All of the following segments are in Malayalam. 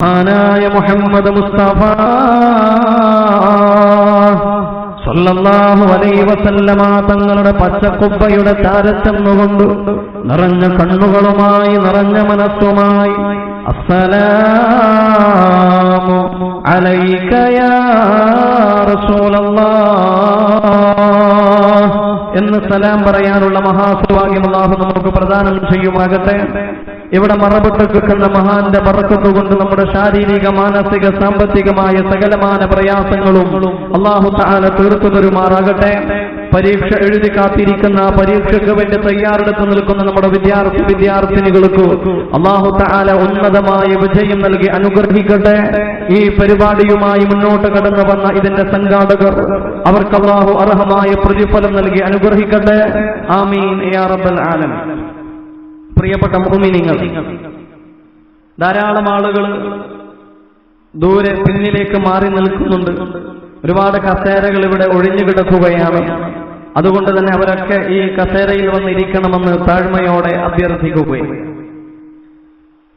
ആനായ മുഹമ്മദ് മുസ്തഫ സല്ലല്ലാഹു അലൈഹി വസല്ലമ തങ്ങളുടെ പച്ചക്കുബ്ബയുടെ ചാരച്ചെന്നുകൊണ്ട് നിറഞ്ഞ കണ്ണുകളുമായി നിറഞ്ഞ മനസ്സുമായി അസ്സലാമു അലൈക യാ റസൂലല്ലാഹ് എന്ന് സലാം പറയാനുള്ള മഹാസൗഭാഗ്യം അല്ലാഹു നമുക്ക് പ്രദാനം ചെയ്യുമാകട്ടെ. ഇവിടെ മറവിട്ട് കിട്ടുന്ന മഹാന്റെ ബറക്കത്ത് കൊണ്ട് നമ്മുടെ ശാരീരിക മാനസിക സാമ്പത്തികമായ സകലമാന പ്രയാസങ്ങളും അല്ലാഹു തആല തീർത്തു തരുമാറാകട്ടെ. പരീക്ഷ എഴുതി കാത്തിരിക്കുന്ന പരീക്ഷയ്ക്ക് വേണ്ടി തയ്യാറെടുത്ത് നിൽക്കുന്ന നമ്മുടെ വിദ്യാർത്ഥിനികൾക്ക് അല്ലാഹു തആല ഉന്നതമായ വിജയം നൽകി അനുഗ്രഹിക്കട്ടെ. ഈ പരിപാടിയുമായി മുന്നോട്ട് കടന്നു വന്ന ഇതിന്റെ സംഘാടകർ അവർക്ക് അല്ലാഹു അർഹമായ പ്രതിഫലം നൽകി അനുഗ്രഹിക്കട്ടെ. ആമീൻ യാ റബ്ബൽ ആലമീൻ. പ്രിയപ്പെട്ട മുഅ്മിനീങ്ങൾ, ധാരാളം ആളുകൾ ദൂരെ പിന്നിലേക്ക് മാറി നിൽക്കുന്നുണ്ട്. ഒരുപാട് കസേരകൾ ഇവിടെ ഒഴിഞ്ഞു കിടക്കുകയാണ്. അതുകൊണ്ട് തന്നെ അവരൊക്കെ ഈ കസേരയിൽ വന്നിരിക്കണമെന്ന് താഴ്മയോടെ അഭ്യർത്ഥിക്കുകയും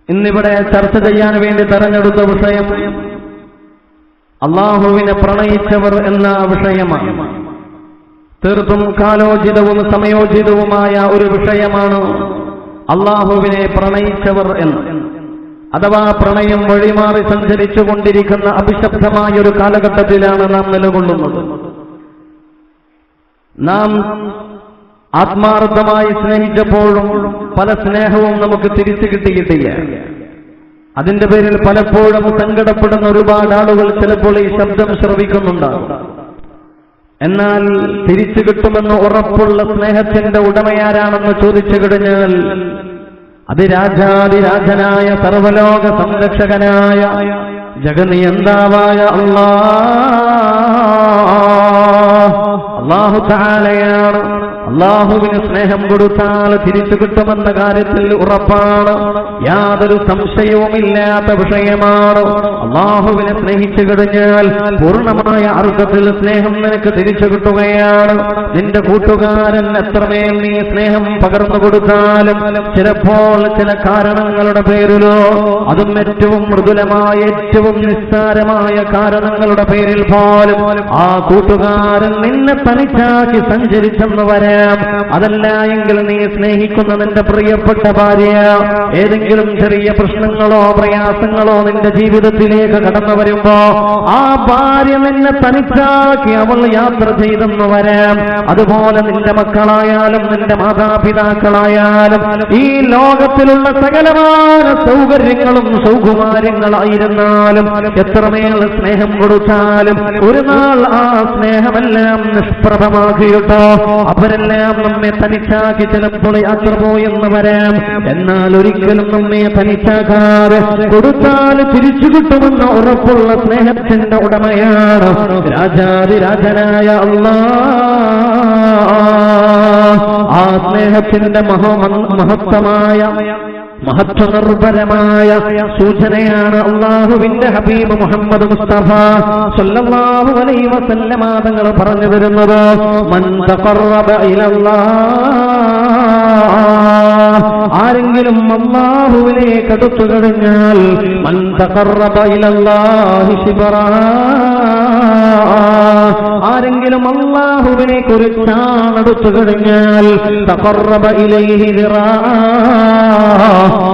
ഇന്നിവിടെ ചർച്ച ചെയ്യാൻ വേണ്ടി തെരഞ്ഞെടുത്ത വിഷയം അല്ലാഹുവിനെ പ്രണയിച്ചവർ എന്ന വിഷയമാണ്. തീർത്തും കാലോചിതവും സമയോചിതവുമായ ഒരു വിഷയമാണ് അല്ലാഹുവിനെ പ്രണയിച്ചവർ എന്ന്. അഥവാ പ്രണയം വഴിമാറി സഞ്ചരിച്ചു കൊണ്ടിരിക്കുന്ന അഭിശബ്ദമായ ഒരു കാലഘട്ടത്തിലാണ് നാം നിലകൊള്ളുന്നത്. നാം ആത്മാർത്ഥമായി സ്നേഹിച്ചപ്പോഴും പല സ്നേഹവും നമുക്ക് തിരിച്ചു കിട്ടിയിട്ടില്ല. അതിന്റെ പേരിൽ പലപ്പോഴും സങ്കടപ്പെടുന്ന ഒരുപാട് ആളുകൾ ചിലപ്പോൾ ഈ ശബ്ദം ശ്രവിക്കുന്നുണ്ടാകും. എന്നാൽ തിരിച്ചു കിട്ടുമെന്ന് ഉറപ്പുള്ള സ്നേഹത്തിന്റെ ഉടമയാരാണെന്ന് ചോദിച്ചു കഴിഞ്ഞാൽ അത് രാജാതിരാജനായ സർവലോക സംരക്ഷകനായ ജഗന്നിയന്താവായ അല്ലാഹു തആലയാണ്. അല്ലാഹുവിന് സ്നേഹം കൊടുത്താൽ തിരിച്ചു കിട്ടുമെന്ന കാര്യത്തിൽ ഉറപ്പാണ്, യാതൊരു സംശയവുമില്ലാത്ത വിഷയമാണ്. അല്ലാഹുവിനെ സ്നേഹിച്ചു കഴിഞ്ഞാൽ പൂർണ്ണമായ അർത്ഥത്തിൽ സ്നേഹം നിനക്ക് തിരിച്ചു കിട്ടുകയാണ്. നിന്റെ കൂട്ടുകാരൻ എത്രമേൽ നീ സ്നേഹം പകർന്നു കൊടുത്താലും ചിലപ്പോൾ ചില കാരണങ്ങളുടെ പേരിലോ, അതും ഏറ്റവും മൃദുലമായ ഏറ്റവും നിസ്സാരമായ കാരണങ്ങളുടെ പേരിൽ പോലും ആ കൂട്ടുകാരൻ നിന്നെ തനിച്ചാക്കി സഞ്ചരിച്ചെന്ന് വരാം. അതല്ല എങ്കിൽ നീ സ്നേഹിക്കുന്ന നിന്റെ പ്രിയപ്പെട്ട ഭാര്യ ഏതെങ്കിലും ചെറിയ പ്രശ്നങ്ങളോ പ്രയാസങ്ങളോ നിന്റെ ജീവിതത്തിലേക്ക് കടന്നു വരുമ്പോ ആ ഭാര്യ നിന്നെ തനിച്ചാക്കി അവൾ യാത്ര ചെയ്തെന്ന് വരാം. അതുപോലെ നിന്റെ മക്കളായാലും നിന്റെ മാതാപിതാക്കളായാലും ഈ ലോകത്തിലുള്ള സകലമായ സൗകര്യങ്ങളും സൗകുമാര്യങ്ങളായിരുന്നാലും എത്രമേൽ സ്നേഹം കൊടുത്താലും ഒരു നാൾ ആ സ്നേഹമെല്ലാം നിഷ്പ്രഭമാക്കിയിട്ടോ അവരെല്ലാം നമ്മെ തനിച്ചാക്കി ചിലപ്പോൾ യാത്ര പോയെന്ന് വരാം. എന്നാൽ ഒരിക്കലും നമ്മെ തനിച്ചാക്കാതെ കൊടുത്താൽ തിരിച്ചു കിട്ടുമെന്ന് ഉറപ്പുള്ള സ്നേഹത്തിന്റെ ഉടമയാണ് രാജാതിരാജനായ അല്ലാഹ്. ആ സ്നേഹത്തിന്റെ മഹത്വമായ മഹത്വനിർഭരമായ സൂചനയാണ് അല്ലാഹുവിന്റെ ഹബീബ് മുഹമ്മദ് മുസ്തഫ സല്ലല്ലാഹു അലൈഹി വസല്ലമ തങ്ങൾ പറഞ്ഞു തരുന്നത്, മൻ തഖറബ ഇലല്ലാഹ്, ആരെങ്കിലും അല്ലാഹുവിലേക്ക് അടുത്തു കഴിഞ്ഞാൽ, മൻ തഖറബ ഇലല്ലാഹി ശിബ്റാ, ആരെങ്കിലും അല്ലാഹുവിനെ കുറിച്ചാണെടുത്തു കഴിഞ്ഞാൽ, തഖറബ ഇലൈഹി ദിറാ,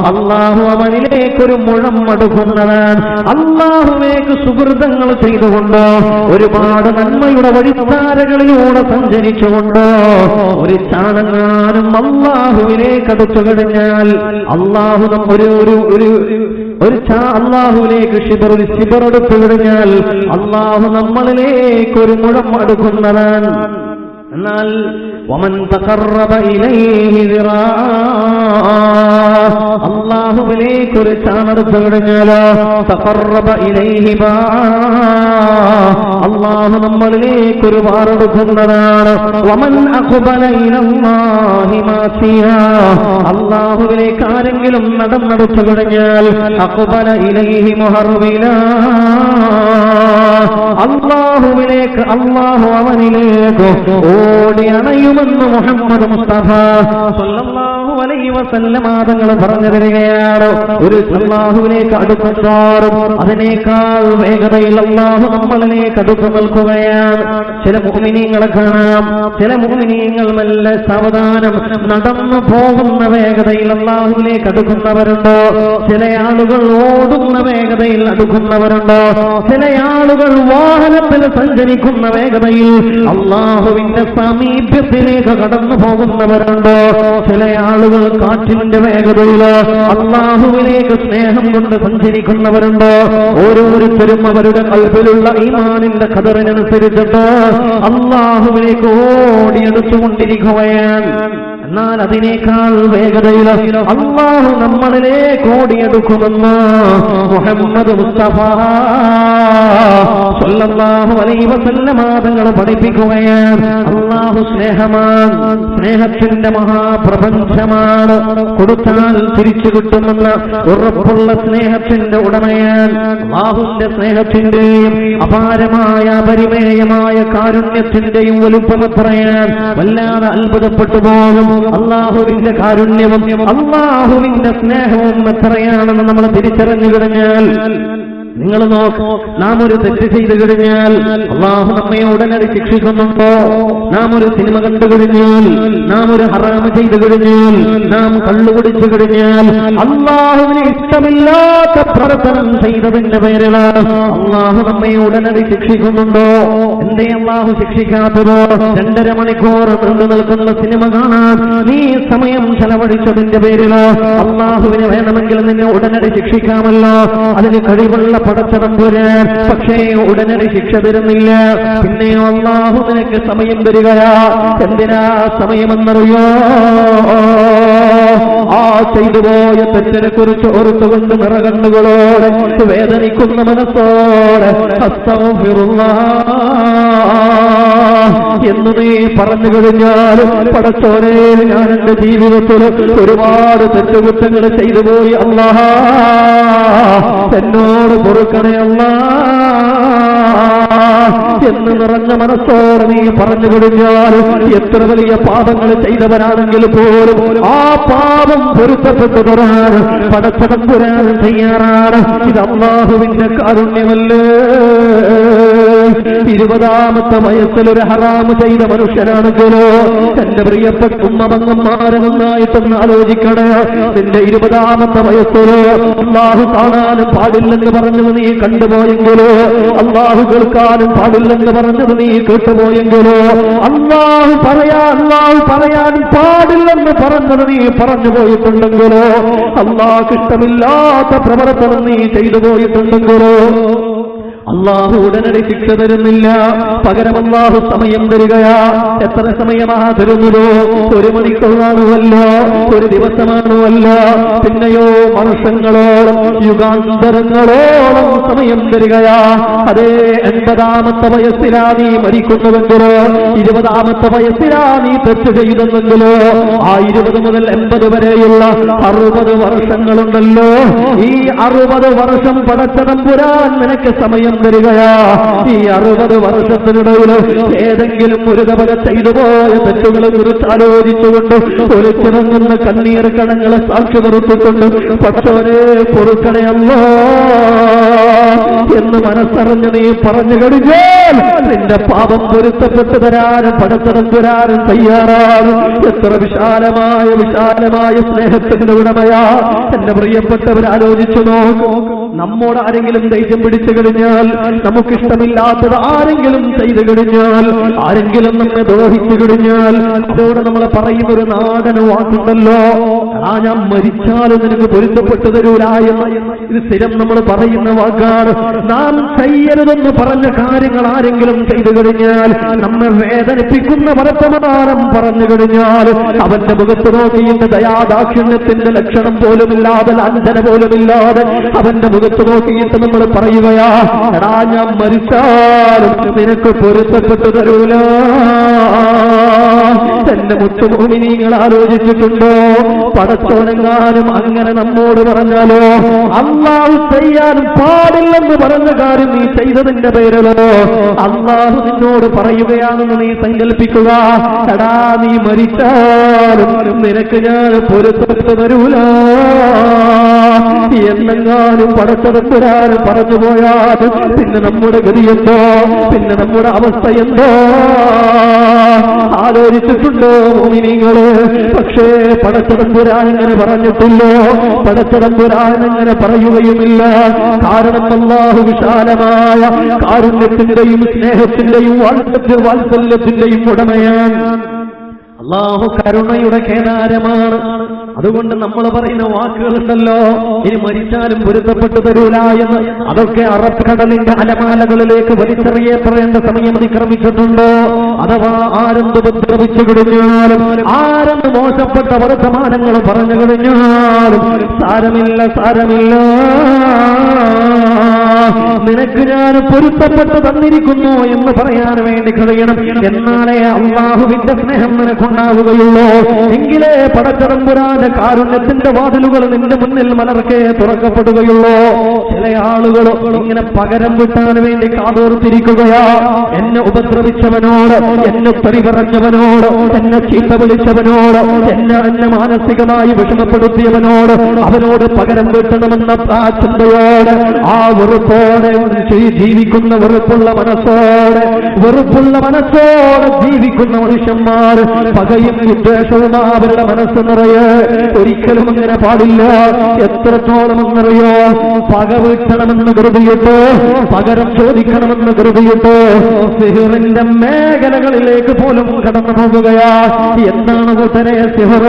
അല്ലാഹു അവനിലേക്കൊരു മുഴം അടുക്കുന്നതാണ്. അല്ലാഹുവിലേക്ക് സുഹൃതങ്ങൾ ചെയ്തുകൊണ്ട് ഒരുപാട് നന്മയുടെ വഴിത്താരകളിലൂടെ സഞ്ചരിച്ചുകൊണ്ട് ഒരു ചാണങ്ങാനും അല്ലാഹുവിലേക്ക് അടുത്തു കഴിഞ്ഞാൽ അല്ലാഹു അല്ലാഹുവിലേക്ക് ശിബർ എടുത്തു കഴിഞ്ഞാൽ അല്ലാഹു നമ്മളിലേക്കൊരു മുഴം അടുക്കുന്നതാണ്. എന്നാൽ വമൻ തഖറബ ഇലൈഹി ദിറാ, അല്ലാഹുവിലേക്ക് ഒരു ചാണെടുത്തു കഴിഞ്ഞാലോ തഖറബ ഇലൈഹി ബാ, അല്ലാഹു നമ്മളിലേക്കൊരു വാറെടുക്കുന്നതാണ്. വമൻ അഖ്ബല ഇലല്ലാഹി മാസിയാ, അല്ലാഹുവിലേക്ക് ആരെങ്കിലും നടന്നെടുത്തു കഴിഞ്ഞാൽ അഖ്ബല ഇലൈഹി മുഹർവിലാ, അല്ലാഹുവിലേക്ക് അല്ലാഹു അവനിലേക്ക് ഓടി അണയുമെന്ന് മുഹമ്മദ് മുസ്തഫ സല്ലല്ലാഹു അലൈഹി വസല്ലമ തങ്ങൾ പറഞ്ഞു തരികയാണ്, ഒരു അല്ലാഹുവിലേക്ക് അടുക്കുന്തോറും അതിനേക്കാൾ വേഗതയിൽ അല്ലാഹു നമ്മളിലേക്ക് അടുത്തു നിൽക്കുകയാണ്. ചില മുഅ്മിനീങ്ങളെ കാണാം, ചില മുഅ്മിനീങ്ങൾ മെല്ലെ സാവധാനം നടന്നു പോകുന്ന വേഗതയിൽ അല്ലാഹുവിലേക്ക് അടുക്കുന്നവരുണ്ട്. ചില ആളുകൾ ഓടുന്ന വേഗതയിൽ അടുക്കുന്നവരുണ്ട്. ചില ആളുകൾ വാഹനത്തിൽ സഞ്ചരിക്കുന്ന വേഗതയിൽ അല്ലാഹുവിന്റെ സമീപത്തിലേക്ക് കടന്നു പോകുന്നവരുണ്ട്. ചില ആളുകൾ കാറ്റിന്റെ വേഗതയിൽ അല്ലാഹുവിലേക്ക് സ്നേഹം കൊണ്ട് സഞ്ചരിക്കുന്നവരുണ്ട്. ഓരോരുത്തരും അവരുടെ ഖൽബിലുള്ള ഈമാനിന്റെ ഖദറിനനുസരിച്ചിട്ട് അല്ലാഹുവിലേക്ക് ഓടിയെടുത്തുകൊണ്ടിരിക്കുകയാണ്. എന്നാൽ അതിനേക്കാൾ വേഗതയിൽ അല്ലാഹു നമ്മളിലേക്ക് ഓടിയെടുക്കുമെന്ന് മുഹമ്മദ് മുസ്തഫ സല്ലല്ലാഹു അലൈഹി വസല്ലമ തങ്ങൾ പഠിപ്പിക്കുകയാണ്. അല്ലാഹു സ്നേഹമാണ്, സ്നേഹത്തിന്റെ മഹാപ്രപഞ്ചമാണ്. കൊടുത്താൽ തിരിച്ചു കിട്ടുമെന്ന ഉറപ്പുള്ള സ്നേഹത്തിന്റെ ഉടമയാണ്. അല്ലാഹുവിന്റെ സ്നേഹത്തിന്റെയും അപാരമായ പരിമേയമായ കാരുണ്യത്തിന്റെയും വലുപ്പമെത്രയാണ്. വല്ലാതെ അത്ഭുതപ്പെട്ടു പോകും. അല്ലാഹുവിന്റെ കാരുണ്യവും അല്ലാഹുവിന്റെ സ്നേഹവും എത്രയാണെന്ന് നമ്മൾ തിരിച്ചറിഞ്ഞു കഴിഞ്ഞാൽ, നിങ്ങൾ നോക്കൂ, നാം ഒരു തെറ്റ് ചെയ്തു കഴിഞ്ഞാൽ അല്ലാഹു നമ്മെ ഉടനടി ശിക്ഷിക്കുന്നുണ്ടോ? നാം ഒരു സിനിമ കണ്ടു കഴിഞ്ഞാൽ, നാം ഒരു ഹറാമ് ചെയ്തു കഴിഞ്ഞാൽ, നാം കള്ളുകുടിച്ചു കഴിഞ്ഞാൽ, അല്ലാഹുവിന് ഇഷ്ടമില്ലാത്ത പ്രവർത്തനം ചെയ്തതിന്റെ പേരിലാണ് അല്ലാഹു നമ്മെ ഉടനടി ശിക്ഷിക്കുന്നുണ്ടോ? എന്തേ അല്ലാഹു ശിക്ഷിക്കാത്തതോ? 2.5 മണിക്കൂർ നീണ്ടു നിൽക്കുന്ന സിനിമ കാണാൻ നീ സമയം ചെലവഴിച്ചതിന്റെ പേരിലോ അല്ലാഹുവിന് വേണമെങ്കിൽ നിന്നെ ഉടനടി ശിക്ഷിക്കാമല്ലോ. അതിന് കഴിവുള്ള പടച്ചതമ്പുരാൻ പക്ഷേ ഉടനടി ശിക്ഷ തരുന്നില്ല. പിന്നെയോ അല്ലാഹു നിനക്ക് സമയം തരികയാ. എന്തിനാ സമയമെന്നറിയോ? ആ ചെയ്തുപോയ തെറ്റിനെ കുറിച്ച് ഓർത്തുകൊണ്ട് നിറകണ്ണുകളോടെ വേദനിക്കുന്ന മനസ്സോടെ എന്ന് നീ പറഞ്ഞു കഴിഞ്ഞാൽ, പടച്ചോനെ ഞാൻ എന്റെ ജീവിതത്തിൽ ഒരുപാട് തെറ്റുകുറ്റങ്ങൾ ചെയ്തു പോയി, അല്ലാഹ് എന്നോട് പൊറുക്കണേ അല്ലാഹ് എന്ന് നിറഞ്ഞ മനസ്സോടെ നീ പറഞ്ഞു കഴിഞ്ഞാൽ, എത്ര വലിയ പാപങ്ങൾ ചെയ്തവരാണെങ്കിൽ പോലും ആ പാപം പൊരുത്തപ്പെട്ടു തരാൻ പടച്ചതമ്പുരാൻ തയ്യാറാണ്. ഇത് അല്ലാഹുവിന്റെ കാരുണ്യമല്ലേ? 20ാമത്തെ വയസ്സിൽ ഒരു ഹറാമ് ചെയ്ത മനുഷ്യനാണെങ്കിലോ, എന്റെ പ്രിയപ്പെട്ട ഉമ്മപങ്ങന്മാരെ നന്നായിട്ടൊന്ന് ആലോചിക്കണേ. നിന്റെ 20ാമത്തെ വയസ്സിലോ അല്ലാഹു കാണാനും പാടില്ലെന്ന് പറഞ്ഞത് നീ കണ്ടുപോയെങ്കിലോ, അല്ലാഹു കേൾക്കാനും പാടില്ലെന്ന് പറഞ്ഞത് നീ കേട്ടുപോയെങ്കിലോ, അല്ലാഹു പറയാൻ പാടില്ലെന്ന് പറഞ്ഞത് നീ പറഞ്ഞു പോയിട്ടുണ്ടെങ്കിലോ, അല്ലാഹുക്ക് ഇഷ്ടമില്ലാത്ത പ്രവർത്തനം നീ ചെയ്തു പോയിട്ടുണ്ടെങ്കിലോ അല്ലാഹു ഉടനടി ശിക്ഷ തരുന്നില്ല. പകരം അല്ലാഹു സമയം തരികയാ. എത്ര സമയമാ തരുന്നതോ? 1 മണിക്കൂറാണുവല്ലോ, 1 ദിവസമാണുവല്ലോ, പിന്നെയോ വർഷങ്ങളോളം, യുഗാന്തരങ്ങളോളം സമയം തരികയാ. അതേ 80ാമത്തെ വയസ്സിലാ നീ മരിക്കുന്നുവെങ്കിലോ, 20ാമത്തെ വയസ്സിലാ നീ തെറ്റ് ചെയ്തെന്നെങ്കിലോ, ആ 20 മുതൽ 80 വരെയുള്ള 60 വർഷങ്ങളുണ്ടല്ലോ. ഈ 60 വർഷം പടച്ചതമ്പുരാൻ നിനക്ക് സമയം തരികയാ. ഈ 60 വർഷത്തിനിടയിൽ ഏതെങ്കിലും ഒരു തവണ ചെയ്തു പോയ തെറ്റുകളെ കുറിച്ച് ആലോചിച്ചുകൊണ്ട് ഒലിച്ചിറങ്ങുന്ന കണ്ണീർ കണങ്ങളെ സാക്ഷി നിർത്തിക്കൊണ്ട് പടച്ചോനെ പൊറുക്കണയല്ലോ എന്ന് മനസ്സറിഞ്ഞ് നീ പറഞ്ഞു കഴിഞ്ഞാൽ നിന്റെ പാപം പൊരുത്തപ്പെട്ടു തരാനും പടച്ചതമ്പുരാനും തയ്യാറാണ്. എത്ര വിശാലമായ സ്നേഹത്തിന്റെ ഉടമയാ. എന്റെ പ്രിയപ്പെട്ടവർ ആലോചിച്ചു നോക്കൂ. നമ്മോട് ആരെങ്കിലും ദേഷ്യം പിടിച്ചു കഴിഞ്ഞാൽ, നമുക്കിഷ്ടമില്ലാത്തത് ആരെങ്കിലും ചെയ്തു കഴിഞ്ഞാൽ, ആരെങ്കിലും നമ്മെ ദ്രോഹിച്ചു കഴിഞ്ഞാൽ, അതോടെ നമ്മൾ പറയുന്ന ഒരു നാടൻ വാക്കുണ്ടല്ലോ, ഞാൻ മരിച്ചാലും നിനക്ക് പൊരുത്തപ്പെട്ടു തരൂല എന്ന്. ഇത് സ്ഥിരം നമ്മൾ പറയുന്ന വാക്കാണ്. നാം ചെയ്യരുതെന്ന് പറഞ്ഞ കാര്യങ്ങൾ ആരെങ്കിലും ചെയ്തു കഴിഞ്ഞാൽ, നമ്മെ വേദനിപ്പിക്കുന്ന വർത്തമാനം പറഞ്ഞു കഴിഞ്ഞാൽ, അവന്റെ മുഖത്ത് നോക്കിയിട്ട് ദയാദാക്ഷിണ്യത്തിന്റെ ലക്ഷണം പോലുമില്ലാതെ, ലാഞ്ചന പോലുമില്ലാതെ അവന്റെ മുഖത്ത് നോക്കിയിട്ട് നമ്മൾ പറയുകയാ, എടാ ഞാൻ മരിച്ചാലും നിനക്ക് പൊരുത്തപ്പെട്ടു തരൂല എന്റെ മുത്തുമോമിനീങ്ങൾ ആലോചിച്ചിട്ടുണ്ടോ? പടച്ചോനെങ്ങാനും അങ്ങനെ നമ്മോട് പറഞ്ഞാലോ, അള്ളാഹു ചെയ്യാൻ പാടില്ലെന്ന് പറഞ്ഞ കാര്യം നീ ചെയ്തതിന്റെ പേരിലോ അള്ളാഹു നിന്നോട് പറയുകയാണെന്ന് നീ സങ്കല്പിക്കുക. എടാ, നീ മരിച്ചാലും നിനക്ക് ഞാൻ പൊരുത്തപ്പെട്ടു തരൂല എന്നെങ്ങാനും പടച്ചതമ്പുരാനും പറഞ്ഞു പോയാൽ പിന്നെ നമ്മുടെ ഗതിയെന്തോ, പിന്നെ നമ്മുടെ അവസ്ഥ എന്തോ ആലോചിച്ചിട്ടുണ്ടോ മോമിനീങ്ങള്? പക്ഷേ പടച്ചതമ്പുരാൻ അങ്ങനെ പറഞ്ഞിട്ടില്ലോ, പടച്ചതമ്പുരാൻ അങ്ങനെ പറയുകയുമില്ല. കാരണം അല്ലാഹു വിശാലമായ കാരുണ്യത്തിന്റെയും സ്നേഹത്തിന്റെയും വാത്സല്യത്തിന്റെയും ഉടമയാണ്. അല്ലാഹു കരുണയുടെ കേദാരമാണ്. അതുകൊണ്ട് നമ്മൾ പറയുന്ന വാക്കുകളുണ്ടല്ലോ, ഇനി മരിച്ചാലും പൊരുത്തപ്പെട്ടു തരൂല എന്ന്, അതൊക്കെ അറബിക്കടലിന്റെ അലമാലകളിലേക്ക് വലിച്ചെറിയപ്പെടേണ്ട സമയം അതിക്രമിച്ചിട്ടുണ്ടോ? അഥവാ ആരെന്ത് ഉപദ്രവിച്ചു കഴിഞ്ഞാലും, ആരെന്ത് മോശപ്പെട്ട വർത്തമാനങ്ങൾ പറഞ്ഞു കഴിഞ്ഞാലും സാരമില്ല, സാരമില്ല, നിനക്ക് ഞാൻ പൊരുത്തപ്പെട്ട് തന്നിരിക്കുന്നു എന്ന് പറയാൻ വേണ്ടി കഴിയണം. എന്നാലേ അല്ലാഹുവിന്റെ സ്നേഹം നിനക്കുണ്ടാവുകയുള്ളൂ. എങ്കിലേ പടച്ചതമ്പുരാന്റെ കാരുണ്യത്തിന്റെ വാതിലുകൾ നിന്റെ മുന്നിൽ മലർക്കെ തുറക്കപ്പെടുകയുള്ളൂ. ചില ആളുകൾ ഇങ്ങനെ പകരം വിട്ടാൻ വേണ്ടി കാതോർത്തിരിക്കുകയാ. എന്നെ ഉപദ്രവിച്ചവനോട്, എന്നെ തെറി പറഞ്ഞവനോട്, എന്നെ ചീത്ത വിളിച്ചവനോട്, എന്നെ മാനസികമായി വിഷമപ്പെടുത്തിയവനോട് അവനോട് പകരം വീട്ടണമെന്ന ആ ചിന്തയോടെ, ആ വെറുപ്പോടെ ജീവിക്കുന്ന വെറുപ്പുള്ള മനസ്സോടെ ജീവിക്കുന്ന മനുഷ്യന്മാർ പകയും വിദ്വേഷവും അവരുടെ മനസ്സ് നിറയെ. ഒരിക്കലും അങ്ങനെ പാടില്ല. എത്രത്തോളം എന്നറിയോ? പക വീട്ടണമെന്ന് കരുതിയിട്ട്, പകരം ചോദിക്കണമെന്ന് കരുതിയിട്ട് സിഹറിന്റെ മേഖലകളിലേക്ക് പോലും കടന്നു പോകുകയാ. എന്താണ് കൂട്ടരെ സിഹർ?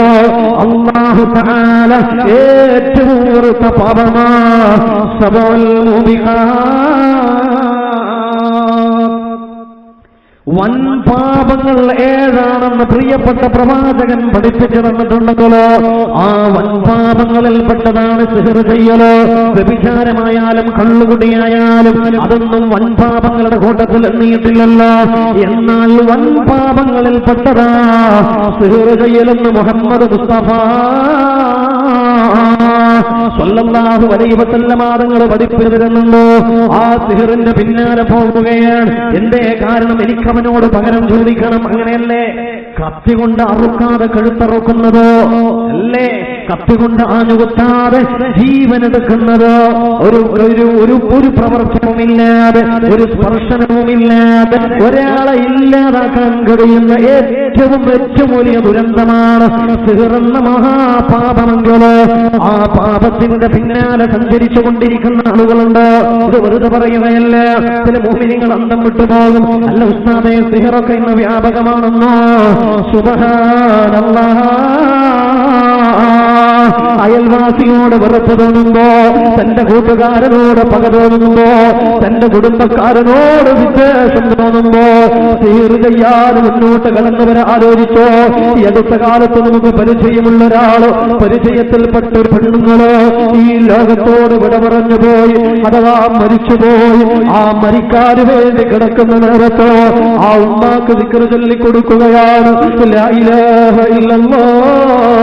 അല്ലാഹു തആല ഏറ്റവും വെറുത്ത പാപമാ സബൽ വൻ പാപങ്ങൾ ഏതാണെന്ന് പ്രിയപ്പെട്ട പ്രവാചകൻ പഠിപ്പിച്ചു തന്നിട്ടുണ്ടല്ലോ. ആ വൻ പാപങ്ങളിൽപ്പെട്ടതാണ് സിഹർ ചെയ്യല്. വ്യഭിചാരമായാലും കള്ളുകുടിയായാലും അതൊന്നും വൻ പാപങ്ങളുടെ കൂട്ടത്തിൽ എണ്ണിയിട്ടില്ലല്ലോ. എന്നാൽ വൻ പാപങ്ങളിൽപ്പെട്ടതാ സിഹർ ചെയ്യലെന്ന് മുഹമ്മദ് മുസ്തഫ സ്വല്ലല്ലാഹു അലൈഹി വസല്ലം തങ്ങൾ പഠിപ്പിച്ചു തരുന്നുണ്ടോ? ആ സിഹറിന്റെ പിന്നാലെ പോകുകയാണ്. എന്തേ കാരണം? എനിക്കവനോട് പകരം ചോദിക്കണം. അങ്ങനെയല്ലേ കത്തി കൊണ്ട് അറുക്കാതെ കഴുത്തറുക്കുന്നത് അല്ലേ? കത്തി കൊണ്ട് ആഞ്ഞുകുത്താതെ ജീവനെടുക്കുന്നത്, ഒരു പ്രവർത്തനവുമില്ലാതെ, ഒരു സ്പർശനവുമില്ലാതെ ഒരാളെ ഇല്ലാതാക്കാൻ കഴിയുന്ന ഏറ്റവും വലിയ ദുരന്തമാണ് സിഹറെന്ന മഹാപാപമെങ്കില് ആ പാപത്തിന്റെ പിന്നാലെ സഞ്ചരിച്ചു കൊണ്ടിരിക്കുന്ന ആളുകളുണ്ട്. ഇത് വെറുതെ പറയുകയല്ല. ചില മുഅ്മിനീങ്ങൾ അന്തം വിട്ടുപോകും. അല്ല ഉസ്താദേ, സിഹറൊക്കെ ഇന്ന് വ്യാപകമാണെന്നോ? സുബ്ഹാനല്ലാഹ്. അയൽവാസിയോട് വെറുപ്പ് തോന്നുമ്പോ, തന്റെ കൂട്ടുകാരനോട് പക തോന്നുമ്പോ, തന്റെ കുടുംബക്കാരനോട് വിദ്വേഷം തോന്നുമ്പോ സിഹർ ചെയ്യാതെ മുന്നോട്ട് കടന്നവരെ ആലോചിച്ചോ. ഈ അടുത്ത കാലത്ത് നമുക്ക് പരിചയമുള്ള ഒരാള്, പരിചയത്തിൽപ്പെട്ട ഒരു പെണ്ണുങ്ങള് ഈ ലോകത്തോട് വിട പറഞ്ഞു പോയി, അഥവാ മരിച്ചുപോയി. ആ മരിക്കാന് വേണ്ടി കിടക്കുന്ന നേരത്ത് ആ ഉമ്മാക്ക് ദിക്ർ ചൊല്ലിക്കൊടുക്കുകയാണ്. ലാ ഇലാഹ ഇല്ലല്ലാഹ്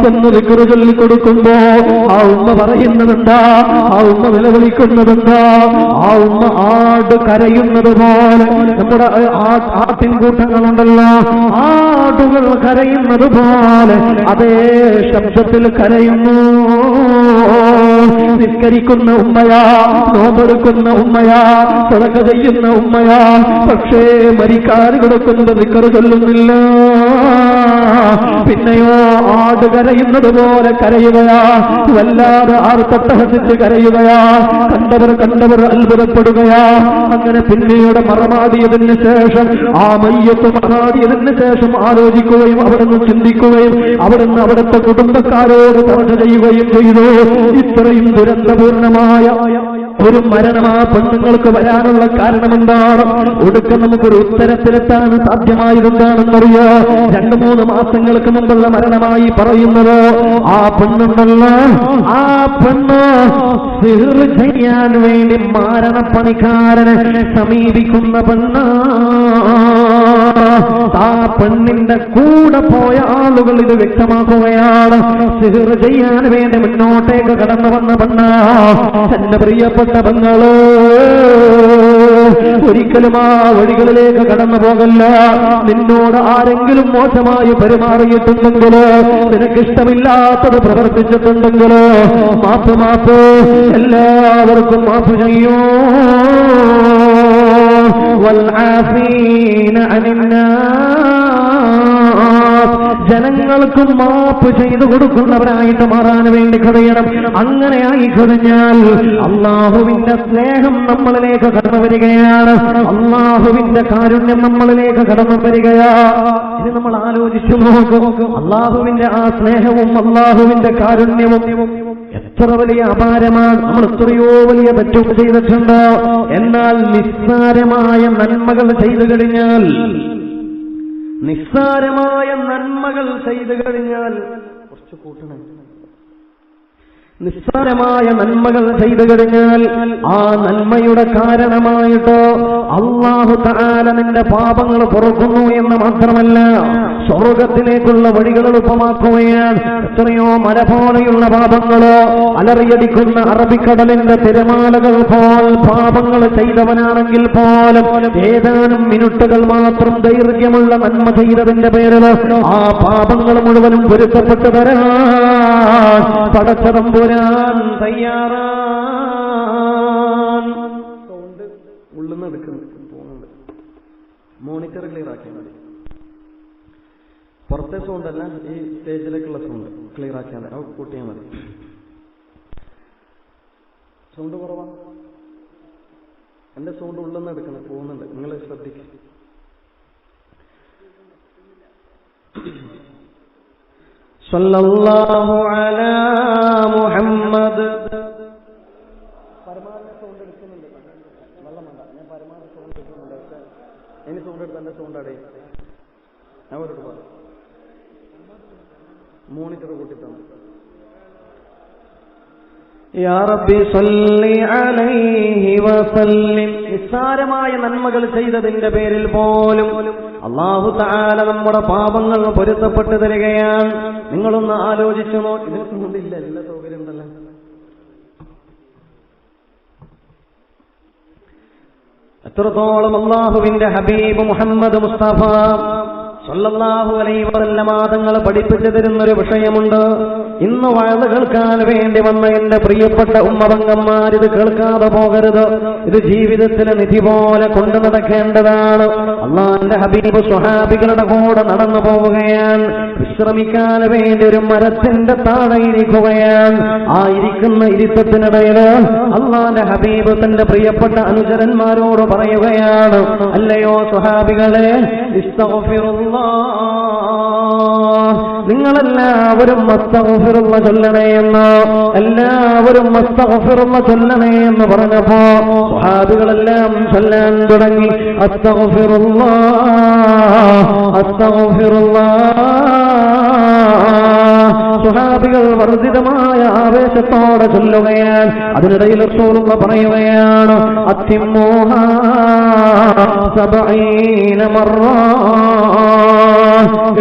എന്ന് ദിക്ർ ചൊല്ലിക്കൊടുക്കുമ്പോ ആ ഉമ്മ പറയുന്നതെന്താ? ആ ഉമ്മ നിലവിളിക്കുന്നതെന്താ? ആ ഉമ്മ ആട് കരയുന്നത് പോലെ, നമ്മുടെ ആട്ടിൻകൂട്ടങ്ങളുണ്ടല്ലോ, ആടുകൾ കരയുന്നത് പോലെ അതേ ശബ്ദത്തിൽ കരയുന്നു. നിസ്കരിക്കുന്ന ഉമ്മയാ, നോമ്പെടുക്കുന്ന ഉമ്മയാ, സദഖ ചെയ്യുന്ന ഉമ്മയാ, പക്ഷേ മരിക്കാൻ കിടക്കുന്നത് ദിക്ർ ചൊല്ലുന്നില്ല. പിന്നെയോ ആട് കരയുന്നത് പോലെ കരയുകയാ, വല്ലാതെ ആർത്തട്ടഹസിച്ച് കരയുകയാ. കണ്ടവർ അത്ഭുതപ്പെടുകയാ. അങ്ങനെ പിന്നീട് മറമാടിയതിന് ശേഷം, ആ മയ്യത്ത് മറമാടിയതിന് ശേഷം ആലോചിക്കുകയും അവിടുന്ന് ചിന്തിക്കുകയും അവിടുന്ന് അവിടുത്തെ കുടുംബക്കാരോട് ചർച്ച ചെയ്യുകയും ചെയ്തു. ഇത്രയും ദുരന്തപൂർണമായ ഒരു മരണം ആ പെണ്ണുങ്ങൾക്ക് വരാനുള്ള കാരണമെന്താണ്? ഒടുക്കം നമുക്കൊരു ഉത്തരത്തിലെത്താൻ സാധ്യമായതെന്താണെന്നറിയോ? 2-3 മാസങ്ങൾക്ക് മുമ്പുള്ള മരണമായി പറയുന്നത് ആ പെണ്ണുണ്ടല്ല, ആ പെണ്ണ് സിഹർ ചെയ്യാൻ വേണ്ടി മാരണപ്പണിക്കാരനെ സമീപിക്കുന്ന പെണ്ണ. ആ പെണ്ണിന്റെ കൂടെ പോയ ആളുകൾ ഇത് വ്യക്തമാക്കുകയാണ്. സിഹ്ർ ചെയ്യാൻ വേണ്ടി മുന്നോട്ടേക്ക് കടന്നു വന്ന പെണ്ണ, എന്റെ പ്രിയപ്പെട്ട പെങ്ങള്, ഒരിക്കലും ആ വഴികളിലേക്ക് കടന്നു പോകല്ല. നിന്നോട് ആരെങ്കിലും മോശമായി പെരുമാറിയിട്ടുണ്ടെങ്കിൽ, നിനക്കിഷ്ടമില്ലാത്തത് പ്രവർത്തിച്ചിട്ടുണ്ടെങ്കിൽ, മാപ്പ് എല്ലാവർക്കും മാപ്പ് ചെയ്യൂ. വൽആഫീന അനിന്നാസ്, ജനങ്ങൾക്കും മാപ്പ് ചെയ്തു കൊടുക്കുന്നവരായിട്ട് മാറാൻ വേണ്ടി കഴിയണം. അങ്ങനെയായി കഴിഞ്ഞാൽ അള്ളാഹുവിന്റെ സ്നേഹം നമ്മളിലേക്ക് കടന്നു വരികയാണ്, അള്ളാഹുവിന്റെ കാരുണ്യം നമ്മളിലേക്ക് കടന്നു വരികയാ. ഇത് നമ്മൾ ആലോചിച്ചു നോക്കും. അള്ളാഹുവിന്റെ ആ സ്നേഹവും അള്ളാഹുവിന്റെ കാരുണ്യവും എത്ര വലിയ അപാരമാണ്. നമ്മൾ എത്രയോ വലിയ തെറ്റുകൾ ചെയ്തിട്ടുണ്ട്. എന്നാൽ നിസ്സാരമായ നന്മകൾ ചെയ്തു കഴിഞ്ഞാൽ, കുറച്ച് കൂട്ടണം, നിസ്സാരമായ നന്മകൾ ചെയ്തു കഴിഞ്ഞാൽ ആ നന്മയുടെ കാരണമായിട്ടോ അല്ലാഹു തആല നിന്റെ പാപങ്ങൾ പൊറുക്കുന്നു എന്ന് മാത്രമല്ല, സ്വർഗത്തിലേക്കുള്ള വഴികൾ എളുപ്പമാക്കുകയാണ്. എത്രയോ മല പോലെയുള്ള പാപങ്ങളോ അലറിയടിക്കുന്ന അറബിക്കടലിന്റെ തിരമാലകൾ പോൽ പാപങ്ങൾ ചെയ്തവനാണെങ്കിൽ പോലും ഏതാനും മിനിറ്റുകൾ മാത്രം ദൈർഘ്യമുള്ള നന്മ ചെയ്തതിന്റെ പേരിൽ ആ പാപങ്ങൾ മുഴുവനും പൊരുത്തപ്പെട്ടു തരാൻ പടച്ചതമ്പുരാൻ തയ്യാറാണ്. സൗണ്ട് ഉള്ളിൽ പോകുന്നുണ്ട്, മോണിറ്റർ ക്ലിയർ ആക്കിയാൽ മതി. പുറത്തെ സൗണ്ടല്ല, ഈ സ്റ്റേജിലേക്കുള്ള സൗണ്ട് ക്ലിയർ ആക്കിയാൽ മതി, കൂട്ടിയാൽ മതി. സൗണ്ട് കുറവാണ്, എന്റെ സൗണ്ട് ഉള്ളെന്ന് എടുക്കണം, പോകുന്നുണ്ട്, നിങ്ങൾ ശ്രദ്ധിക്കുക. സല്ലല്ലാഹു അലാ മുഹമ്മദ്. പരമാവധി സൗണ്ട് എടുക്കുന്നുണ്ട്, വെള്ളം വേണ്ട, ഞാൻ പരമാവധി സൗണ്ട് എടുക്കുന്നുണ്ട്. ഇനി സൗണ്ട് എടുത്ത് എന്റെ സൗണ്ട് അടയും, ഞാൻ ഒരു മോണിറ്റർ കൂട്ടിത്തന്നു. യാ റബ്ബി സല്ലി അലൈഹി വസല്ലിം. നിസ്സാരമായ നന്മകൾ ചെയ്തതിന്റെ പേരിൽ പോലും അല്ലാഹു തആല നമ്മുടെ പാപങ്ങൾ പൊരുത്തപ്പെട്ടു തരികയാണ്. നിങ്ങളൊന്ന് ആലോചിച്ചു നോക്കി. ഇതില്ല, എല്ലാ സൗകര്യം ഉണ്ടല്ലോ. എത്രത്തോളം അല്ലാഹുവിന്റെ ഹബീബ് മുഹമ്മദ് മുസ്തഫ സല്ലല്ലാഹു അലൈഹി വസല്ലം തങ്ങൾ പഠിപ്പിച്ചു തരുന്നൊരു വിഷയമുണ്ട്. ഇന്ന് വഅദ് കേൾക്കാൻ വേണ്ടി വന്ന എന്റെ പ്രിയപ്പെട്ട ഉമ്മപങ്കന്മാർ, ഇത് കേൾക്കാതെ പോകരുത്. ഇത് ജീവിതത്തിലെ നിധി പോലെ കൊണ്ടു നടക്കേണ്ടതാണ്. അല്ലാഹുവിന്റെ ഹബീബ് സ്വഹാബികളുടെ കൂടെ നടന്നു പോവുകയാണ്. വിശ്രമിക്കാൻ വേണ്ടി ഒരു മരത്തിന്റെ താഴെ ഇരിക്കുകയാണ്. ആ ഇരിക്കുന്ന ഇരുത്തത്തിനിടയിൽ അല്ലാഹുവിന്റെ ഹബീബ് തന്റെ പ്രിയപ്പെട്ട അനുചരന്മാരോട് പറയുകയാണ്, അല്ലയോ സ്വഹാബികളെ, ഇസ്തഗ്ഫിറുല്ലാഹ്, നിങ്ങളെല്ലാവരും അസ്തഗ്ഫിറുള്ള ചൊല്ലണേ എന്ന്, എല്ലാവരും അസ്തഗ്ഫിറുള്ള ചൊല്ലണേ എന്ന് പറഞ്ഞപ്പോ സ്വഹാബികളെല്ലാം ചൊല്ലാൻ തുടങ്ങി. അസ്തഗ്ഫിറുല്ലാഹ്, അസ്തഗ്ഫിറുല്ലാഹ്. സ്വഹാബികൾ വർദ്ധിതമായ ആവേശത്തോടെ ചൊല്ലുകയാണ്. അതിനിടയിൽ റസൂലുള്ളാഹി പറയുകയാണ്, അത്തിമ്മൂഹാ സബഈന മർറ,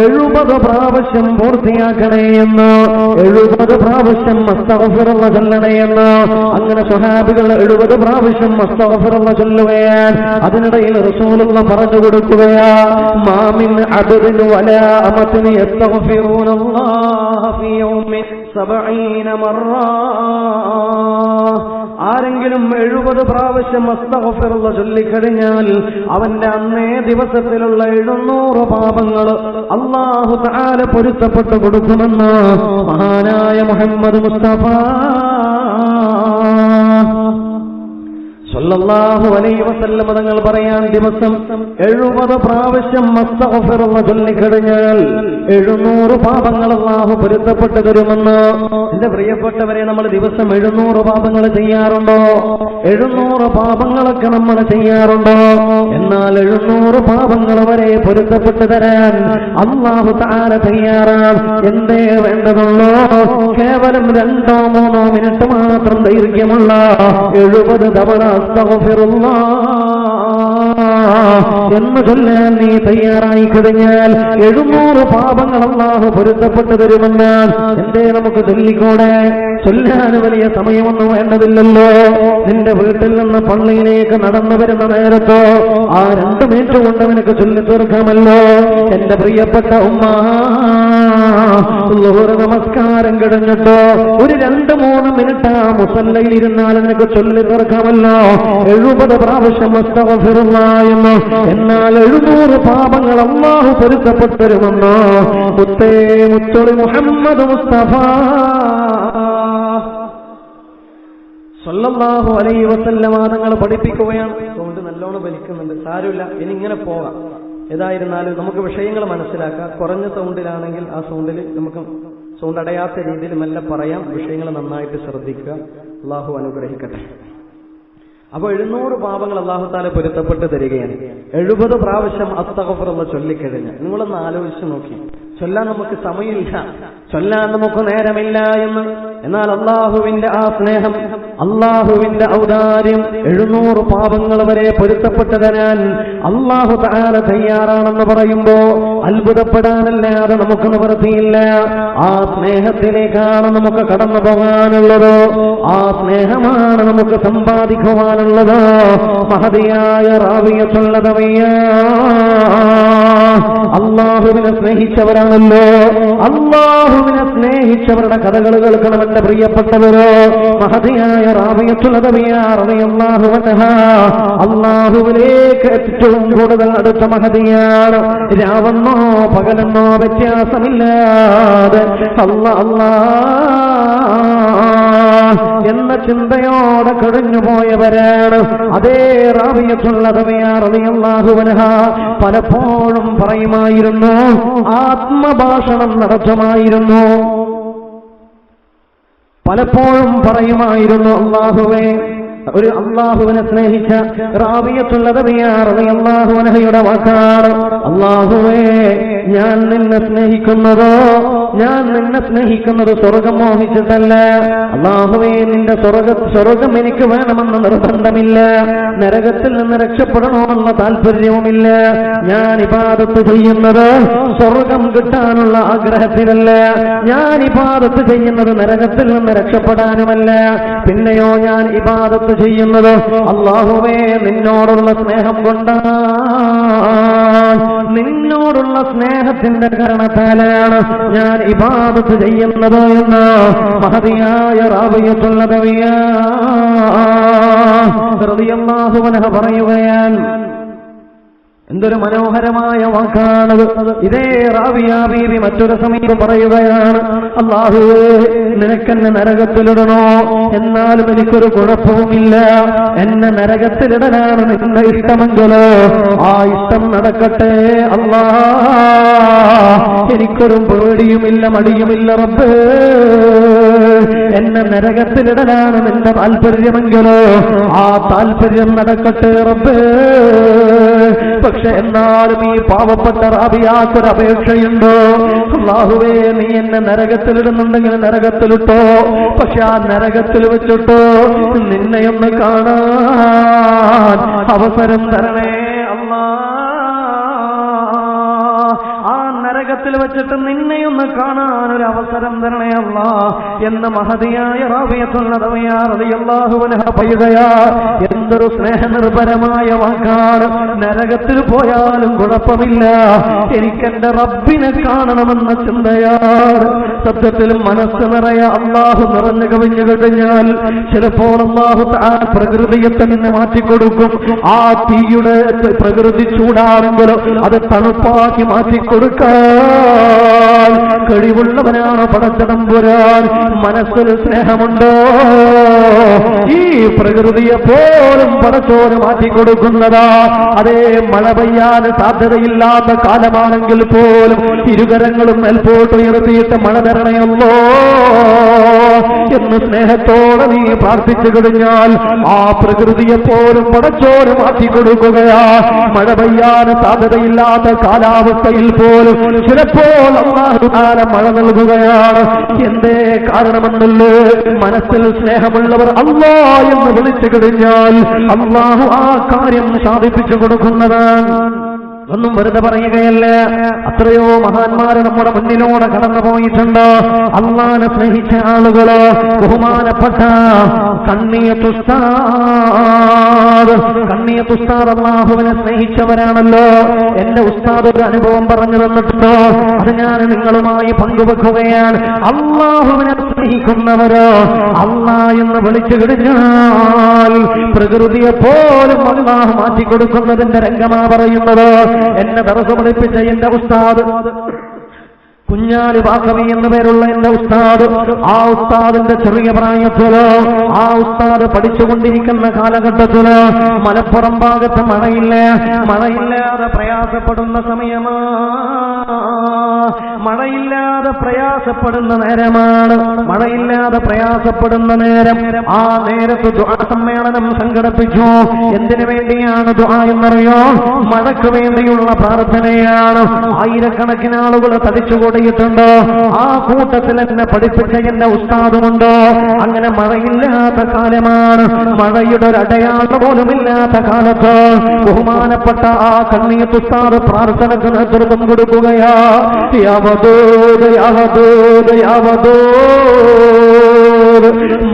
70 പ്രാവശ്യം പൂർത്തിയാക്കണേ എന്ന്, 70 പ്രാവശ്യം അസ്തഗ്ഫിറുള്ള ചൊല്ലണേ എന്ന്. അങ്ങനെ സ്വഹാബികൾ 70 പ്രാവശ്യം അസ്തഗ്ഫിറുള്ള ചൊല്ലുകയാണ്. അതിനിടയിൽ റസൂലുള്ളാഹി പറഞ്ഞു കൊടുക്കുകയാ, മാ മിൻ അബ്ദിൻ വലാ അമത്തിൻ യസ്തഗ്ഫിറൂനല്ലാഹ ഫീ യൗമിൻ 70 മർറ. ആരെങ്കിലും 70 പ്രാവശ്യം അസ്തഗ്ഫിറുള്ള ചൊല്ലിക്കഴിഞ്ഞാൽ അവന്റെ അന്നേ ദിവസത്തിലുള്ള 700 പാപങ്ങൾ അല്ലാഹു തആല പൊരുത്തപ്പെട്ടു കൊടുക്കുമെന്ന് മഹാനായ മുഹമ്മദ് മുസ്തഫ സല്ലല്ലാഹു അലൈഹി വസല്ലം തങ്ങൾ പറയാൻ, ദിവസം 70 പ്രാവശ്യം അസ്തഗ്ഫിറുള്ള ചൊല്ലിക്കഴിഞ്ഞാൽ 700 പാപങ്ങൾ അല്ലാഹു പൊരുത്തപ്പെട്ടു തരുമെന്ന്. എന്റെ പ്രിയപ്പെട്ടവരെ, നമ്മൾ ദിവസം 700 പാപങ്ങൾ ചെയ്യാറുണ്ടോ? 700 പാപങ്ങളൊക്കെ നമ്മൾ ചെയ്യാറുണ്ടോ? എന്നാൽ 700 പാപങ്ങൾ വരെ പൊരുത്തപ്പെട്ടു തരാൻ അല്ലാഹു തആല തയ്യാറാണ്. എന്തേ വേണ്ടതുള്ളൂ? കേവലം 2-3 മിനിറ്റ് മാത്രം ദൈർഘ്യമുള്ള 70 തവണ അസ്തഗ്ഫിറുല്ലാഹ്. എന്ന് ചൊല്ലാൻ നീ തയ്യാറായി കഴിഞ്ഞാൽ 700 പാപങ്ങൾ അല്ലാഹു പൊരുത്തപ്പെട്ടു തരുമെന്നാണ്. എന്തേ നമുക്ക് ചൊല്ലിക്കൂടെ? ചൊല്ലാൻ വലിയ സമയമൊന്നും വേണ്ടതില്ലല്ലോ. നിന്റെ വീട്ടിൽ നിന്ന് പള്ളിയിലേക്ക് നടന്നു വരുന്ന നേരത്തോ ആ 2 മിനിറ്റ് കൊണ്ട് നിനക്ക് ചൊല്ലി തീർക്കാമല്ലോ. എന്റെ പ്രിയപ്പെട്ട ഉമ്മ, ളുഹർ നമസ്കാരം കഴിഞ്ഞിട്ടോ ഒരു 2-3 മിനിറ്റ് ആ മുസല്ലയിൽ ഇരുന്നാൽ നിനക്ക് ചൊല്ലി തീർക്കാമല്ലോ 70 പ്രാവശ്യം അസ്തഗ്ഫിറുല്ലാഹ് എന്ന്. എന്നാൽ 700 പാപങ്ങൾ അല്ലാഹു പൊരുത്തപ്പെട്ടു മുത്തേ മുത്തൊളി മുഹമ്മദ് മുസ്തഫ സല്ലല്ലാഹു അലൈഹി വസല്ലമ തങ്ങൾ പഠിപ്പിക്കുകയാണ്. സൗണ്ട് നല്ലോണം വലിക്കുന്നുണ്ട്, സാരമില്ല, ഇനി ഇങ്ങനെ പോകാം. ഏതായിരുന്നാലും നമുക്ക് വിഷയങ്ങൾ മനസ്സിലാക്കാം. കുറഞ്ഞ സൗണ്ടിലാണെങ്കിൽ ആ സൗണ്ടിൽ നമുക്ക് സൗണ്ട് അടയാത്ത രീതിയിൽ മെല്ലെ പറയാം. വിഷയങ്ങൾ നന്നായിട്ട് ശ്രദ്ധിക്കുക. അല്ലാഹു അനുഗ്രഹിക്കട്ടെ. അപ്പോൾ 700 പാപങ്ങൾ അല്ലാഹു തആല പൊരുത്തപ്പെട്ട് തരികയാണ്. 70 പ്രാവശ്യം അസ്തഗ്ഫിറുല്ലാഹ് ചൊല്ലിക്കഴിഞ്ഞ് നിങ്ങളൊന്ന് ആലോചിച്ച് നോക്കി. ചൊല്ലാൻ നമുക്ക് സമയമില്ല, ചൊല്ലാൻ നമുക്ക് നേരമില്ല എന്ന്. എന്നാൽ അള്ളാഹുവിന്റെ ആ സ്നേഹം, അള്ളാഹുവിന്റെ ഔദാര്യം 700 പാപങ്ങൾ വരെ പൊരുത്തപ്പെട്ടു തരാൻ അള്ളാഹു തആല തയ്യാറാണെന്ന് പറയുമ്പോ അത്ഭുതപ്പെടാനല്ലാതെ നമുക്ക് നിവൃത്തിയില്ല. ആ സ്നേഹത്തിലേക്കാണ് നമുക്ക് കടന്നു പോകാനുള്ളത്. ആ സ്നേഹമാണ് നമുക്ക് സമ്പാദിക്കുവാനുള്ളത്. മഹദിയായ റാവിയത്തുള്ളതവയ്യ അള്ളാഹുവിനെ സ്നേഹിച്ചവരാണല്ലോ. അള്ളാഹുവിനെ സ്നേഹിച്ചവരുടെ കഥകൾ കേൾക്കണം എന്റെ പ്രിയപ്പെട്ടവരോ. മഹദിയായ റാബിയത്തുൽ-അദവിയ്യ റളിയല്ലാഹു അൻഹാ അള്ളാഹുവിലേക്ക് ഏറ്റവും കൂടുതൽ അടുത്ത മഹദിയാണ്. രാവെന്നോ പകലെന്നോ വ്യത്യാസമില്ലാതെ അല്ലാഹ് എന്ന ചിന്തയോടെ കഴിഞ്ഞുപോയവരാണ്. അതേ റാബിയത്തുൽ-അദവിയ്യ റളിയല്ലാഹു അൻഹാ പലപ്പോഴും പറയുമായിരുന്നു, ആത്മഭാഷണം നടത്തുമായിരുന്നു. പലപ്പോഴും പറയുമായിരുന്നു, അല്ലാഹുവേ, ഒരു അള്ളാഹുവിനെ സ്നേഹിച്ച റാബിയത്തുൽ-അദവിയ്യ റളിയല്ലാഹു അൻഹയുടെ വാക്കാണ്, അല്ലാഹുവേ, ഞാൻ നിന്നെ സ്നേഹിക്കുന്നത് സ്വർഗം മോഹിച്ചിട്ടല്ല. അല്ലാഹുവേ, നിന്റെ സ്വർഗം എനിക്ക് വേണമെന്ന് നിർബന്ധമില്ല. നരകത്തിൽ നിന്ന് രക്ഷപ്പെടണമെന്ന താല്പര്യവുമില്ല. ഞാൻ ഇബാദത്ത് ചെയ്യുന്നത് സ്വർഗം കിട്ടാനുള്ള ആഗ്രഹത്തിലല്ല. ഞാൻ ഇബാദത്ത് ചെയ്യുന്നത് നരകത്തിൽ നിന്ന് രക്ഷപ്പെടാനുമല്ല. പിന്നെയോ ഞാൻ ഇബാദത്ത് ചെയ്യുന്നത് അല്ലാഹുവേ നിന്നോടുള്ള സ്നേഹം കൊണ്ടാണ്. നിന്നോടുള്ള സ്നേഹത്തിന്റെ കാരണത്താലാണ് ഞാൻ ഇബാദത്ത് ചെയ്യുന്നത് എന്ന് മഹദിയായ റാബിയത്തുൽ-അദവിയ്യ റളിയല്ലാഹു അൻഹ പറയുകയാണ്. എന്തൊരു മനോഹരമായ വാക്കാണത്. ഇതേ റാബിയ ബീവി മറ്റൊരു സമയം പറയുകയാണ്, അല്ലാഹുവേ, നിനക്കെന്നെ നരകത്തിലിടണോ? എന്നാലും എനിക്കൊരു കുഴപ്പവുമില്ല. എന്നെ നരകത്തിലിടനാണ് നിന്റെ ഇഷ്ടമെങ്കിലോ ആ ഇഷ്ടം നടക്കട്ടെ അല്ലാഹ്. എനിക്കൊരു പേടിയുമില്ല, മടിയുമില്ല റബ്ബേ. എന്നെ നരകത്തിലിടനാണ് നിന്റെ താല്പര്യമെങ്കിലോ ആ താല്പര്യം നടക്കട്ടെ റബ്ബേ. പക്ഷെ എന്നാലും ഈ പാവപ്പെട്ട റാബിയാക്കൊരു അപേക്ഷയുണ്ടോ? അല്ലാഹുവേ, നീ എന്നെ നരകത്തിലിടുന്നുണ്ടെങ്കിൽ നരകത്തിലിട്ടോ. പക്ഷെ ആ നരകത്തിൽ വെച്ചിട്ടോ നിന്നെയൊന്ന് കാണാൻ അവസരം തരണേ അല്ലാഹ്. ആ നരകത്തിൽ വെച്ചിട്ട് നിന്നെയൊന്ന് കാണാൻ ഒരു അവസരം തരണേ അല്ലാഹ് എന്ന് മഹദിയായ റാബിയത്തുൽ-അദവിയ്യ റളിയല്ലാഹു അൻഹ പറയുകയാ. എന്തൊരു സ്നേഹനിർഭരമായ വാക്കാണ്. നരകത്തിൽ പോയാലും കുഴപ്പമില്ല, എനിക്കെന്റെ റബ്ബിനെ കാണണമെന്ന ചിന്തയാണ്. സത്യത്തിൽ മനസ്സ് നിറയെ അല്ലാഹു നിറഞ്ഞു കവിഞ്ഞു കഴിഞ്ഞാൽ ചിലപ്പോൾ അല്ലാഹു തആല പ്രകൃതിയെ തന്നെ മാറ്റിക്കൊടുക്കും. ആ തീയുടെ പ്രകൃതി ചൂടാണെങ്കിലോ അത് തണുപ്പാക്കി മാറ്റിക്കൊടുക്കാൻ കഴിവുള്ളവനാണ് പടച്ചതമ്പുരാൻ. മനസ്സിൽ സ്നേഹമുണ്ടോ? ഈ പ്രകൃതിയെ പോലും പടച്ചോന് മാറ്റിക്കൊടുക്കുന്നതാ. അതേ, മഴ പെയ്യാൻ സാധ്യതയില്ലാത്ത കാലമാണെങ്കിൽ പോലും ഇരുകരങ്ങളും മേൽപോട്ട് ഉയർത്തിയിട്ട് മഴ തരണയല്ലോ എന്ന് സ്നേഹത്തോടെ നീ പ്രാർത്ഥിച്ചു കഴിഞ്ഞാൽ ആ പ്രകൃതിയെ പോലും പടച്ചോന് മാറ്റിക്കൊടുക്കുകയാ. മഴ പെയ്യാൻ സാധ്യതയില്ലാത്ത കാലാവസ്ഥയിൽ പോലും ചിലപ്പോൾ അല്ലാഹു തആല മഴ നൽകുകയാണ്. എന്തേ കാരണമെന്നല്ലേ? മനസ്സിൽ സ്നേഹമുള്ളവർ അല്ലാഹ് എന്ന് വിളിച്ചു കഴിഞ്ഞാൽ അല്ലാഹു ആ കാര്യം സാധിപ്പിച്ചു കൊടുക്കുന്നതാണ്. ഒന്നും വെറുതെ പറയുകയല്ല. അത്രയോ മഹാന്മാര് നമ്മുടെ മുന്നിലൂടെ കടന്നു പോയിട്ടുണ്ട്. അല്ലാഹനെ സ്നേഹിച്ച ആളുകള്, ബഹുമാനപ്പെട്ട കണ്ണിയത്ത് ഉസ്താദ് അല്ലാഹുവിനെ സ്നേഹിച്ചവരാണല്ലോ. എന്റെ ഉസ്താദ് ഒരു അനുഭവം പറഞ്ഞു തന്നിട്ടുണ്ടോ? അത് ഞാൻ നിങ്ങളുമായി പങ്കുവെക്കുകയാണ്. അല്ലാഹുവിനെ സ്നേഹിക്കുന്നവര് അല്ലാഹ് എന്ന് വിളിച്ചു കഴിഞ്ഞാൽ പ്രകൃതിയെ പോലും അല്ലാഹു മാറ്റിക്കൊടുക്കുന്നതിന്റെ രംഗമാ പറയുന്നത്. എന്നെ ദർസ് പഠിപ്പിച്ച എന്റെ ഉസ്താദ് കുഞ്ഞാലി ബാക്കവി എന്നു പേരുള്ള എന്റെ ഉസ്താദ്, ആ ഉസ്താദിന്റെ ചെറിയ പ്രായത്തില്, ആ ഉസ്താദ് പഠിച്ചുകൊണ്ടിരിക്കുന്ന കാലഘട്ടത്തില് മലപ്പുറം ഭാഗത്ത് മഴയില്ലാതെ പ്രയാസപ്പെടുന്ന സമയമാ, മഴയില്ലാതെ പ്രയാസപ്പെടുന്ന നേരമാണ്. മഴയില്ലാതെ പ്രയാസപ്പെടുന്ന നേരം, ആ നേരത്ത് ദുആ സമ്മേളനം സംഘടിപ്പിച്ചു. എന്തിനു വേണ്ടിയാണ് ദുആ എന്നറിയോ? മഴയ്ക്ക് വേണ്ടിയുള്ള പ്രാർത്ഥനയാണ്. ആയിരക്കണക്കിന് ആളുകൾ തടിച്ചുകൂടിയിട്ടുണ്ട്. ആ കൂട്ടത്തിൽ എന്നെ പഠിപ്പിച്ച എന്റെ ഉസ്താദുമുണ്ട്. അങ്ങനെ മഴയില്ലാത്ത കാലമാണ്. മഴയുടെ ഒരു അടയാളം പോലുമില്ലാത്ത കാലത്ത് ബഹുമാനപ്പെട്ട ആ കണ്ണിയത്ത് ഉസ്താദ് പ്രാർത്ഥനക്ക് നേതൃത്വം കൊടുക്കുകയാ.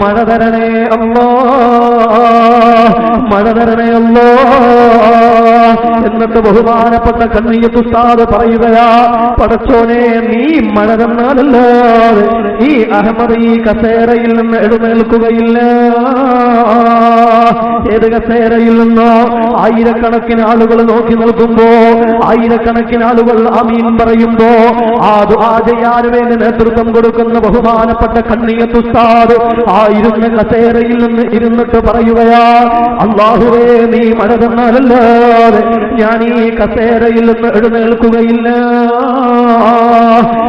മഴ തരണേ അല്ലാ, മഴ തരണേ അല്ലാ. എന്നിട്ട് ബഹുമാനപ്പെട്ട കണ്ണിയത്ത് ഉസ്താദ് പറയുകയാ, പടച്ചോനെ നീ മഴ തന്നാലല്ലാതെ ഈ അഹമ്മദ് ഈ കസേരയിൽ നിന്ന് എഴുന്നേൽക്കുകയില്ല. ഏത് കസേരയിൽ നിന്നോ? ആയിരക്കണക്കിന് ആളുകൾ നോക്കി നിൽക്കുമ്പോ, ആയിരക്കണക്കിന് ആളുകൾ ആമീൻ പറയുമ്പോ, ആ ദുആ ചെയ്യാൻ വേണ്ടി നേതൃത്വം കൊടുക്കുന്ന ബഹുമാനപ്പെട്ട കണ്ണിയത്ത് ഉസ്താദ് ആ ഇരുന്ന കസേരയിൽ നിന്ന് ഇരുന്നിട്ട് പറയുകയാ, അല്ലാഹുവേ നീ മഴ തന്നാലല്ലാതെ ഞാൻ ഈ കസേരയിൽ നിന്ന് എഴുന്നേൽക്കുകയില്ല.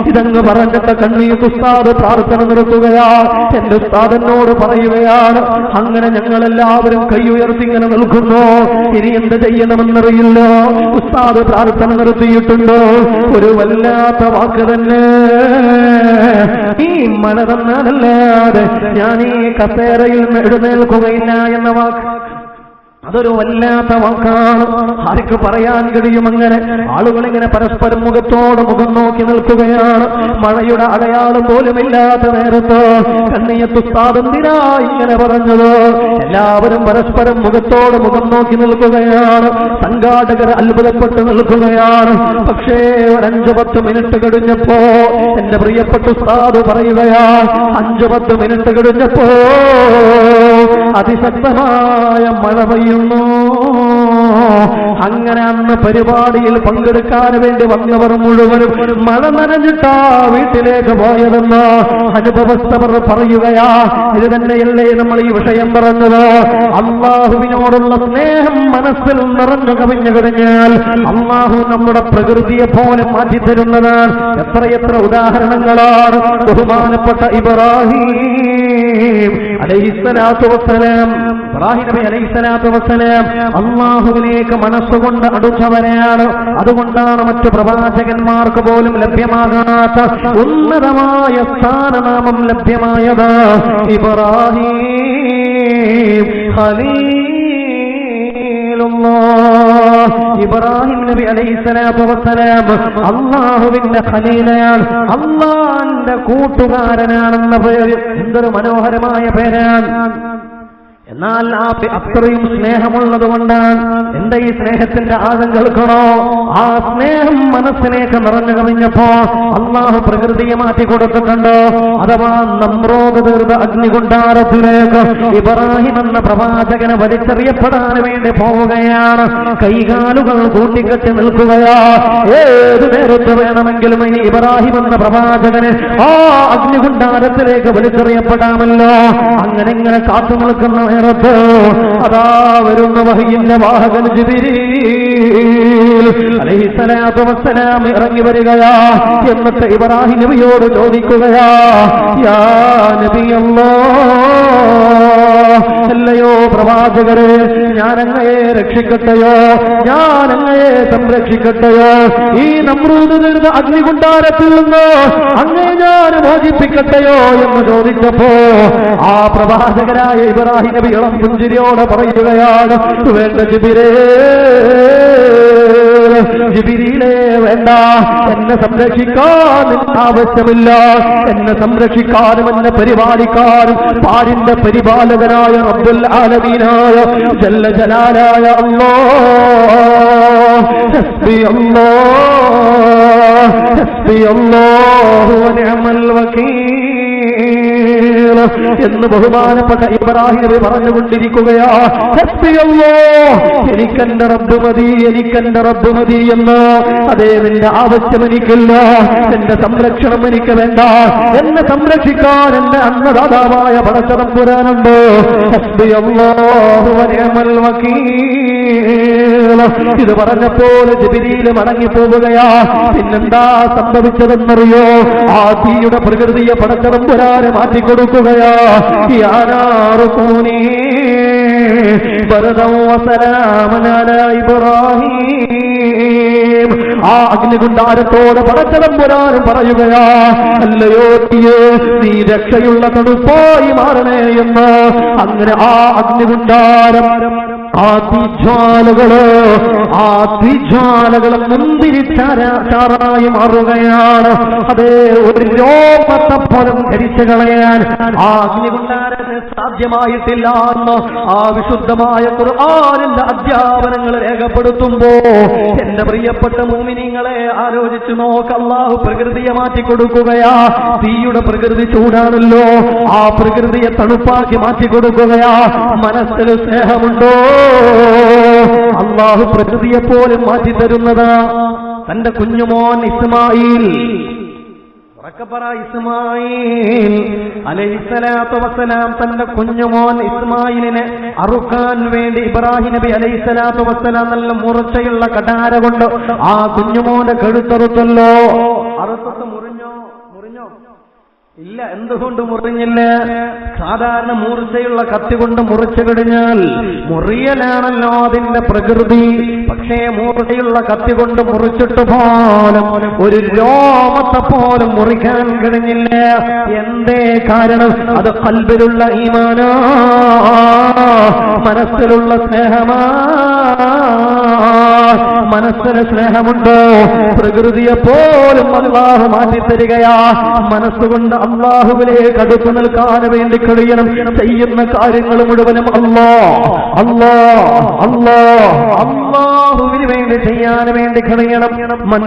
ഇതങ്ങ് പറഞ്ഞിട്ട് കണ്ണിയത്ത് ഉസ്താദ് പ്രാർത്ഥന നിർത്തുകയാ. എന്റെ ഉസ്താദിനോട് പറയുകയാണ്, അങ്ങനെ ഞങ്ങളെല്ലാവരും കൈ ഉയർത്തി ഇങ്ങനെ നിൽക്കുന്നു. ഇനി എന്ത് ചെയ്യണമെന്നറിയില്ല. ഉസ്താദ് പ്രാർത്ഥന നിർത്തിയിട്ടുണ്ട്. ഒരു വല്ലാത്ത വാക്ക് തന്നെ, ഈ മഴ തന്നാലല്ലാതെ ഞാൻ ഈ കസേരയിൽ നിന്ന് എഴുന്നേൽക്കുകയില്ല എന്ന വാക്ക്. അതൊരു വല്ലാത്ത വാക്കാണ്. ആർക്ക് പറയാൻ കഴിയും? അങ്ങനെ ആളുകളിങ്ങനെ പരസ്പരം മുഖത്തോട് മുഖം നോക്കി നിൽക്കുകയാണ്. മഴയുടെ അടയാളം പോലുമില്ലാത്ത നേരത്ത് കണ്ണിയത്ത് ഉസ്താദ് എന്തിനാ ഇങ്ങനെ പറഞ്ഞത്? എല്ലാവരും പരസ്പരം മുഖത്തോട് മുഖം നോക്കി നിൽക്കുകയാണ്. സംഘാടകർ അത്ഭുതപ്പെട്ട് നിൽക്കുകയാണ്. പക്ഷേ ഒരു 5-10 മിനിറ്റ് കഴിഞ്ഞപ്പോ എന്റെ പ്രിയപ്പെട്ട ഉസ്താദ് പറയുകയാ, 5-10 മിനിറ്റ് കഴിഞ്ഞപ്പോ അതിശക്തമായ മഴ പെയ്യുന്നു. അങ്ങനെ അന്ന് പരിപാടിയിൽ പങ്കെടുക്കാൻ വേണ്ടി വന്നവർ മുഴുവനും മഴ നനഞ്ഞിട്ടാ വീട്ടിലേക്ക് പോയതെന്ന് അനുഭവസ്ഥവർ പറയുകയാ. ഇത് തന്നെയല്ലേ നമ്മൾ ഈ വിഷയം പറഞ്ഞത്? അല്ലാഹുവിനോടുള്ള സ്നേഹം മനസ്സിൽ നിറഞ്ഞു കവിഞ്ഞു കഴിഞ്ഞാൽ അല്ലാഹു നമ്മുടെ പ്രകൃതിയെ പോലെ മാറ്റിത്തരുന്നതാണ്. എത്രയെത്ര ഉദാഹരണങ്ങളാണ്. ബഹുമാനപ്പെട്ട ഇബ്രാഹിം അലൈഹിസ്സലാത്തു വസ്സലാം, ഇബ്രാഹിം നബി അലൈഹിസ്സലാത്തു വസ്സലാം അല്ലാഹുവിലേക്ക് മനസ്സുകൊണ്ട് അടുത്തവരാണ്. അതുകൊണ്ടാണ് മറ്റു പ്രവാചകന്മാർക്ക് പോലും ലഭ്യമാകാത്ത ഉന്നതമായ സ്ഥാനനാമം ലഭ്യമായത്. ഇബ്രാഹിം ഇബ്രാഹിം നബി അലൈഹിസ്സലാത്തു വസ്സലാം അല്ലാഹുവിന്റെ ഖലീലാണ്, അല്ലാഹുവിന്റെ കൂട്ടുകാരനാണെന്ന പേര്. എന്തൊരു മനോഹരമായ പേരാണ്. എന്നാൽ ആ അത്രയും സ്നേഹമുള്ളത് കൊണ്ടാണ്. എന്റെ ഈ സ്നേഹത്തിന്റെ ആഴം കേൾക്കണോ? ആ സ്നേഹം മനസ്സിലേക്ക് നിറഞ്ഞു കവിഞ്ഞപ്പോ അല്ലാഹു പ്രകൃതിയെ മാറ്റി കൊടുത്തിട്ടുണ്ട്. അഥവാ നമ്രോദ് തീർത്ത അഗ്നികുണ്ടാരത്തിലേക്ക് ഇബ്രാഹിം എന്ന പ്രവാചകനെ വലിച്ചെറിയപ്പെടാൻ വേണ്ടി പോവുകയാണ്. കൈകാലുകൾ കൂട്ടിക്കെട്ടി നിൽക്കുകയാ. ഏതു നേരത്ത് വേണമെങ്കിലും ഇനി ഇബ്രാഹിം എന്ന പ്രവാചകന് ആ അഗ്നികുണ്ടാരത്തിലേക്ക് വലിച്ചെറിയപ്പെടാമല്ലോ. അങ്ങനെ ഇങ്ങനെ കാത്തു നിൽക്കുന്ന നേരത്ത് അതാ വരുന്ന വഹയിന്റെ വാഹകൻ ജിബ്രീൽ അലൈഹിസ്സലാത്തു വസ്സലാം ഇറങ്ങി വരികയാ. എന്നിട്ട് ഇബ്രാഹിം നബിയോട് ചോദിക്കുകയാ, യാ നബിയല്ലാഹ്, അല്ലയോ പ്രവാചകരെ, ഞാൻ അങ്ങയെ രക്ഷിക്കട്ടെയോ, ഞാൻ അങ്ങയെ സംരക്ഷിക്കട്ടെയോ, ഈ നമ്രൂദിന്റെ അഗ്നികുണ്ടാരത്തിൽ നിന്ന് അങ്ങയെ ഞാൻ മോചിപ്പിക്കട്ടെയോ എന്ന് ചോദിച്ചപ്പോ ആ പ്രവാചകരായ ഇബ്രാഹിം നബി ഇളം പുഞ്ചിരിയോടെ പറയുകയാണ്, വേണ്ട ജിബിരിയിലേ, വേണ്ട, എന്നെ സംരക്ഷിക്കാൻ ആവശ്യമില്ല. എന്നെ സംരക്ഷിക്കാനും എന്നെ പരിപാലിക്കാനും പാരിന്റെ പരിപാലകനായ റബ്ബുൽ ആലമീനായ ജല്ല ജലാലായ അല്ലാഹ്, ഹസ്ബി അല്ലാഹ്, ഹസ്ബി അല്ലാഹു വ നിഅമൽ വകീൽ എന്ന് ബഹുമാനപ്പെട്ട ഇബ്രാഹിം നബി പറഞ്ഞുകൊണ്ടിരിക്കുകയാ. ഹസ്ബി അല്ലാഹ്, എനിക്കെന്റെ റബ്ബ് മതി, എനിക്കെന്റെ റബ്ബ് മതി എന്ന്. അതേ, നിന്റെ ആവശ്യം എനിക്കില്ല, എന്റെ സംരക്ഷണം എനിക്ക് വേണ്ട, എന്നെ സംരക്ഷിക്കാൻ എന്റെ അന്നദാതാവായ പടച്ചതമ്പുരാനുണ്ട്. ഹസ്ബി അല്ലാഹു വ നിഅമൽ വകീൽ. ഇത് പറഞ്ഞപ്പോൾ ജിബ്രീൽ മടങ്ങിപ്പോവുകയാ. പിന്നെന്താ സംഭവിച്ചതെന്നറിയോ? ആ തീയുടെ പ്രകൃതിയെ പടച്ചതമ്പുരാനെ മാറ്റിക്കൊടുക്കുകയാ. യാനാറുകൂനി ബർദൻ വസലാമൻ അലാ ഇബ്രാഹിം. ആ അഗ്നികുണ്ടാരത്തോടെ പടച്ചതമ്പുരാനും പറയുകയാ, അല്ലയോ നീ രക്ഷയുള്ള തണുപ്പായി മാറണേ എന്ന്. അങ്ങനെ ആ അഗ്നികുണ്ടാരം, ആ തീജ്വാലകള് മുന്തിരിച്ചാറായി മാറുകയാണ്. അതേ, ഒരു രോമത്തെ പോലും ധരിച്ചു കളയാൻ ആ അഗ്നികുണ്ടാരത്തിന് സാധ്യമായിട്ടില്ല എന്ന് ആ വിശുദ്ധമായ ഖുർആനിന്റെ അധ്യാപനങ്ങൾ രേഖപ്പെടുത്തുമ്പോ എന്റെ പ്രിയപ്പെട്ട മുഅ്മിനീങ്ങളെ ആലോചിച്ചു നോക്ക്. അല്ലാഹു പ്രകൃതിയെ മാറ്റിക്കൊടുക്കുകയാ. തീയുടെ പ്രകൃതി ചൂടാണല്ലോ, ആ പ്രകൃതിയെ തണുപ്പാക്കി മാറ്റിക്കൊടുക്കുകയാ. മനസ്സിൽ സ്നേഹമുണ്ടോ? അല്ലാഹു പ്രകൃതിയെ പോലും മാറ്റിത്തരുന്നത് തന്റെ കുഞ്ഞുമോൻ ഇസ്മായിൽ, ഇസ്മായിൽ അലൈഹിസ്സലാത്തു വസ്സലാം തന്റെ കുഞ്ഞുമോൻ ഇസ്മായിലിനെ അറുക്കാൻ വേണ്ടി ഇബ്രാഹിം നബി അലൈഹിസ്സലാത്തു വസ്സലാം നല്ല മൂർച്ചയുള്ള കഠാര കൊണ്ട് ആ കുഞ്ഞുമോന്റെ കഴുത്തറുത്തല്ലോ. അറുത്തത്ത് മുറിഞ്ഞോ? ഇല്ല. എന്തുകൊണ്ട് മുറിഞ്ഞില്ല? സാധാരണ മൂർച്ചയുള്ള കത്തി കൊണ്ട് മുറിച്ചു കഴിഞ്ഞാൽ മുറിയലാണല്ലോ അതിന്റെ പ്രകൃതി. പക്ഷേ മൂർച്ചയുള്ള കത്തി കൊണ്ട് മുറിച്ചിട്ട് പോലും ഒരു രോമത്തെ പോലും മുറിക്കാൻ കഴിഞ്ഞില്ല. എന്തേ കാരണം? അത് ഖൽബിലുള്ള ഈമാനാ, മനസ്സിലുള്ള സ്നേഹമാ. മനസ്സിന് സ്നേഹമുണ്ടോ? പ്രകൃതിയെ പോലും അല്ലാഹു മാറ്റിത്തരികയാ. മനസ്സുകൊണ്ട് അല്ലാഹുവിലേക്ക് അടുത്തു നിൽക്കാൻ വേണ്ടി കഴിയണം. ചെയ്യുന്ന കാര്യങ്ങൾ മുഴുവനും അല്ലാഹുവിന് വേണ്ടി ചെയ്യാൻ വേണ്ടി കഴിയണം. മൻ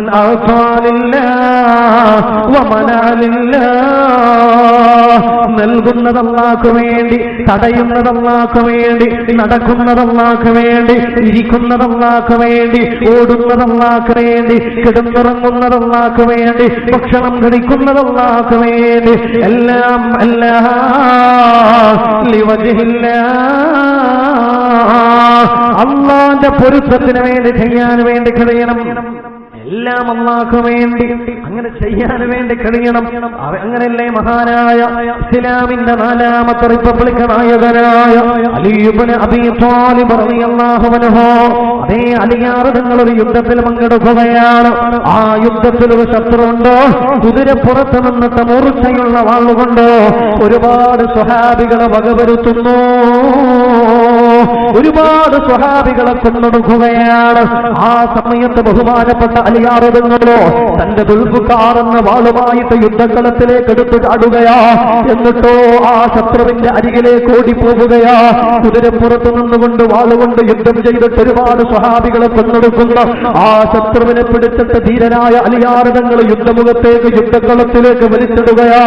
നൽകുന്നതല്ലാഹു വേണ്ടി, തടയുന്നതല്ലാഹു വേണ്ടി, നടക്കുന്നതല്ലാഹു വേണ്ടി, ഇരിക്കുന്നതല്ലാഹു വേണ്ടി, ഓടുന്നതല്ലാഹു വേണ്ടി, കിടന്നുറങ്ങുന്നതല്ലാഹു വേണ്ടി, ഭക്ഷണം കഴിക്കുന്നതല്ലാഹു വേണ്ടി, എല്ലാം അല്ലാഹ് അല്ലാഹുവിന്റെ പൊരുത്തത്തിന് വേണ്ടി ചെയ്യാൻ വേണ്ടി കഴിയണം. എല്ലാം അല്ലാഹുവിന് വേണ്ടി അങ്ങനെ ചെയ്യാൻ വേണ്ടി കഴിയണം. അങ്ങനെയല്ലേ മഹാനായ ഇസ്ലാമിന്റെ 4ാമത്തെ റിപ്പബ്ലിക് നായകനായ അലി ഇബ്നു അബീ ത്വാലിബ് റളിയല്ലാഹു അൻഹു, അതേ അലിയാർ തങ്ങളൊരു യുദ്ധത്തിൽ പങ്കെടുക്കുകയാണ്. ആ യുദ്ധത്തിൽ ഒരു ശത്രുണ്ട്. കുതിരപ്പുറത്ത് നിന്നിട്ട് മൂർച്ചയുള്ള വാളുകൊണ്ട് ഒരുപാട് സ്വഹാബികളെ വകവരുത്തുന്നു. ഒരുപാട് സ്വഹാബികളെ കൊന്നൊടുക്കുകയാണ്. ആ സമയത്ത് ബഹുമാനപ്പെട്ട അലിയാറുതങ്ങളോ തന്റെ ദുൽഫുഖാർ എന്ന വാളുമായിട്ട് യുദ്ധക്കളത്തിലേക്ക് എടുത്തു ചാടുകയാ. എന്നിട്ടോ ആ ശത്രുവിന്റെ അരികിലേക്ക് ഓടിപ്പോവുകയാ. കുതിരപ്പുറത്ത് നിന്നുകൊണ്ട് വാളുകൊണ്ട് യുദ്ധം ചെയ്തിട്ട് ഒരുപാട് സ്വഹാബികളെ കൊന്നൊടുക്കുന്ന ആ ശത്രുവിനെ പിടിച്ചിട്ട് ധീരനായ അലിയാറുതങ്ങൾ യുദ്ധമുഖത്തേക്ക്, യുദ്ധക്കളത്തിലേക്ക് വലിച്ചിടുകയാ.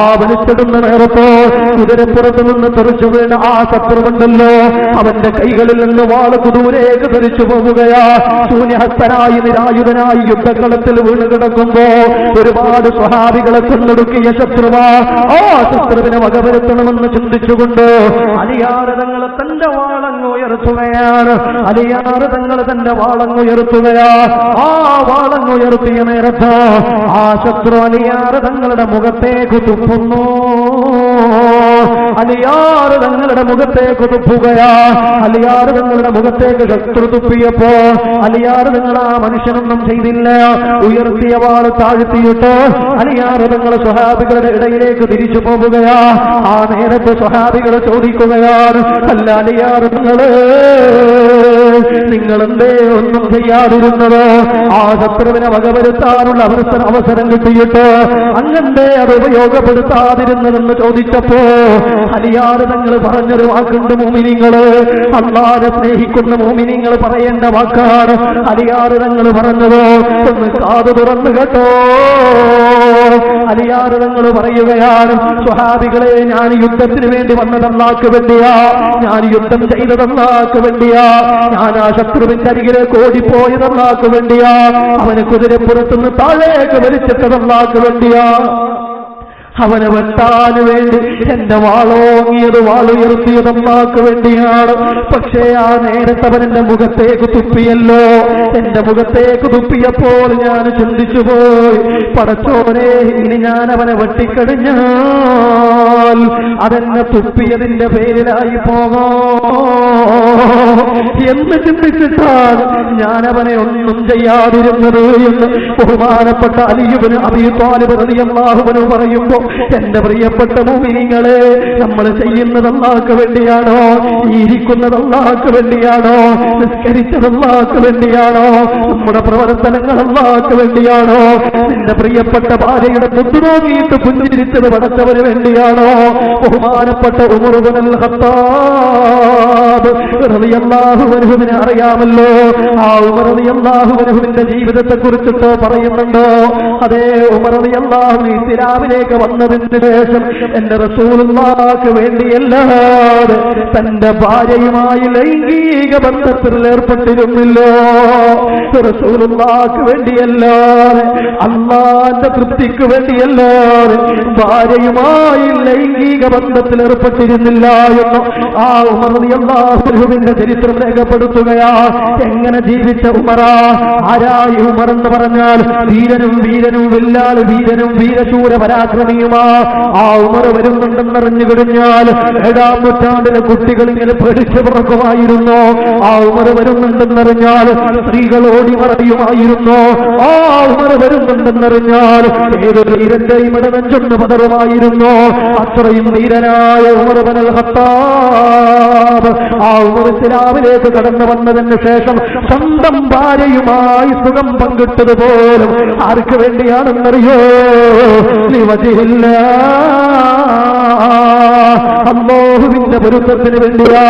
ആ വലിച്ചിടുന്ന നേരത്തോ കുതിരപ്പുറത്ത് നിന്ന് തെറിച്ചു വീണ ആ ശത്രുവുണ്ടല്ലോ, അവന്റെ കൈകളിൽ നിന്ന് വാള് ദൂരേക്ക് ധരിച്ചു പോവുകയാ. ശൂന്യഹസ്തനായി നിരായുധനായി യുദ്ധകളത്തിൽ വീണ് കിടക്കുമ്പോ ഒരുപാട് സ്വഹാബികളെ കൊന്നൊടുക്കിയ ശത്രുവാ. ആ ശത്രുവിനെ വകവരുത്തണമെന്ന് ചിന്തിച്ചുകൊണ്ട് അലിയാർ തങ്ങൾ തന്റെ വാളങ്ങ് ഉയർത്തുകയാണ്. അലിയാർ തങ്ങൾ തന്റെ വാളങ്ങ് ഉയർത്തുകയാ. ആ വാളങ്ങ് ഉയർത്തിയ നേരത്ത് ആ ശത്രു അലിയാർ തങ്ങളുടെ മുഖത്തേക്ക് തുപ്പുന്നു. അലിയാർ തങ്ങളുടെ മുഖത്തേക്ക് തുപ്പുകയാ. അലിയാർ തങ്ങളുടെ മുഖത്തേക്ക് ശത്രു തുപ്പിയപ്പോ അലിയാർ തങ്ങൾ ആ മനുഷ്യനൊന്നും ചെയ്തില്ല. ഉയർത്തിയ വാള് താഴ്ത്തിയിട്ട് അലിയാർ തങ്ങൾ സ്വഹാബികളുടെ ഇടയിലേക്ക് തിരിച്ചു പോവുകയാ. ആ നേരത്തെ സ്വഹാബികൾ ചോദിക്കുകയാണ്, അല്ല അലിയാർ നിങ്ങളെന്തേ ഒന്നും ചെയ്യാതിരുന്നത്? ആ ശത്രുവിനെ വകവരുത്താനുള്ള അവസരം കിട്ടിയിട്ട് അങ്ങന്റെ അത് ഉപയോഗപ്പെടുത്താതിരുന്നതെന്ന് ചോദിച്ചപ്പോ അലിയാർ തങ്ങൾ പറഞ്ഞൊരു വാക്കുണ്ട്, മോമിനിങ്ങള്, അല്ലാഹുവിനെ സ്നേഹിക്കുന്ന മോമിനിങ്ങൾ പറയേണ്ട വാക്കാണ്. അലിയാർ തങ്ങൾ പറഞ്ഞതോ ഒന്ന് കാതു തുറന്നു കേട്ടോ. അലിയാർ തങ്ങൾ പറയുകയാണ്, സ്വഹാബികളെ, ഞാൻ യുദ്ധത്തിന് വേണ്ടി വന്നതല്ലാക്ക് വേണ്ടിയാ, ഞാൻ യുദ്ധം ചെയ്തതല്ലാക്ക് വേണ്ടിയാ, ഞാൻ ആ ശത്രുവിന്റെ അരികിലേക്ക് ഓടിപ്പോയതല്ലാക്ക് വേണ്ടിയാ, അവന് കുതിരപ്പുറത്തുനിന്ന് താഴേക്ക് വലിച്ചിട്ടതല്ലാക്ക് വേണ്ടിയാ, അവനെ വെട്ടാന് വേണ്ടി എന്റെ വാളോങ്ങിയത് വാളുയർത്തിയതല്ലാക്ക് വേണ്ടിയാണ്. പക്ഷേ ആ നേരത്തെ അവൻ എന്റെ മുഖത്തേക്ക് തുപ്പിയല്ലോ. എന്റെ മുഖത്തേക്ക് തുപ്പിയപ്പോൾ ഞാൻ ചിന്തിച്ചു പോയി, പടച്ചോനെ, ഇനി ഞാൻ അവനെ വെട്ടിക്കഴിഞ്ഞാൽ അതെന്നെ തുപ്പിയതിന്റെ പേരിലായി പോകോ എന്ന് ചിന്തിച്ചിട്ടാണ് ഞാൻ അവനെ ഒന്നും ചെയ്യാതിരുന്നത് എന്ന് ബഹുമാനപ്പെട്ട അലി ഇബ്നു അബീ ത്വാലിബ് റളിയല്ലാഹു അൻഹു പറയുമ്പോൾ, എന്റെ പ്രിയപ്പെട്ട മുഅ്മിനീങ്ങളെ, നമ്മൾ ചെയ്യുന്നത് അല്ലാഹുവിന് വേണ്ടിയാണോ? ഇരിക്കുന്നത് അല്ലാഹുവിന് വേണ്ടിയാണോ? നിസ്കരിച്ചത് അല്ലാഹുവിന് വേണ്ടിയാണോ? നമ്മുടെ പ്രവർത്തനങ്ങൾ അല്ലാഹുവിന് വേണ്ടിയാണോ? നിന്റെ പ്രിയപ്പെട്ട ഭാര്യയുടെ മുദ്ദു നോക്കിയിട്ട് പുഞ്ചിരിച്ചത് പടച്ചവന് വേണ്ടിയാണോ? ബഹുമാനപ്പെട്ട ഉമർ ഇബ്നുൽ ഖത്താബ് റളിയല്ലാഹു അൻഹുവിനെ അറിയാമല്ലോ. ആ ഉമർ റളിയല്ലാഹു അൻഹുവിന്റെ ജീവിതത്തെ കുറിച്ചിട്ട് പറയുന്നുണ്ടോ? അതേ ഉമർ റളിയല്ലാഹു ഇസ്ലാമിലേക്ക് വന്നതിന് ശേഷം എന്റെ റസൂലുള്ളാഹിക്ക് വേണ്ടിയല്ലാതെ തന്റെ ഭാര്യയുമായി ലൈംഗിക ബന്ധത്തിൽ ഏർപ്പെട്ടിരുന്നില്ലോ. റസൂലുള്ളാഹിക്ക് വേണ്ടിയല്ലാതെ, അല്ലാഹുവിന്റെ തൃപ്തിക്ക് വേണ്ടിയല്ലാതെ ഭാര്യയുമായി ലൈംഗിക ബന്ധത്തിൽ ഏർപ്പെട്ടിരുന്നില്ല എന്ന് ആ ഉമർ റളിയല്ലാഹു അൻഹുവിന്റെ ചരിത്രം രേഖപ്പെടുത്തുകയാ. എങ്ങനെ ജീവിച്ച ഉമറാ? ആരായി ഉമർ എന്ന് പറഞ്ഞാൽ വീരനും വില്ലാള് വീരനും വീരശൂര പരാക്രമിയുമാ. ആ ഉമർ വരുന്നുണ്ടെന്നറിഞ്ഞു കഴിഞ്ഞാൽ 7-ാം നൂറ്റാണ്ടിലെ കുട്ടികൾ ഇങ്ങനെ പേടിച്ചു പറക്കുമായിരുന്നു. ആ ഉമർ വരുന്നുണ്ടെന്നറിഞ്ഞാൽ സ്ത്രീകൾ ഓടി മറയുമായിരുന്നു. ആ ഉമർ വരുന്നുണ്ടെന്നറിഞ്ഞാൽ ഏതൊരു വീരന്റെയും ഇടനെഞ്ചൊന്ന് പതറുമായിരുന്നു. അത്രയും വീരനായ ഉമർ ഇബ്നുൽ ഖത്താബ് ആ ഉമർ ഇസ്ലാമിലേക്ക് കടന്നു വന്നതിന് ശേഷം സ്വന്തം ഭാര്യയുമായി സുഖം പങ്കിട്ടതുപോലും ആർക്ക് വേണ്ടിയാണെന്നറിയോ? വജിഹില്ല, അല്ലാഹുവിന്റെ പൊരുത്തത്തിന് വേണ്ടിയാ,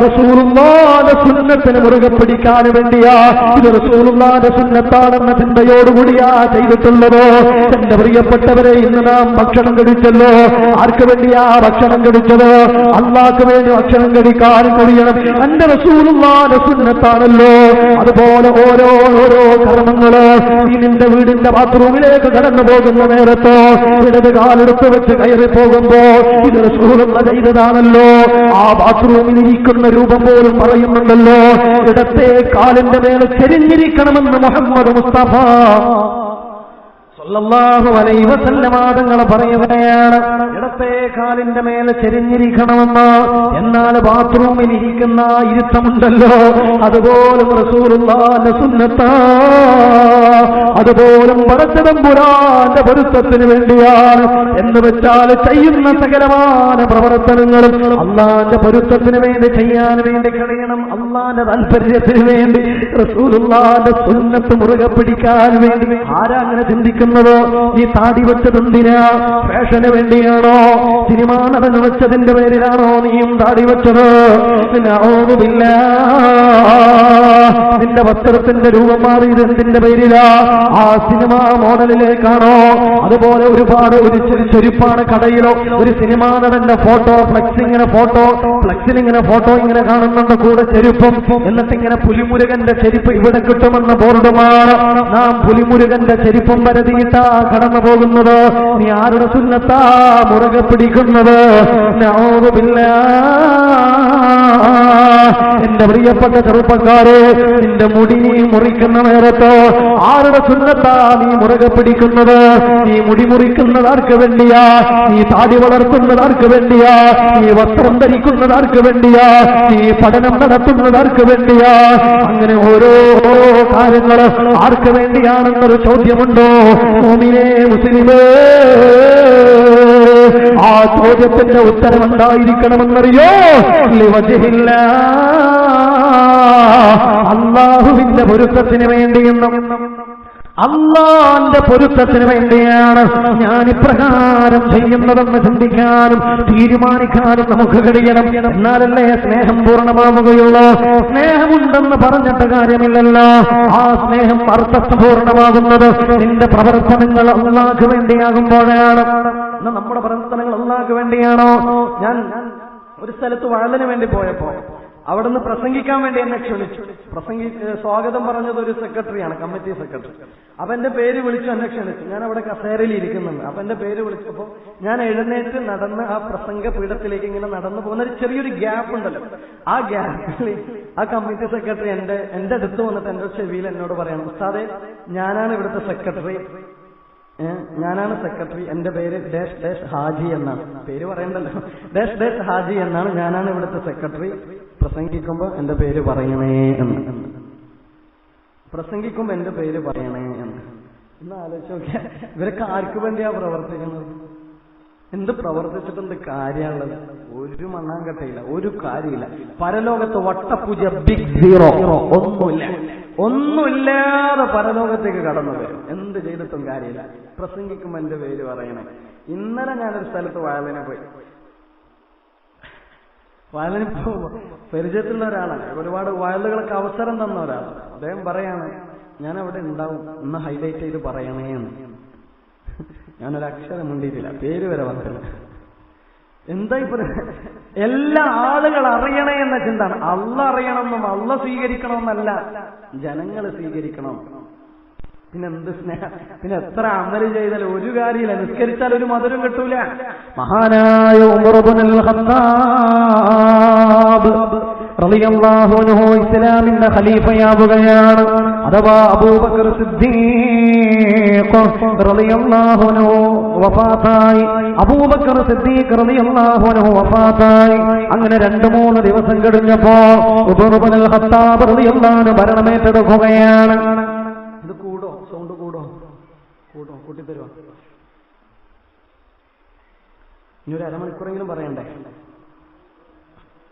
റസൂലുള്ളാഹിന്റെ സുന്നത്തിനെ മുറുകെ പിടിക്കാൻ വേണ്ടിയാ. ഇത് റസൂലുള്ളാഹിന്റെ സുന്നത്താണെന്ന ചിന്തയോടുകൂടിയാ ചെയ്തിട്ടുള്ളത്. എന്റെ പ്രിയപ്പെട്ടവരെ, ഇന്ന് നാം ഭക്ഷണം കഴിച്ചല്ലോ. ആർക്ക് വേണ്ടിയാ ഭക്ഷണം കഴിച്ചത്? അല്ലാഹുവിന് വേണ്ടി ഭക്ഷണം കഴിക്കാൻ കഴിയണം. എന്റെ റസൂലുള്ളാഹിന്റെ സുന്നത്താണല്ലോ. അതുപോലെ ഓരോ കർമ്മങ്ങള് ഈ നിന്റെ വീടിന്റെ ബാത്റൂമിലേക്ക് കടന്നു പോകുന്ന നേരത്തോ ഇടത് കാലെടുത്ത് വെച്ച് കയറി പോകുമ്പോ ഇത് റസൂലുള്ള ചെയ്തതാണല്ലോ. ആ ബാത്റൂമിൽ ഇരിക്കുന്ന രൂപം പോലും പറയുന്നുണ്ടല്ലോ, ഇടത്തെ കാലിന്റെ മേലെ ചെരിഞ്ഞിരിക്കണമെന്ന് മുഹമ്മദ് മുസ്തഫ സല്ലല്ലാഹു അലൈഹി വസല്ലമ തങ്ങളെ പറയുകയാണ്, ഇടത്തെ കാലിന്റെ മേലെ ചെരിഞ്ഞിരിക്കണമെന്ന്. എന്നാൽ ബാത്റൂമിൽ ഇരിക്കുന്ന ഇരുത്തമുണ്ടല്ലോ, അതുപോലും റസൂലുള്ളാഹിന്റെ സുന്നത്താ. അതുപോലും പടച്ചതമ്പുരാന്റെ പൊരുത്തത്തിന് വേണ്ടിയാണ്. എന്ന് വെച്ചാൽ ചെയ്യുന്ന സകലമായ പ്രവർത്തനങ്ങളും അള്ളാന്റെ പൊരുത്തത്തിന് വേണ്ടി ചെയ്യാൻ വേണ്ടി കഴിയണം. അള്ളാന്റെ താല്പര്യത്തിന് വേണ്ടി, റസൂലുള്ളാഹിന്റെ സുന്നത്ത് മുറുകെ പിടിക്കാൻ വേണ്ടി. ആരാ അങ്ങനെ ചിന്തിക്കുന്നത്? നീ താടി വെച്ചതെന്തിനാ? ഫാഷന് വേണ്ടിയാണോ? സിനിമാ നടൻ വെച്ചതിന്റെ പേരിലാണോ നീയും താടി വെച്ചത്? നിന്റെ അവന്റെ വസ്ത്രത്തിന്റെ രൂപം മാറിയത് എന്തിന്റെ പേരിലാ? ആ സിനിമ മോഡലിലേക്കാണോ? അതുപോലെ ഒരുപാട് ഒരു ചെരുപ്പാണ് കടയിലോ ഒരു സിനിമാ നടന്റെ ഫോട്ടോ ഫ്ലെക്സിലിങ്ങനെ ഫോട്ടോ ഇങ്ങനെ കാണുന്നുണ്ട്, കൂടെ ചെരുപ്പും. എന്നിട്ട് ഇങ്ങനെ പുലിമുരുകന്റെ ചെരുപ്പ് ഇവിടെ കിട്ടുമെന്ന ബോർഡുമാണ്. നാം പുലിമുരുകന്റെ ചെരുപ്പും പരതിയിട്ടാ കടന്നു പോകുന്നത്. നീ ആരുടെ സുന്നത്താ മുറുകെ പിടിക്കുന്നത്? എന്റെ പ്രിയപ്പെട്ട ചെറുപ്പക്കാരെ, നിന്റെ മുടി നീ മുറിക്കുന്ന നേരത്ത് ആരുടെ സുന്നത്താ നീ മുറുകെ പിടിക്കുന്നത്? നീ മുടി മുറിക്കുന്നത് ആർക്ക് വേണ്ടിയാ? നീ താടി വളർത്തുന്നത് ആർക്ക് വേണ്ടിയാ? നീ വസ്ത്രം ധരിക്കുന്നത് ആർക്ക് വേണ്ടിയാ? നീ പഠനം നടത്തുന്നത് ആർക്ക് വേണ്ടിയാ? അങ്ങനെ ഓരോ കാര്യങ്ങൾ ആർക്ക് വേണ്ടിയാണെന്നൊരു ചോദ്യമുണ്ടോ മോമിനേ മുസ്ലിമേ? ആ ചോദ്യത്തിന്റെ ഉത്തരം എന്തായിരിക്കണമെന്നറിയോ? ലിവജ്ഹില്ല, അല്ലാഹുവിന്റെ പൊരുത്തത്തിന് വേണ്ടിയെന്നും അല്ലാഹുവിന്റെ പൊരുത്തത്തിന് വേണ്ടിയാണ് ഞാൻ ഇപ്രകാരം ചെയ്യുന്നതെന്ന് ചിന്തിക്കാനും തീരുമാനിക്കാനും നമുക്ക് കഴിയണം. എന്നാലല്ലേ സ്നേഹം പൂർണ്ണമാവുകയുള്ളൂ. സ്നേഹമുണ്ടെന്ന് പറഞ്ഞിട്ട് കാര്യമില്ലല്ലോ. ആ സ്നേഹം അർത്ഥപൂർണ്ണമാകുന്നത് നിന്റെ പ്രവർത്തനങ്ങൾ അല്ലാഹുവിന് വേണ്ടിയാകുമ്പോഴാണ്. നമ്മുടെ പ്രവർത്തനങ്ങൾ അല്ലാഹുവിന് വേണ്ടിയാണോ? ഞാൻ ഒരു സ്ഥലത്ത് വാഴലിന് വേണ്ടി പോയപ്പോ അവിടുന്ന് പ്രസംഗിക്കാൻ വേണ്ടി എന്നെ ക്ഷണിച്ചു. സ്വാഗതം പറഞ്ഞത് ഒരു സെക്രട്ടറിയാണ്, കമ്മിറ്റി സെക്രട്ടറി. അപ്പൊ എന്റെ പേര് വിളിച്ചു എന്നെ ക്ഷണിച്ചു. ഞാൻ അവിടെ കസേരയിൽ ഇരിക്കുന്നുണ്ട്. അപ്പൊ എന്റെ പേര് വിളിച്ചപ്പോ ഞാൻ എഴുന്നേറ്റ് നടന്ന് ആ പ്രസംഗ പീഠത്തിലേക്ക് ഇങ്ങനെ നടന്നു പോകുന്ന ഒരു ചെറിയൊരു ഗ്യാപ്പ് ഉണ്ടല്ലോ, ആ ഗ്യാപ്പിൽ ആ കമ്മിറ്റി സെക്രട്ടറി എന്റെ അടുത്ത് വന്നിട്ട് എന്റെ ചെവിയിൽ എന്നോട് പറയണം, ഉസ്താദേ ഞാനാണ് ഇവിടുത്തെ സെക്രട്ടറി, എന്റെ പേര് ഡാഷ് ഡാഷ് ഹാജി എന്നാണ്. പേര് പറയണ്ടല്ലോ, ഡാഷ് ഡാഷ് ഹാജി എന്നാണ്, ഞാനാണ് ഇവിടുത്തെ സെക്രട്ടറി. പ്രസംഗിക്കുമ്പോ എന്റെ പേര് പറയണേ എന്ന്, പ്രസംഗിക്കുമ്പോ എന്റെ പേര് പറയണേ എന്ന്. ഒന്ന് ആലോചിച്ച് നോക്കിയാ ഇവരൊക്കെ ആർക്ക് വേണ്ടിയാ പ്രവർത്തിക്കുന്നത്? എന്ത് പ്രവർത്തിച്ചിട്ടെന്ത് കാര്യമുള്ളത്? ഒരു മണ്ണാങ്കട്ടയില്ല, ഒരു കാര്യമില്ല. പരലോകത്ത് വട്ടപൂജ ബിഗ് സീറോ, ഒന്നുമില്ലാതെ പരലോകത്തേക്ക് കടന്നു വരും. എന്ത് ചെയ്തിട്ടും കാര്യമില്ല. പ്രസംഗിക്കുമ്പോ എന്റെ പേര് പറയണേ. ഇന്നലെ ഞാനൊരു സ്ഥലത്ത് വയലിനെ പോയി. വയലിനിപ്പോ പരിചയത്തിലുള്ള ഒരാളാണ്, ഒരുപാട് വയലുകൾക്ക് അവസരം തന്ന ഒരാളാണ്. അദ്ദേഹം പറയാണ്, ഞാൻ അവിടെ ഉണ്ടാവും, ഒന്ന് ഹൈലൈറ്റ് ചെയ്ത് പറയണേ എന്ന്. ഞാനൊരക്ഷരം മുണ്ടിയിട്ടില്ല, പേര് വരെ വന്നില്ല. എന്താ ഇപ്പൊ എല്ലാ ആളുകൾ അറിയണേ എന്ന ചിന്താണ്. അള്ളാഹ് അറിയണമെന്നും അള്ളാഹ് സ്വീകരിക്കണമെന്നല്ല, ജനങ്ങൾ സ്വീകരിക്കണം. പിന്നെന്ത് സ്നേഹം, പിന്നെ എത്ര അമല് ചെയ്താൽ ഒരു കാര്യമില്ല. നിസ്കരിച്ചാൽ ഒരു മധുരം കിട്ടൂല. മഹാനായ ഉമർ ഇബ്നുൽ ഖത്താബ് റളിയല്ലാഹു അൻഹു ഇസ്ലാമിന്റെ ഖലീഫയാവുകയാണ്. അഥവാ അബൂബക്കർ സിദ്ദീഖ് റളിയല്ലാഹു അൻഹു വഫാത്തായി. അബൂബക്കർ സിദ്ദീഖ് റളിയല്ലാഹു അൻഹു വഫാത്തായി. അങ്ങനെ 2-3 ദിവസം കഴിഞ്ഞപ്പോ ഉമർ ഇബ്നുൽ ഖത്താബ് റളിയല്ലാഹു അൻഹു ഭരണമേറ്റെടുക്കുകയാണ്. ഇത് സൗണ്ട് കൂടോ കൂട്ടിത്തരുവാ? ഇനി ഒരു അരമണിക്കൂറെങ്കിലും പറയണ്ടേ?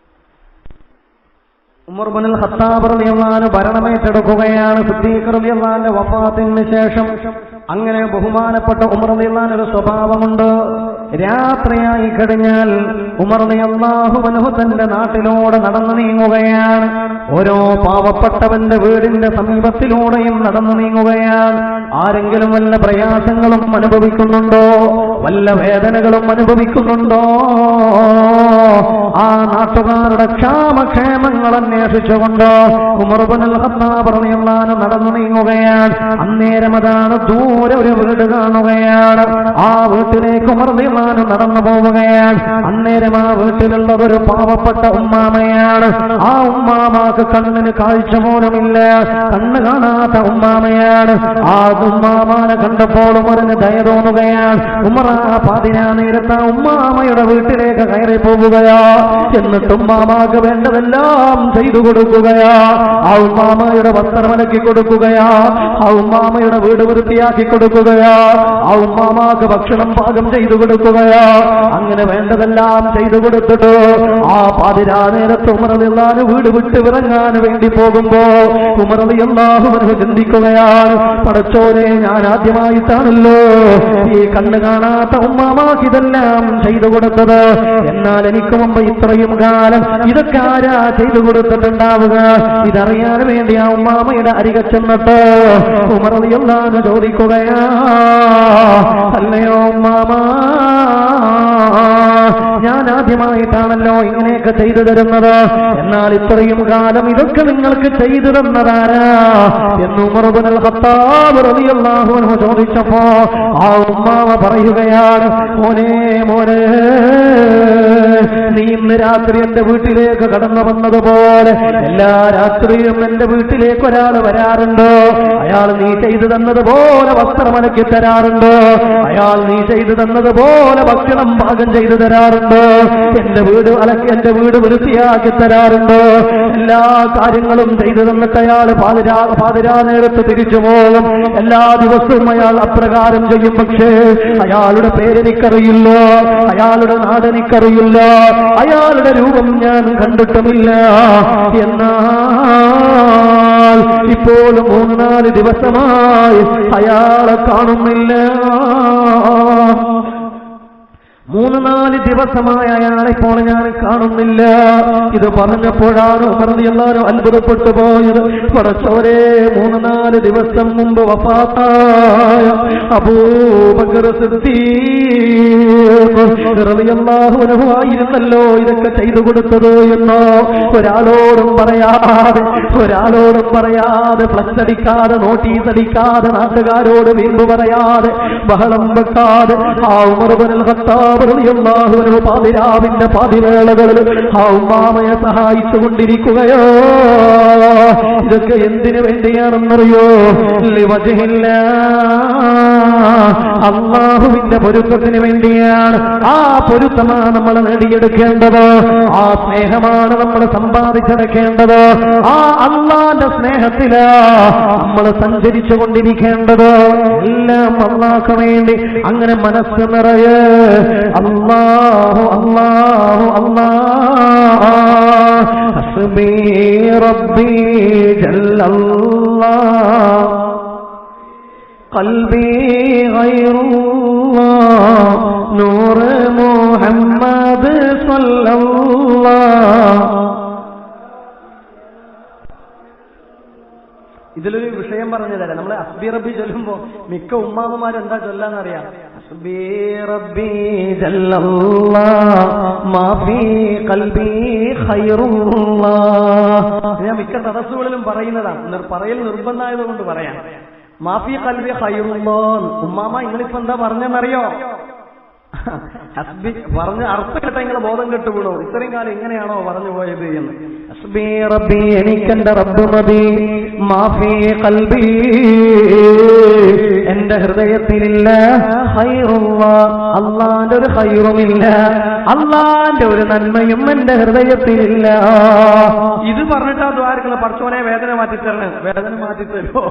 ഉമർ ഇബ്നുൽ ഖത്താബ് റളിയല്ലാഹു അൻഹു ഭരണമേറ്റെടുക്കുകയാണ് സിദ്ദീഖ് റളിയല്ലാഹു അൻഹുവിന്റെ വഫാത്തിന് ശേഷം. അങ്ങനെ ബഹുമാനപ്പെട്ട ഉമർ റളിയല്ലാഹു അൻഹു ഒരു സ്വഭാവമുണ്ട്. രാത്രിയായി കഴിഞ്ഞാൽ ഉമർ റളിയല്ലാഹു അൻഹു തന്റെ നാട്ടിലൂടെ നടന്നു നീങ്ങുകയാണ്. ഓരോ പാവപ്പെട്ടവന്റെ വീടിന്റെ സമീപത്തിലൂടെയും നടന്നു നീങ്ങുകയാണ്. ആരെങ്കിലും വല്ല പ്രയാസങ്ങളും അനുഭവിക്കുന്നുണ്ടോ, വല്ല വേദനകളും അനുഭവിക്കുന്നുണ്ടോ, ആ നാട്ടുകാരുടെ ക്ഷാമക്ഷേമങ്ങൾ അന്വേഷിച്ചുകൊണ്ട് ഉമർ ഇബ്നുൽ ഖത്താബ് റളിയല്ലാഹു അൻഹു നടന്നു നീങ്ങുകയാണ്. അന്നേരം അതാണ് ദൂരെ ഒരു വീട് കാണുകയാണ്. ആ വീട്ടിലേക്ക് ഉമർ റളിയല്ലാഹു അൻഹു നടന്നു പോവുകയാണ്. അന്നേരം ആ വീട്ടിലുള്ളത് ഒരു പാവപ്പെട്ട ഉമ്മാമയാണ്. ആ ഉമ്മാമാക്ക് കണ്ണിന് കാഴ്ച പോലുമില്ല, കണ്ണ് കാണാത്ത ഉമ്മാമയാണ്. ആ ഉമ്മാമാനെ കണ്ടപ്പോൾ ഉമറിന് ദയ തോന്നുകയാണ്. ഉമർ ആ പാതിരാ നേരത്ത് ആ ഉമ്മാമയുടെ വീട്ടിലേക്ക് കയറി പോവുകയാ. എന്നിട്ട് ഉമ്മാമാക്ക് വേണ്ടതെല്ലാം ചെയ്തു കൊടുക്കുകയാ. ആ ഉമ്മാമയുടെ വസ്ത്രമലക്കി കൊടുക്കുകയാ. ആ ഉമ്മാമയുടെ വീട് വൃത്തിയാക്കി കൊടുക്കുകയാ. ആ ഉമ്മാമാക്ക് ഭക്ഷണം പാകം ചെയ്തു കൊടുക്കുകയാ. അങ്ങനെ വേണ്ടതെല്ലാം ചെയ്തു കൊടുത്തിട്ട് ആ പാതിരാ നേരത്ത് ഉമർ റളിയല്ലാഹു വീട് വിട്ട് ഇറങ്ങാൻ വേണ്ടി പോകുമ്പോ ഉമർ റളിയല്ലാഹു അൻഹു ചിന്തിക്കുകയാണ്, പടച്ചോനെ, ഞാൻ ആദ്യമായിട്ടാണല്ലോ ഈ കണ്ണ് കാണാത്ത ഉമ്മാമാക്ക് ഇതെല്ലാം ചെയ്തു കൊടുത്തത്. എന്നാൽ എനിക്ക് മുമ്പ് ഇത്രയും കാലം ഇതൊക്കെ ആരാ ചെയ്തു കൊടുത്തിട്ടുണ്ടാവുക? ഇതറിയാൻ വേണ്ടി ആ ഉമ്മാമയുടെ അരികെ ചെന്നിട്ട് ഉമർ റളിയല്ലാഹു അൻഹു ചോദിക്കുകയാ, അല്ലയോ ഉമ്മാമ, ഞാൻ ആദ്യമായിട്ടാണല്ലോ ഇങ്ങനെയൊക്കെ ചെയ്തു തരുന്നത്. എന്നാൽ ഇത്രയും കാലം ഇതൊക്കെ നിങ്ങൾക്ക് ചെയ്തു തന്നതാരാ എന്ന് ഉമർ ഇബ്നുൽ ഖത്താബ് റളിയല്ലാഹു അൻഹു ചോദിച്ചപ്പോ ആ ഉമ്മാമ പറയുകയാണ്, മോനെ മോനെ, നീ ഇന്ന് രാത്രി എന്റെ വീട്ടിലേക്ക് കടന്നു വന്നതുപോലെ എല്ലാ രാത്രിയും എന്റെ വീട്ടിലേക്ക് ഒരാൾ വരാറുണ്ട്. അയാൾ നീ ചെയ്തു തന്നതുപോലെ വസ്ത്രമലക്കി തരാറുണ്ട്. അയാൾ നീ ചെയ്തു തന്നതുപോലെ ഭക്ഷണം പാകം ചെയ്തു തരാറുണ്ട്. എന്റെ വീട് വൃത്തിയാക്കി തരാറുണ്ട്. എല്ലാ കാര്യങ്ങളും ചെയ്തു തന്നിട്ട് അയാൾ പാതിരാ നേരത്ത് തിരിച്ചു പോകും. എല്ലാ ദിവസവും അയാൾ അപ്രകാരം ചെയ്യും. പക്ഷേ അയാളുടെ പേരെനിക്കറിയില്ല, അയാളുടെ നാടെനിക്കറിയില്ല, അയാളുടെ രൂപം ഞാൻ കണ്ടിട്ടുമില്ല. എന്നാൽ ഇപ്പോൾ 3-4 ദിവസമായി അയാളെ കാണുന്നില്ല. 3-4 ദിവസമായ അയാളെപ്പോൾ ഞാൻ കാണുന്നില്ല. ഇത് പറഞ്ഞപ്പോഴാണ് ഉമർ റളിയല്ലാഹു അൻഹു അത്ഭുതപ്പെട്ടു പോയത്. പടച്ചോനെ, 3-4 ദിവസം മുമ്പ് വഫാത്തായ അബൂബക്കർ സിദ്ദീഖ് റളിയല്ലാഹു അൻഹു ആയിരുന്നല്ലോ ഇതൊക്കെ ചെയ്തു കൊടുത്തത് എന്നോ ഒരാളോടും പറയാതെ ഫ്ലക്സ് അടിക്കാതെ നോട്ടീസ് അടിക്കാതെ നാട്ടുകാരോട് വീമ്പ് പറയാതെ ബഹളം വെക്കാതെ ആ ഉമർ ഇബ്നുൽ ഖത്താബ് റളിയല്ലാഹു അൻഹു പാതിരാവിന്റെ പാതിവേളകളിൽ ആ ഉമ്മാമയെ സഹായിച്ചുകൊണ്ടിരിക്കുകയോ. ഇതൊക്കെ എന്തിനു വേണ്ടിയാണെന്നറിയോ? അല്ലാഹുവിന്റെ പൊരുത്തത്തിന് വേണ്ടിയാണ്. ആ പൊരുത്തമാണ് നമ്മൾ നേടിയെടുക്കേണ്ടത്. ആ സ്നേഹമാണ് നമ്മൾ സമ്പാദിച്ചെടുക്കേണ്ടത്. ആ അല്ലാഹുവിന്റെ സ്നേഹത്തിലാ നമ്മൾ സഞ്ചരിച്ചു കൊണ്ടിരിക്കേണ്ടത്. എല്ലാം അല്ലാഹുവിന് വേണ്ടി അങ്ങനെ മനസ്സ് നിറയെ അല്ലാഹു അല്ലാഹു അല്ലാഹ് ഹസ്ബി റബ്ബി ജല്ലല്ലാഹ് ഖൽബി ഗൈറുല്ലാഹ് നൂർ മുഹമ്മദ് സ്വല്ലല്ലാഹ്. ഇതിലൊരു വിഷയം പറഞ്ഞു തരാം. നമ്മൾ ഹസ്ബി റബ്ബി ചൊല്ലുമ്പോ മിക്ക ഉമ്മാമ്മമാർ എന്താ ചൊല്ലാന്നറിയാം? ഹസ്ബി റബ്ബി ജല്ലല്ലാഹ് മാ ഫീ ഖൽബി ഖൈറുല്ലാഹ്. ഞാൻ മിക്ക സദസ്സുകളിലും പറയുന്നതാണ്, പറയൽ നിർബന്ധമായതുകൊണ്ട് പറയാം. മാ ഫീ ഖൽബി ഖൈറുല്ലാഹ്. ഉമ്മാമ നിങ്ങളിപ്പോ എന്താ പറഞ്ഞെന്നറിയോ? ഹസ്ബി പറഞ്ഞ അർത്ഥം കേട്ട നിങ്ങളെ ബോധം കെട്ടുവിടോ, ഇത്രയും കാലം എങ്ങനെയാണോ പറഞ്ഞു പോയത് എന്ന്. ഹസ്ബി റബ്ബി, എനിക്കെന്റെ റബ്ബ് മതി. മാ ഫീ ഖൽബി, എന്റെ ഹൃദയത്തിലില്ല ഖൈറുല്ലാഹ്, അല്ലാഹുവിന്റെ ഒരു ഖൈറുമില്ല, അല്ലാഹുവിന്റെ ഒരു നന്മയും എന്റെ ഹൃദയത്തിലില്ല. ഇത് പറഞ്ഞിട്ടാ ദ്വാരക്കുള്ള പടച്ചോനെ വേദന മാറ്റിത്തരണേ, വേദന മാറ്റിത്തരോ?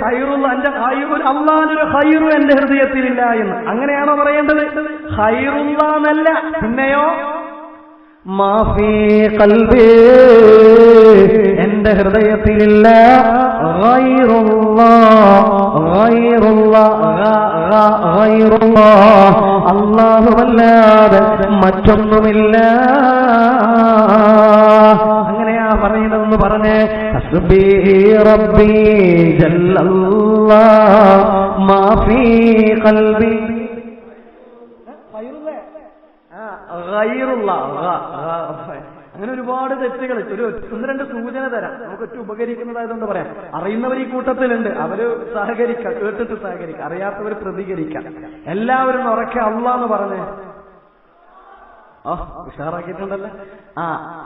ഖൈറുള്ള എന്റെ ഖൈറു, അല്ലാഹുവിന്റെ ഒരു ഖൈറു എന്റെ ഹൃദയത്തിലില്ല എന്ന് അങ്ങനെയാണോ പറയേണ്ടത്? ഖൈറുള്ള എന്നല്ല. പിന്നെയോ മാ ഫീ ഖൽബി, എന്റെ ഹൃദയത്തിലില്ല അല്ലാഹുവല്ലാതെ മറ്റൊന്നുമില്ല. അങ്ങനെയാ പറയുന്നതെന്ന് പറഞ്ഞ് ഹസ്ബി റബ്ബി ജല്ലല്ലാഹ് മാ ഫീ ഖൽബി അങ്ങനെ ഒരുപാട് തെറ്റുകൾ. ഒരു 1-2 സൂചന തരാം, നമുക്ക് ഒറ്റ ഉപകരിക്കുന്നതായതുകൊണ്ട് പറയാം. അറിയുന്നവർ ഈ കൂട്ടത്തിലുണ്ട്, അവര് സഹകരിക്കാം, കേട്ടിട്ട് സഹകരിക്കാം, അറിയാത്തവർ പ്രതികരിക്കാം. എല്ലാവരും ഉറക്കെ അല്ലാഹ് പറഞ്ഞേ. ഉഷാറാക്കിയിട്ടുണ്ടല്ലോ.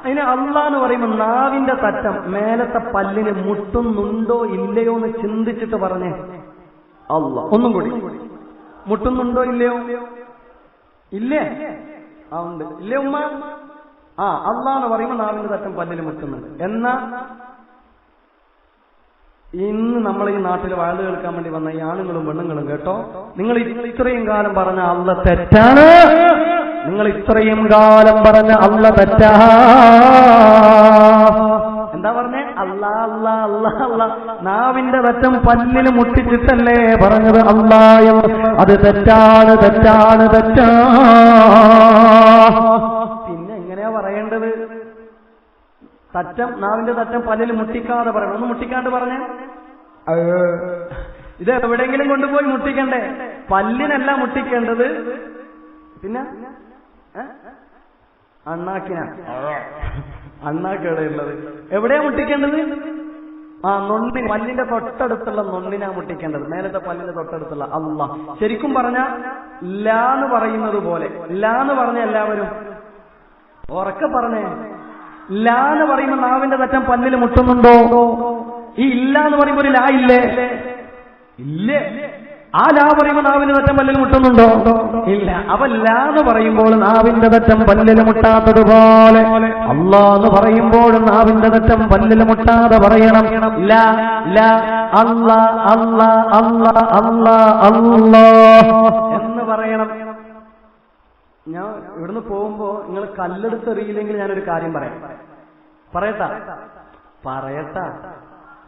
അതിന് അല്ലാഹ് എന്ന് പറയുമ്പോൾ നാവിന്റെ തറ്റം മേലത്തെ പല്ലിന് മുട്ടുന്നുണ്ടോ ഇല്ലയോ എന്ന് ചിന്തിച്ചിട്ട് പറഞ്ഞേ അല്ലാഹ്. ഒന്നും കൂടി, മുട്ടുന്നുണ്ടോ ഇല്ലയോ? ഇല്ലേ? ഉണ്ട്. ഇല്ലേ ഉമ്മ? അല്ലാഹ് എന്ന് പറയുമ്പോൾ നാവിന്റെ തറ്റം പല്ലിന് മുട്ടുന്നുണ്ട്. എന്നാ ഇന്ന് നമ്മൾ ഈ നാട്ടിൽ വാഴ കേൾക്കാൻ വേണ്ടി വന്ന ഈ ആണുങ്ങളും പെണ്ണുങ്ങളും കേട്ടോ, നിങ്ങൾ ഇത്രയും കാലം പറഞ്ഞ അള്ള തെറ്റാണ്, നിങ്ങൾ ഇത്രയും കാലം പറഞ്ഞ അള്ള തെറ്റാ. എന്താ പറഞ്ഞേ? അല്ലാ അല്ലാ അല്ലാ അല്ലാ. നാവിന്റെ തെറ്റം പല്ലിൽ മുട്ടിച്ചിട്ടല്ലേ പറഞ്ഞത് അല്ലാ? അത് തെറ്റാണ് തെറ്റാണ് തെറ്റാ. പിന്നെ എങ്ങനെയാ പറയേണ്ടത്? തറ്റം, നാവിന്റെ തറ്റം പല്ലിൽ മുട്ടിക്കാതെ പറയണം. ഒന്ന് മുട്ടിക്കാണ്ട് പറഞ്ഞേ. ഇത് എവിടെയെങ്കിലും കൊണ്ടുപോയി മുട്ടിക്കണ്ടേ? പല്ലിനല്ല മുട്ടിക്കേണ്ടത്, പിന്നെ അണ്ണാക്കേടെയുള്ളത് എവിടെയാ മുട്ടിക്കേണ്ടത്? നൊണ്ണി, പല്ലിന്റെ തൊട്ടടുത്തുള്ള നൊണ്ണിനാ മുട്ടിക്കേണ്ടത്, മേലത്തെ പല്ലിന്റെ തൊട്ടടുത്തുള്ള അല്ലാ. ശരിക്കും പറഞ്ഞ ലാന്ന് പറയുന്നത് പോലെ, ലാന്ന് പറഞ്ഞ എല്ലാവരും ഉറക്കെ പറഞ്ഞേ. ലാന്ന് പറയുമ്പോ നാവിന്റെ തറ്റം പല്ലിൽ മുട്ടുന്നുണ്ടോ? ഈ ഇല്ല എന്ന് പറയുമ്പോ ഒരു ലാ ഇല്ലേ? ഇല്ലേ. ആ ലാ പറയുമ്പോ നാവിന്റെ തറ്റം പല്ലിൽ മുട്ടുന്നുണ്ടോ? ഇല്ല. അപ്പൊ ലാ എന്ന് പറയുമ്പോൾ നാവിന്റെ തറ്റം പല്ലിൽ മുട്ടാത്തതുപോലെ അല്ലാ എന്ന് പറയുമ്പോൾ നാവിന്റെ തറ്റം പല്ലിൽ മുട്ടാതെ പറയണം. ലാ ലാ അല്ലാ അല്ലാ അല്ലാ അല്ലാ അല്ലാ എന്ന് പറയണം. ഞാൻ ഇവിടുന്ന് പോകുമ്പോ നിങ്ങൾ കല്ലെടുത്തെറിയില്ലെങ്കിൽ ഞാനൊരു കാര്യം പറയട്ടാ.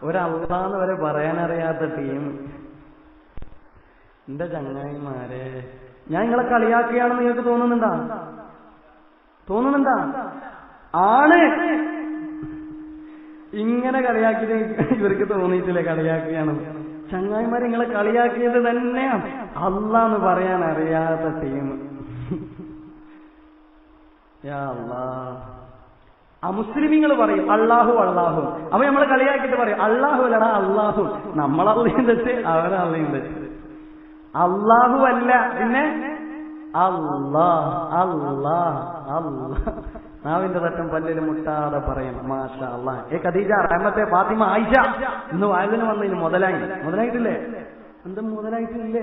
ഒരല്ലാന്ന് വരെ പറയാനറിയാത്ത ടീം എന്റെ ചങ്ങായിമാരെ, ഞാൻ നിങ്ങളെ കളിയാക്കുകയാണെന്ന് നിങ്ങൾക്ക് തോന്നുന്നുണ്ടാ? ആണ്. ഇങ്ങനെ കളിയാക്കിയത് ഇവർക്ക് തോന്നിയിട്ടില്ലേ കളിയാക്കുകയാണ്? ചങ്ങായിമാരെ, നിങ്ങളെ കളിയാക്കിയത് തന്നെയാണ് അല്ലാന്ന് പറയാൻ അറിയാത്ത ടീം. അമുസ്ലിമീങ്ങൾ പറയും അള്ളാഹു അള്ളാഹു. അപ്പൊ നമ്മളെ കളിയാക്കിയിട്ട് പറയും അള്ളാഹു അല്ലടാ അള്ളാഹു. നമ്മളള്ളയും തെറ്റ്, അവരള്ളയും തെറ്റ്. അള്ളാഹു അല്ല, പിന്നെ അല്ലാ അല്ലാ അല്ലാ. നാവിന്റെ തറ്റം പല്ലിൽ മുട്ടാതെ പറയണം. മാഷാ അല്ലാഹ്. ഖദീജ, റഹ്മത്തെ, ഫാത്തിമ, ആയിഷ ഇന്ന് വായതിന് വന്നതിന് മുതലായിട്ടില്ലേ? എന്ത് മുതലായിട്ടില്ലേ?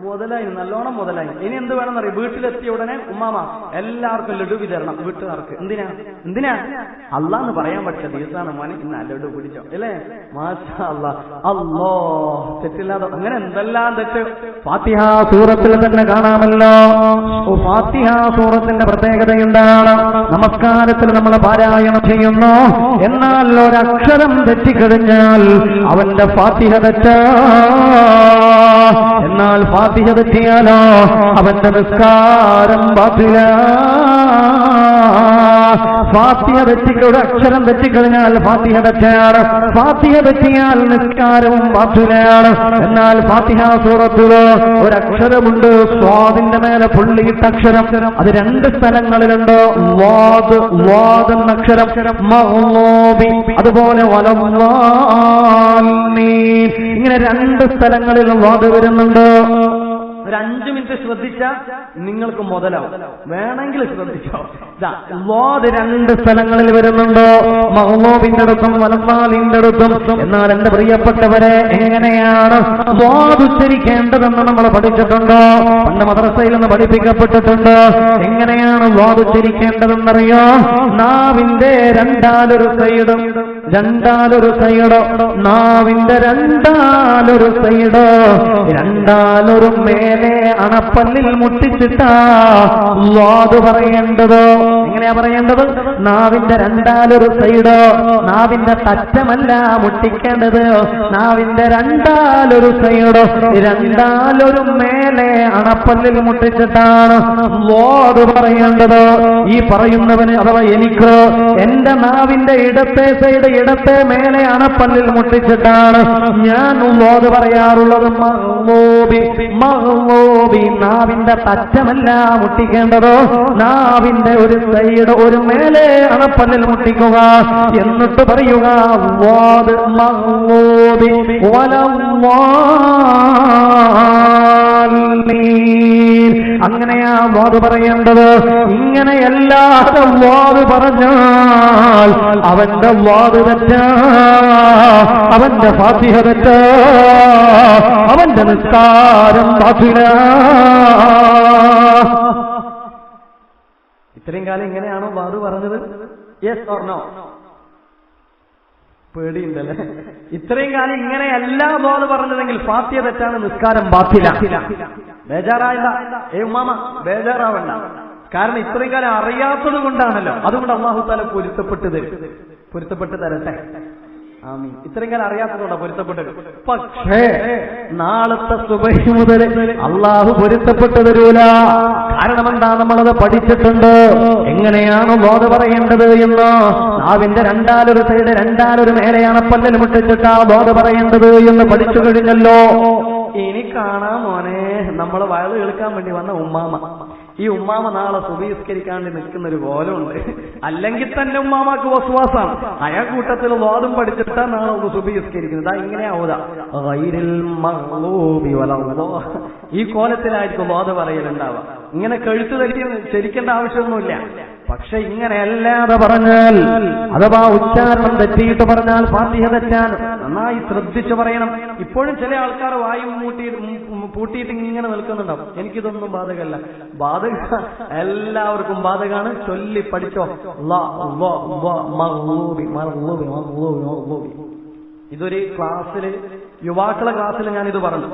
മുതലായി, നല്ലോണം മുതലായി. ഇനി എന്ത് വേണമെന്നറിയാം? വീട്ടിലെത്തിയ ഉടനെ ഉമ്മാമ എല്ലാവർക്കും ലഡു വിതരണം വീട്ടുകാർക്ക്. എന്തിനാ? അല്ലാന്ന് പറയാൻ പഠിച്ച ദിവസമാണ് മോനെ, ഇന്ന് ലഡു പിടിച്ചോ അല്ലേ? മാഷാ അല്ലാഹ്. അല്ലാ, തെറ്റില്ലാതെ അങ്ങനെ എന്തെല്ലാം തെറ്റ് ഫാത്തിഹ സൂറത്തിൽ തന്നെ കാണാമല്ലോ. ഫാത്തിഹ സൂറത്തിന്റെ പ്രത്യേകത എന്താണ്? നമസ്കാരത്തിൽ നമ്മൾ പാരായണം ചെയ്യുന്നു, എന്നാൽ ഒരക്ഷരം തെറ്റിക്കഴിഞ്ഞാൽ അവന്റെ ഫാത്തിഹ തെറ്റാ. എന്നാൽ ഫാത്തിഹ തെറ്റിയാലോ അവന്റെ നിസ്കാരം ബാത്തിലാ. ഫാത്തിഹ തെറ്റിയുടെ അക്ഷരം തെറ്റിക്കഴിഞ്ഞാൽ ഫാത്തിഹ തെറ്റാണ്, ഫാത്തിഹ തെറ്റിയാൽ നിസ്കാരവും ബാത്തിലാണ്. എന്നാൽ ഫാത്തിഹ സൂറത്തില് ഒരക്ഷരമുണ്ട്, സ്വാദിന്റെ മേലെ പുള്ളിയിട്ട അക്ഷരം. അത് രണ്ട് സ്ഥലങ്ങളിലുണ്ട്. വാദ് എന്ന അക്ഷരം, മഗ്ലൂബി, അതുപോലെ വലദ്ദാലീൻ. ഇങ്ങനെ രണ്ട് സ്ഥലങ്ങളിൽ വാദ് വരുന്നുണ്ട്. ഒരു 5 മിനിറ്റ് ശ്രദ്ധിച്ചാൽ നിങ്ങൾക്ക് മുതലാവും. വേണമെങ്കിൽ ശ്രദ്ധിച്ചോ. വാദ് രണ്ട് സ്ഥലങ്ങളിൽ വരുന്നുണ്ട്, മഗ്ലൂബിന്റെ അടുത്തും വലദ്ദാലിന്റെ അടുത്തും. എന്നാൽ എന്റെ പ്രിയപ്പെട്ടവരെ, എങ്ങനെയാണ് വാദ് ഉച്ചരിക്കേണ്ടതെന്ന് നമ്മൾ പഠിച്ചിട്ടുണ്ടോ? പണ്ട് മദ്രസയിൽ നിന്ന് പഠിപ്പിക്കപ്പെട്ടിട്ടുണ്ട്. എങ്ങനെയാണ് വാദ് ഉച്ചരിക്കേണ്ടതെന്നറിയോ? നാവിന്റെ രണ്ടാലൊരു സൈഡ്, നാവിന്റെ രണ്ടാലൊരു സൈഡ്, രണ്ടാലൊരു മേലെ അണപ്പല്ലിൽ മുട്ടിച്ചിട്ടാ വാദ് പറയേണ്ടത്. എങ്ങനെയാ പറയേണ്ടത്? നാവിന്റെ രണ്ടാലൊരു സൈഡ്, നാവിന്റെ തറ്റമല്ല മുട്ടിക്കേണ്ടത്, നാവിന്റെ രണ്ടാലൊരു സൈഡ്, രണ്ടാലൊരു മേലെ അണപ്പല്ലിൽ മുട്ടിച്ചിട്ടാണ് വാദ് പറയേണ്ടത്. ഈ പറയുന്നവന്, അഥവാ എനിക്ക്, എന്റെ നാവിന്റെ ഇടത്തെ സൈഡ്, ഇടത്തെ മേലെ അണപ്പല്ലിൽ മുട്ടിച്ചിട്ടാണ് ഞാൻ വാദ് പറയാറുള്ളത്. മഗ്ലൂബി, നാവിന്റെ തറ്റമല്ല മുട്ടിക്കേണ്ടത്, നാവിന്റെ ഒരു സൈഡ്, ഒരു മേലെ അണപ്പല്ലിൽ മുട്ടിക്കുക. എന്നിട്ട് പറയുക വാദ് മഗ്ലൂബി വലദ്ദാലീൻ. അങ്ങനെയാ വാദ് പറയേണ്ടത്. ഇങ്ങനെയല്ലാതെ വാദ് പറഞ്ഞാൽ അവന്റെ വാദ് തെറ്റാ, അവന്റെ ഫാത്തിഹ തെറ്റാ, അവന്റെ നിസ്കാരം ബാത്തിലാ. ഇത്രയും കാലം ഇങ്ങനെയാണോ വാദ് പറഞ്ഞത്? Yes or no? പേടിയുണ്ടല്ലേ? ഇത്രയും കാലം ഇങ്ങനെയല്ല മോള് പറഞ്ഞതെങ്കിൽ ഫാത്തിഹ തെറ്റാണ്, നിസ്കാരം ബാത്തില. ബേജാറായില്ല ഉമ്മാമ, ബേജാറാവണ്ട. കാരണം ഇത്രയും കാലം അറിയാത്തത് കൊണ്ടാണല്ലോ. അതുകൊണ്ട് അല്ലാഹു തആല പൊരുത്തപ്പെട്ട് തരട്ടെ. ആമീൻ. ഇത്രയും കാലം അറിയാത്തതുകൊണ്ടാണ് പൊരുത്തപ്പെട്ടത്. പക്ഷേ നാളത്തെ സുബഹി മുതൽ അള്ളാഹു പൊരുത്തപ്പെട്ടു തരൂല. കാരണം എന്താ? നമ്മളത് പഠിച്ചിട്ടുണ്ട്. എങ്ങനെയാണ് ബോധ പറയേണ്ടത് എന്ന്. നാവിന്റെ രണ്ടാലൊരു സൈഡ്, രണ്ടാലൊരു മേലെയാണ് പല്ലിൽ മുട്ടിച്ചിട്ടാ ബോധ പറയേണ്ടത് എന്ന് പഠിച്ചു കഴിഞ്ഞല്ലോ. ഇനി കാണാം മോനെ, നമ്മളെ വയല് കേൾക്കാൻ വേണ്ടി വന്ന ഉമ്മാമ. ഈ ഉമ്മാമ നാളെ സുബഹിസ്കരിക്കാണ്ട് നിൽക്കുന്നൊരു കോലമുണ്ട്. അല്ലെങ്കിൽ തന്നെ ഉമ്മാമാക്ക് വസ്വാസാണ്. അയാൾ കൂട്ടത്തിൽ വാദം പഠിച്ചിട്ടാ നാളെ ഒന്ന് സുബഹിസ്കരിക്കുന്നത്. ഇങ്ങനെയാവൂല. ഈ കോലത്തിലായിരിക്കും വാദ പറയലുണ്ടാവുക. ഇങ്ങനെ കഴുത്തു ചരിക്കേണ്ട ആവശ്യമൊന്നുമില്ല. പക്ഷെ ഇങ്ങനെയല്ലാതെ പറഞ്ഞാൽ, അഥവാ ഉച്ചാരണം തെറ്റിയിട്ട് പറഞ്ഞാൽ ഫാത്തിഹ തെറ്റാൻ നന്നായി ശ്രദ്ധിച്ചു പറയണം. ഇപ്പോഴും ചില ആൾക്കാർ വായും പൂട്ടിയിട്ട് ഇങ്ങനെ നിൽക്കുന്നുണ്ടാവും. എനിക്കിതൊന്നും ബാധകമല്ല. എല്ലാവർക്കും ബാധകമാണ്. ചൊല്ലി പഠിച്ചോ. ഇതൊരു ക്ലാസ്സില്, യുവാക്കളെ ക്ലാസ്സിൽ ഞാനിത് പറഞ്ഞു.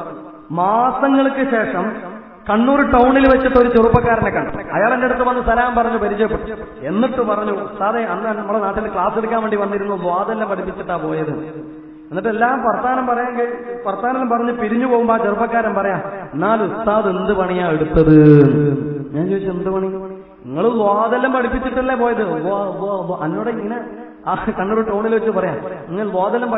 മാസങ്ങൾക്ക് ശേഷം കണ്ണൂർ ടൗണിൽ വെച്ചിട്ട് ഒരു ചെറുപ്പക്കാരനെ കണ്ടു. അയാൾ എന്റെ അടുത്ത് വന്ന് സലാം പറഞ്ഞു, പരിചയപ്പെട്ടു. എന്നിട്ട് പറഞ്ഞു, സാറേ അന്ന് നമ്മുടെ നാട്ടിൽ ക്ലാസ് എടുക്കാൻ വേണ്ടി വന്നിരുന്നു, വാതെല്ലാം പഠിപ്പിച്ചിട്ടാ പോയത്. എന്നിട്ട് എല്ലാം വർത്താനം പറഞ്ഞ് പിരിഞ്ഞു പോകുമ്പോ ആ ചെറുപ്പക്കാരൻ പറയാം, എന്നാലും ഉസ്താദ് എന്ത് പണിയാ എടുത്തത്? ഞാൻ ചോദിച്ചു, എന്ത് പണി? നിങ്ങൾ വാതെല്ലാം പഠിപ്പിച്ചിട്ടല്ലേ പോയത്? എന്നോട് ഇങ്ങനെ ആ കണ്ണൂർ ടൗണിൽ വെച്ച് പറയാം, നിങ്ങൾ വാതെല്ലാം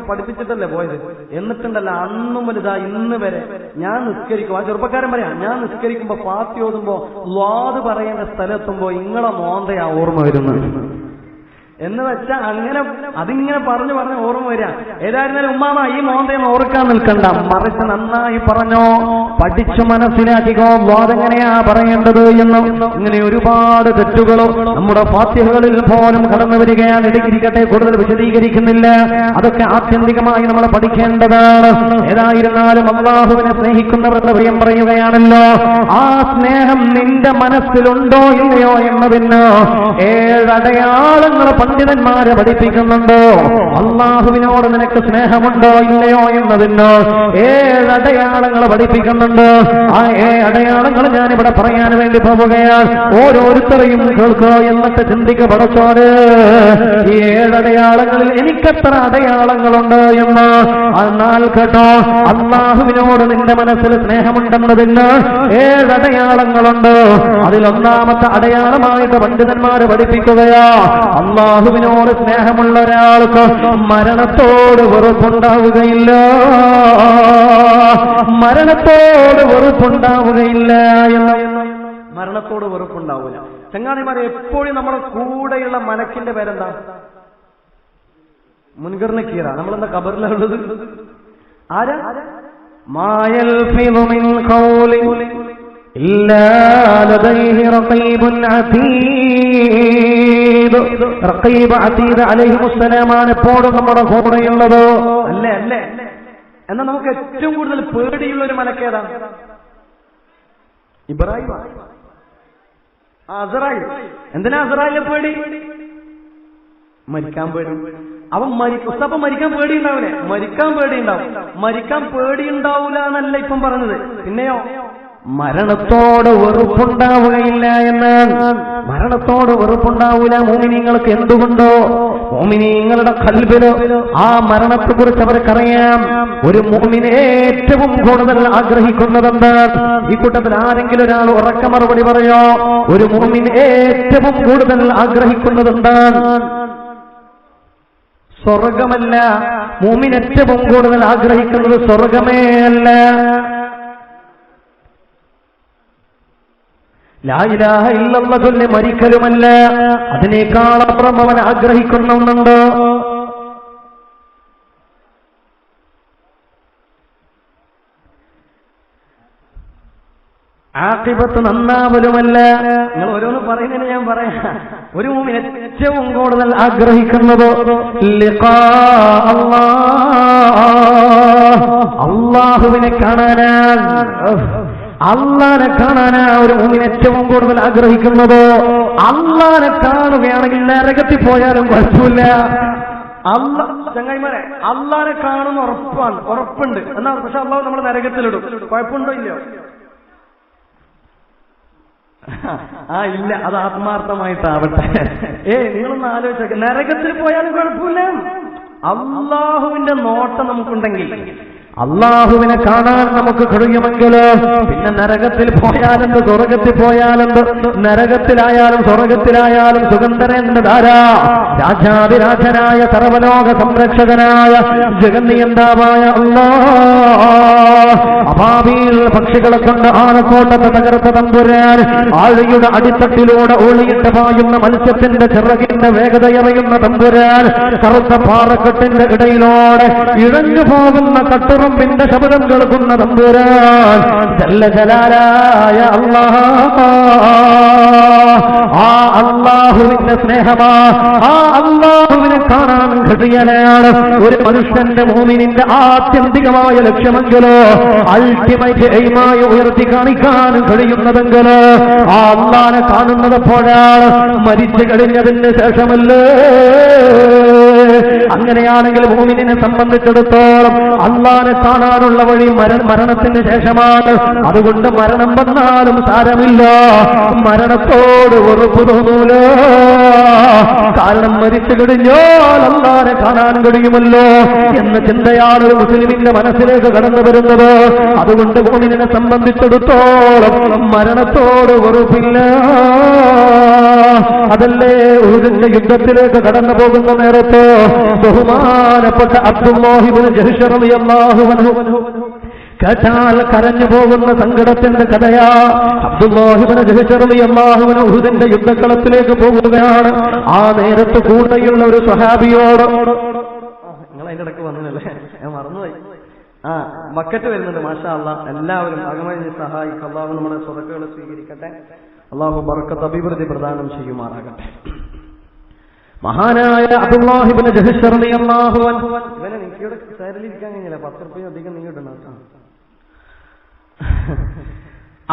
പഠിപ്പിച്ചിട്ടല്ലേ പോയത്? എന്നിട്ടുണ്ടല്ല അന്നും വലുതാ ഇന്ന് വരെ ഞാൻ നിസ്കരിക്കും. ആ ചെറുപ്പക്കാരൻ പറയാം, ഞാൻ നിസ്കരിക്കുമ്പോ ഫാത്തിഹ ഓതുമ്പോ വാത് പറയുന്ന സ്ഥലത്തുമ്പോ ഇങ്ങളെ മോന്തയാ ഓർമ്മ വരുന്നത് എന്ന് വെച്ചാൽ അങ്ങനെ അതിങ്ങനെ പറഞ്ഞു ഓർമ്മ വരിക. ഏതായിരുന്നാലും ഉമ്മാമ ഈ മോന്തയെന്ന് ഓർക്കാൻ നിൽക്കണ്ട, മറിച്ച് നന്നായി പറഞ്ഞോ, പഠിച്ചു മനസ്സിലാക്കിക്കോ വാതെങ്ങനെയാ പറയേണ്ടത് എന്ന്. ഇങ്ങനെ ഒരുപാട് തെറ്റുകളോ നമ്മുടെ ഫാത്തിഹകളിൽ പോലും കടന്നു വരികയാണ്. ഇരിക്കട്ടെ, കൂടുതൽ വിശദീകരിക്കുന്നില്ല. അതൊക്കെ ആത്യന്തികമായി നമ്മൾ പഠിക്കേണ്ടതാണ്. ഏതായിരുന്നാലും അല്ലാഹുവിനെ സ്നേഹിക്കുന്നവരുടെ പ്രിയം പറയുകയാണല്ലോ, ആ സ്നേഹം നിന്റെ മനസ്സിലുണ്ടോ ഇല്ലയോ എന്നതിന് 7 അടയാളങ്ങൾ പണ്ഡിതന്മാരെ പഠിപ്പിക്കുന്നുണ്ടോ. അള്ളാഹുവിനോട് നിനക്ക് സ്നേഹമുണ്ടോ ഇല്ലയോ എന്നതിന് 7 അടയാളങ്ങൾ പഠിപ്പിക്കുന്നുണ്ട്. ആ 7 അടയാളങ്ങൾ ഞാനിവിടെ പറയാൻ വേണ്ടി പോവുകയാണ്. ഓരോരുത്തരെയും കേൾക്കുക, എന്നിട്ട് ചിന്തിക്കപ്പെടച്ചോര് ഈ 7 അടയാളങ്ങളിൽ എനിക്കെത്ര അടയാളങ്ങളുണ്ട് എന്ന്. എന്നാൽ കേട്ടോ, അള്ളാഹുവിനോട് നിന്റെ മനസ്സിൽ സ്നേഹമുണ്ടെന്നതിന് 7 അടയാളങ്ങളുണ്ട്. അതിലൊന്നാമത്തെ അടയാളമായിട്ട് പണ്ഡിതന്മാരെ പഠിപ്പിക്കുകയാ, അള്ളാഹുവിനോട് സ്നേഹമുള്ള ഒരാൾക്ക് മരണത്തോട് വെറുപ്പുണ്ടാവുകയില്ല. മരണത്തോട് വെറുപ്പുണ്ടാവുകയില്ല എന്ന്. മരണത്തോട് വെറുപ്പുണ്ടാവില്ല. ചങ്ങാതിമാരെ, എപ്പോഴും നമ്മുടെ കൂടെയുള്ള മലക്കിന്റെ പേരെന്താ? മുൻകറിന് കീറ. നമ്മളെന്താ ഖബറിലുള്ളത്? ആരാ? മായൽ മിൻ ഖൗലി ഇല്ലാ ലദൈഹി റഖീബുൻ അതീദ്. റഖീബ് അതീദ് അലൈഹിമുസ്സലാമാണ് എപ്പോഴും നമ്മുടെ കൂടെയുള്ളത്. അല്ലേ? എന്നാൽ നമുക്ക് ഏറ്റവും കൂടുതൽ പേടിയുള്ള ഒരു മലക്കേതാണ്? ഇബ്രാഹിം, അസ്രായിൽ. എന്തിനാ അസ്രായിലെ പേടി? മരിക്കാൻ പേടി. അവൻ മരിക്കും. മരിക്കാൻ പേടിയുണ്ടാവില്ലേ? മരിക്കാൻ പേടിയുണ്ടാവും. മരിക്കാൻ പേടിയുണ്ടാവൂല എന്നല്ല ഇപ്പം പറഞ്ഞത്. പിന്നെയോ, മരണത്തോട് വെറുപ്പുണ്ടാവുകയില്ല എന്ന്. മരണത്തോട് വെറുപ്പുണ്ടാവൂല മോമിനീങ്ങൾക്ക്. എന്തുകൊണ്ടോ? മോമിനീങ്ങളുടെ ഖൽബില് ആ മരണത്തെക്കുറിച്ച് അവർക്കറിയാം. ഒരു മോമിനെ ഏറ്റവും കൂടുതൽ ആഗ്രഹിക്കുന്നതെന്ത്? ഈ കൂട്ടത്തിൽ ആരെങ്കിലും ഒരാൾ ഉറക്ക മറുപടി പറയോ? ഒരു മോമിനെ ഏറ്റവും കൂടുതൽ ആഗ്രഹിക്കുന്നതെന്ത്? സ്വർഗമല്ല. മോമിൻ ഏറ്റവും കൂടുതൽ ആഗ്രഹിക്കുന്നത് സ്വർഗമേ അല്ല. ലാ ഇലാഹ ഇല്ലല്ലാഹ് ചൊല്ലി മരിക്കലുമല്ല. അതിനേക്കാൾ അപ്പുറം അവൻ ആഗ്രഹിക്കുന്നുണ്ട്. ആഖിബത്ത് നന്നാവലുമല്ല. നിങ്ങൾ ഓരോന്ന് പറയുന്നതിന് ഞാൻ പറയാം. ഒരു മുഅ്മിൻ ഏറ്റവും കൂടുതൽ ആഗ്രഹിക്കുന്നത് ലിഖാ അല്ലാഹ്, അല്ലാഹുവിനെ കാണാനാണ്. അള്ളാനെ കാണാനാ ഒരു മുഅ്മിൻ ഏറ്റവും കൂടുതൽ ആഗ്രഹിക്കുന്നത്. അള്ളാനെ കാണുകയാണെങ്കിൽ നരകത്തിൽ പോയാലും കുഴപ്പമില്ല. ചങ്ങായിമാരെ അള്ളാനെ കാണുന്ന ഉറപ്പുണ്ട് എന്നാ. പക്ഷെ അള്ളാഹു നമ്മളെ നരകത്തിലിടും. കുഴപ്പമുണ്ടോ ഇല്ലയോ? ഇല്ല, അത് ആത്മാർത്ഥമായിട്ടാവട്ടെ. നിങ്ങളൊന്ന് ആലോചിച്ചേക്ക, നരകത്തിൽ പോയാലും കുഴപ്പമില്ല. അള്ളാഹുവിന്റെ നോട്ടം നമുക്കുണ്ടെങ്കിൽ, അള്ളാഹുവിനെ കാണാൻ നമുക്ക് കഴിയുമെങ്കിൽ പിന്നെ നരകത്തിൽ പോയാലെന്ത്, സ്വർഗത്തിൽ പോയാലെന്ത്. നരകത്തിലായാലും സ്വർഗത്തിലായാലും സുഗന്ധരേന്ദ്രധാരാ രാജാതിരാജനായ സർവലോക സംരക്ഷകനായ ജഗന്നിയന്താവായ അല്ലാഹ്, അഭാവിയിൽ പക്ഷികളെ കൊണ്ട് ആനക്കോട്ടത്തെ തകർത്ത തമ്പുരാൻ, ആഴിയുടെ അടിത്തട്ടിലൂടെ ഒളിയിട്ട് പായുന്ന മത്സ്യത്തിന്റെ ചിറകിന്റെ വേഗതയറിയുന്ന തമ്പുരാൻ, കറുത്ത പാറക്കെട്ടിന്റെ ഇടയിലൂടെ ഇഴഞ്ഞു പോകുന്ന കട്ടുറുമ്പിന്റെ ശബ്ദം കേൾക്കുന്ന തമ്പുരാൻ, ജല്ല ജലാലായ അല്ലാഹ്. ആ അല്ലാഹുവിന്റെ സ്നേഹമാ, ആ അല്ലാഹുവിനെ കാണാൻ കഴിയലാണ് ഒരു മനുഷ്യന്റെ മുഅ്മിനിന്റെ ആത്യന്തികമായ ലക്ഷ്യമെങ്കിലോ, അൾട്ടിമേറ്റ് എയിമായി ഉയർത്തി കാണിക്കാൻ കഴിയുന്നതെങ്കിലോ ആ അല്ലാഹനെ കാണുന്നത് എപ്പോഴാണ്? മരിച്ചു കഴിഞ്ഞതിന് ശേഷമല്ലേ? അങ്ങനെയാണെങ്കിൽ മുഅ്മിനിനെ സംബന്ധിച്ചിടത്തോളം അല്ലാഹനെ കാണാനുള്ള വഴി മരണത്തിന് ശേഷമാണ്. അതുകൊണ്ട് മരണം വന്നാലും സാരമില്ല, മരണത്തോട് വെറുപ്പ് തോന്നൂല. കാരണം മരിച്ചു കഴിഞ്ഞാൽ അല്ലാഹനെ കാണാൻ കഴിയുമല്ലോ എന്ന ചിന്തയാണ് ഒരു മുസ്ലിമിന്റെ മനസ്സിലേക്ക് കടന്നു വരുന്നത്. അതുകൊണ്ട് മുഅ്മിനിനെ സംബന്ധിച്ചിടത്തോളം മരണത്തോട് വെറുപ്പില്ല. അതല്ലേ ഉഹുദിന്റെ യുദ്ധത്തിലേക്ക് കടന്നു പോകുന്ന നേരത്ത് ബഹുമാനപ്പെട്ട അബ്ദുല്ലാഹി ഇബ്നു ജഹ്ശ് റളിയല്ലാഹു അൻഹു കേട്ടാൽ കരഞ്ഞു പോകുന്ന സങ്കടത്തിന്റെ കഥയാ. അബ്ദുല്ലാഹി ഇബ്നു ജഹ്ശ് റളിയല്ലാഹു അൻഹു ഉഹുദിന്റെ യുദ്ധക്കളത്തിലേക്ക് പോകുകയാണ്. ആ നേരത്ത് കൂടെയുള്ള ഒരു സ്വഹാബിയോട്, നിങ്ങൾ അതിന്റെ ഇടയ്ക്ക് വന്നല്ലേ, ഞാൻ മറന്നുപോയി. ബക്കറ്റ് വരുന്നുണ്ട്, മാഷാ അല്ലാഹ്. എല്ലാവരും അകമഴിഞ്ഞ് സഹായിക്കും. അല്ലാഹു നമ്മുടെ സ്വതക്കകൾ സ്വീകരിക്കട്ടെ. അല്ലാഹു ബർക്കത്ത് അഭിവൃദ്ധി പ്രദാനം ചെയ്യുമാറാകട്ടെ. മഹാനായ അബ്ദുല്ലാഹി ഇബ്നു ജഹ്ശ് റളിയല്ലാഹു അൻഹു, ഇവനെ നിങ്ങളുടെ സൈഡിലിരിക്കാൻ കഴിഞ്ഞില്ല, 10 രൂപ അധികം നീങ്ങിട്ടുണ്ട്.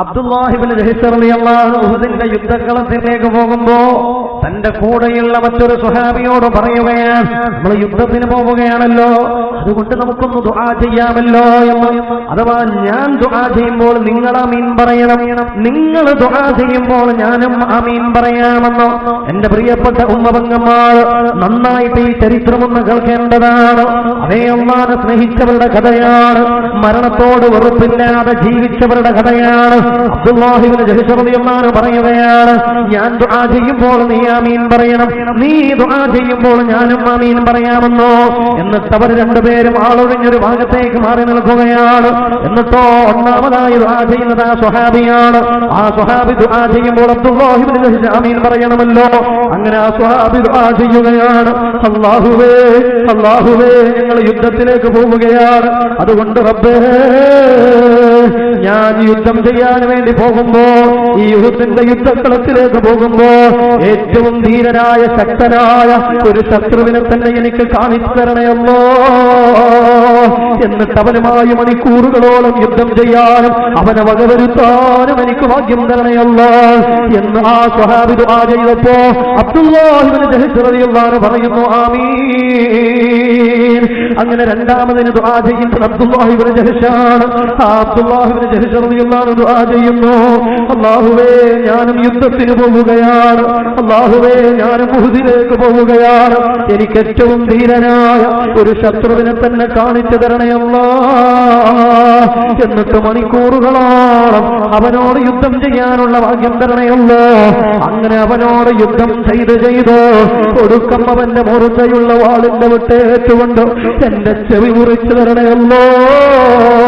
അബ്ദുല്ലാഹി ഇബ്നു ജഹ്ശ് റളിയല്ലാഹു അൻഹു ഉഹുദിന്റെ യുദ്ധക്കളത്തിലേക്ക് പോകുമ്പോ തന്റെ കൂടെയുള്ള മറ്റൊരു സ്വഹാബിയോട് പറയുകയാണ്, നമ്മൾ യുദ്ധത്തിന് പോവുകയാണല്ലോ, അതുകൊണ്ട് നമുക്കൊന്ന് ദുആ ചെയ്യാമല്ലോ എന്ന്. അഥവാ ഞാൻ ദുആ ചെയ്യുമ്പോൾ നിങ്ങൾ ആമീൻ പറയണം, നിങ്ങൾ ദുആ ചെയ്യുമ്പോൾ ഞാനും ആമീൻ പറയാമെന്നോ. എന്റെ പ്രിയപ്പെട്ട ഉമ്മപെങ്ങന്മാർ, നന്നായിട്ട് ഈ ചരിത്രമൊന്ന് കേൾക്കേണ്ടതാണ്. അതേ അല്ലാഹനെ സ്നേഹിച്ചവരുടെ കഥയാണ്, മരണത്തോട് വെറുപ്പില്ലാതെ ജീവിച്ചവരുടെ കഥയാണ്. അബ്ദുല്ലാഹി ഇബ്നു ജഹ്ശ് റളിയല്ലാഹു അൻഹു പറയുകയാണ്, ഞാൻ ദുആ ചെയ്യുമ്പോൾ നീ ആമീൻ പറയണം, നീ ദുആ ചെയ്യുമ്പോൾ ഞാനും ആമീൻ പറയാമെന്നോ. എന്നിട്ട് അവർ രണ്ടുപേരും ആളൊഴിഞ്ഞൊരു ഭാഗത്തേക്ക് മാറി നിൽക്കുകയാണ്. എന്നിട്ടോ ഒന്നാമതായി ദുആ ചെയ്യുന്നത് ആ സ്വഹാബിയാണ്. ആ സ്വഹാബി ദുആ ചെയ്യുമ്പോൾ അബ്ദുല്ലാഹി ഇബ്നു ജഹ്ശ് ആമീൻ പറയണമല്ലോ. അങ്ങനെ ആ സ്വഹാബി ദുആ ചെയ്യുകയാണ്, അല്ലാഹുവേ അല്ലാഹുവേ, ഞങ്ങൾ യുദ്ധത്തിലേക്ക് പോവുകയാണ്, അതുകൊണ്ട് റബ്ബേ ഞാൻ യുദ്ധം ചെയ്യാൻ വേണ്ടി പോകുമ്പോ, ഈ ഉഹുദിന്റെ യുദ്ധക്കളത്തിലേക്ക് പോകുമ്പോ ഏറ്റവും ധീരനായ ശക്തനായ ഒരു ശത്രുവിനെ തന്നെ എനിക്ക് കാണിച്ചു തരണമല്ലോ. എന്നിട്ട് അവനുമായി മണിക്കൂറുകളോളം യുദ്ധം ചെയ്യാനും അവനെ വകവരുത്താനും എനിക്ക് ഭാഗ്യം തരണമല്ലോ എന്ന് ആ സ്വഹാബി ദുആ ചെയ്തപ്പോ അബ്ദുല്ലാഹി ഇബ്നു ജഹ്ശ് റളിയല്ലാഹു അൻഹു പറയുന്നു, ആമീൻ. അങ്ങനെ രണ്ടാമതിന് ദുആ ചെയ്യുന്നത് അബ്ദുല്ലാഹി ഇബ്നു ജഹ്ശ് ആണ്. ആ അബ്ദുല്ലാഹി ഇബ്നു ജഹ്ശ് റളിയല്ലാഹു അൻഹു ദുആ ചെയ്യുന്നു, അല്ലാഹുവേ ഞാനും യുദ്ധത്തിന് പോവുകയാണ്, അല്ലാഹുവേ ഞാനും ഉഹുദിലേക്ക് പോവുകയാണ്, എനിക്ക് ഏറ്റവും ധീരനായ ഒരു ശത്രുവിനെ തന്നെ കാണിച്ചു തരണേ അല്ലാഹ്. എന്നിട്ട് മണിക്കൂറുകളോളം അവനോട് യുദ്ധം ചെയ്യാനുള്ള ഭാഗ്യം തരണേ അല്ലാഹ്. അങ്ങനെ അവനോട് യുദ്ധം ചെയ്ത് ഒടുക്കം അവന്റെ മുറിച്ചയുള്ള വാളിന്റെ വിട്ടേറ്റുകൊണ്ട് എന്റെ ചെവി മുറിച്ചു തരണേ അല്ലാഹ്,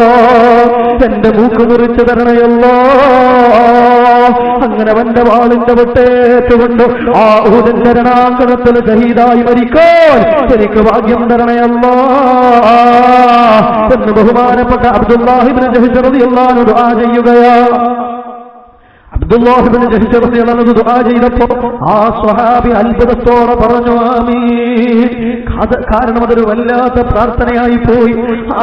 എന്റെ മൂക്ക് മുറിച്ചു തരണേ അല്ലാഹ്. അങ്ങനെ അവന്റെ വാളിന്റെ വിട്ടേറ്റുകൊണ്ട് ആ ഉഹുദിന്റെ രണാങ്കണത്തിൽ ഷഹീദായി മരിക്കാൻ എനിക്ക് ഭാഗ്യം തരണേ അല്ലാഹ് എന്ന് ബഹുമാനപ്പെട്ട അബ്ദുല്ലാഹി ഇബ്നു ജഹ്ശ് റളിയല്ലാഹു അൻഹു ദുആ ചെയ്യുകയാണ്. അബ്ദുല്ലാഹി ഇബ്നു ജഹ്ശ് റളിയല്ലാഹു അൻഹു ദുആ ചെയ്തപ്പോ ആ സ്വഹാബി അത്ഭുതത്തോടെ പറഞ്ഞു ആമീൻ. കാരണം അതൊരു വല്ലാത്ത പ്രാർത്ഥനയായി പോയി.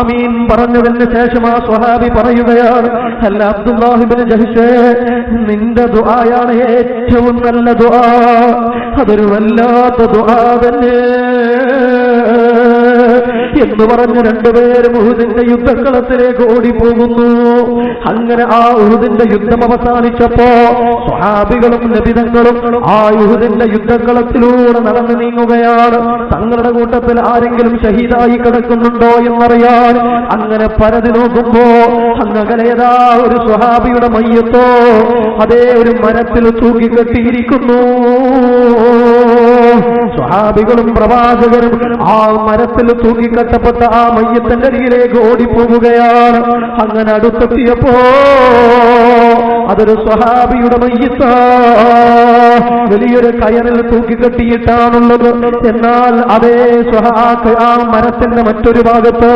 ആമീൻ പറഞ്ഞതിന് ശേഷം ആ സ്വഹാബി പറയുകയാണ്, അല്ല അബ്ദുല്ലാഹി ഇബ്നു ജഹ്ശ്, നിന്റെ ദുആയാണ് ഏറ്റവും നല്ല ദുആ, അതൊരു വല്ലാത്ത ദുആ തന്നെ. എന്ന് പറഞ്ഞ് രണ്ടുപേരും ഉഹുദിന്റെ യുദ്ധക്കളത്തിലേക്ക് ഓടിപ്പോകുന്നു. അങ്ങനെ ആ ഉഹുദിന്റെ യുദ്ധം അവസാനിച്ചപ്പോ സ്വഹാബികളും നബിതങ്ങളും ആ ഉഹുദിന്റെ യുദ്ധക്കളത്തിലൂടെ നടന്നു നീങ്ങുകയാണ്. തങ്ങളുടെ കൂട്ടത്തിൽ ആരെങ്കിലും ഷഹീദായി കിടക്കുന്നുണ്ടോ എന്നറിയാൻ അങ്ങനെ പരതി നോക്കുമ്പോ അങ്ങകലേതാ ഒരു സ്വഹാബിയുടെ മയ്യത്തോ അതേ ഒരു മരത്തിൽ തൂക്കിക്കെട്ടിയിരിക്കുന്നു. സ്വഹാബികളും പ്രവാചകരും ആ മരത്തിൽ തൂക്കിക്കെട്ടപ്പെട്ട ആ മയ്യത്തിന്റെ അരികിലേക്ക് ഓടിപ്പോവുകയാണ്. അങ്ങനെ അടുത്തെത്തിയപ്പോ അതൊരു സ്വഹാബിയുടെ മയ്യത്ത, വലിയൊരു കയറിൽ തൂക്കിക്കെട്ടിയിട്ടാണുള്ളത്. എന്നാൽ അതേ സ്വഹാബ് ആ മരത്തിന്റെ മറ്റൊരു ഭാഗത്ത്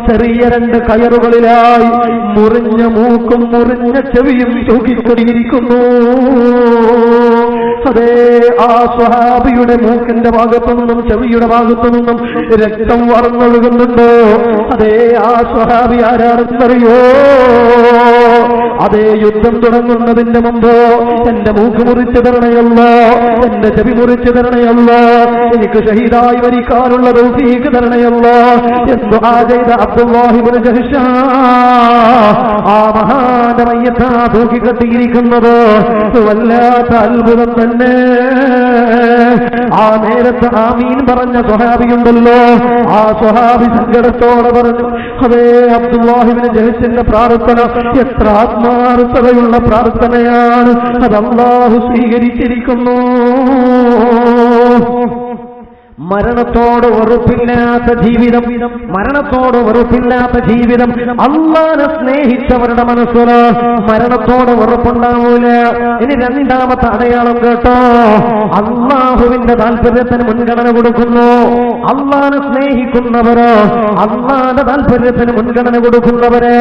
ചെറിയ രണ്ട് കയറുകളിലായി മുറിഞ്ഞ മൂക്കും മുറിഞ്ഞ ചെവിയും തൂക്കിക്കെട്ടിയിരിക്കുന്നു. അതേ ആ സ്വഹാബിയുടെ മൂക്കിന്റെ ഭാഗത്തു നിന്നും ചെവിയുടെ ഭാഗത്തു നിന്നും രക്തം വാർന്നൊഴുകുന്നുണ്ട്. അതേ ആ സ്വഹാബി ആരാണെന്നറിയോ? അതേ യുദ്ധം തുടങ്ങുന്നതിന്റെ മുമ്പ് എന്റെ മൂക്ക് മുറിച്ചു തരണയല്ലോ, എന്റെ ചെവി മുറിച്ചു തരണയല്ലോ, എനിക്ക് ഷഹീദായി മരിക്കാനുള്ള തൗഫീഖ് തരണയല്ലോ എന്ന് ആ ചെയ്ത അബ്ദുല്ലാഹി ഇബ്നു ജഹ്ഷ് ആ മഹാന്റെ മയ്യത്താ തൂക്കിക്കെട്ടിയിരിക്കുന്നത്. വല്ലാത്ത അത്ഭുതം തന്നെ. ആ നേരത്തെ ആമീൻ പറഞ്ഞ സ്വഹാബിയുണ്ടല്ലോ, ആ സ്വഹാബി സങ്കടത്തോടെ പറഞ്ഞു, അതേ അബ്ദുല്ലാഹി ഇബ്നു ജഹ്ഷിന്റെ പ്രാർത്ഥന എത്ര ആത്മാർത്ഥതയുള്ള പ്രാർത്ഥനയാണ്, അത് അല്ലാഹു സ്വീകരിച്ചിരിക്കുന്നു. മരണത്തോട് വെറുപ്പില്ലാത്ത ജീവിതം, മരണത്തോട് വെറുപ്പില്ലാത്ത ജീവിതം. അല്ലാഹുവിനെ സ്നേഹിച്ചവരുടെ മനസ്സിന് മരണത്തോട് വെറുപ്പുണ്ടാവൂല. ഇനി രണ്ടാമത്തെ അടയാളം കേട്ടോ, അല്ലാഹുവിന്റെ താല്പര്യത്തിന് മുൻഗണന കൊടുക്കുന്നു. അല്ലാഹുവിനെ സ്നേഹിക്കുന്നവര്, അല്ലാഹുവിന്റെ താല്പര്യത്തിന് മുൻഗണന കൊടുക്കുന്നവര്.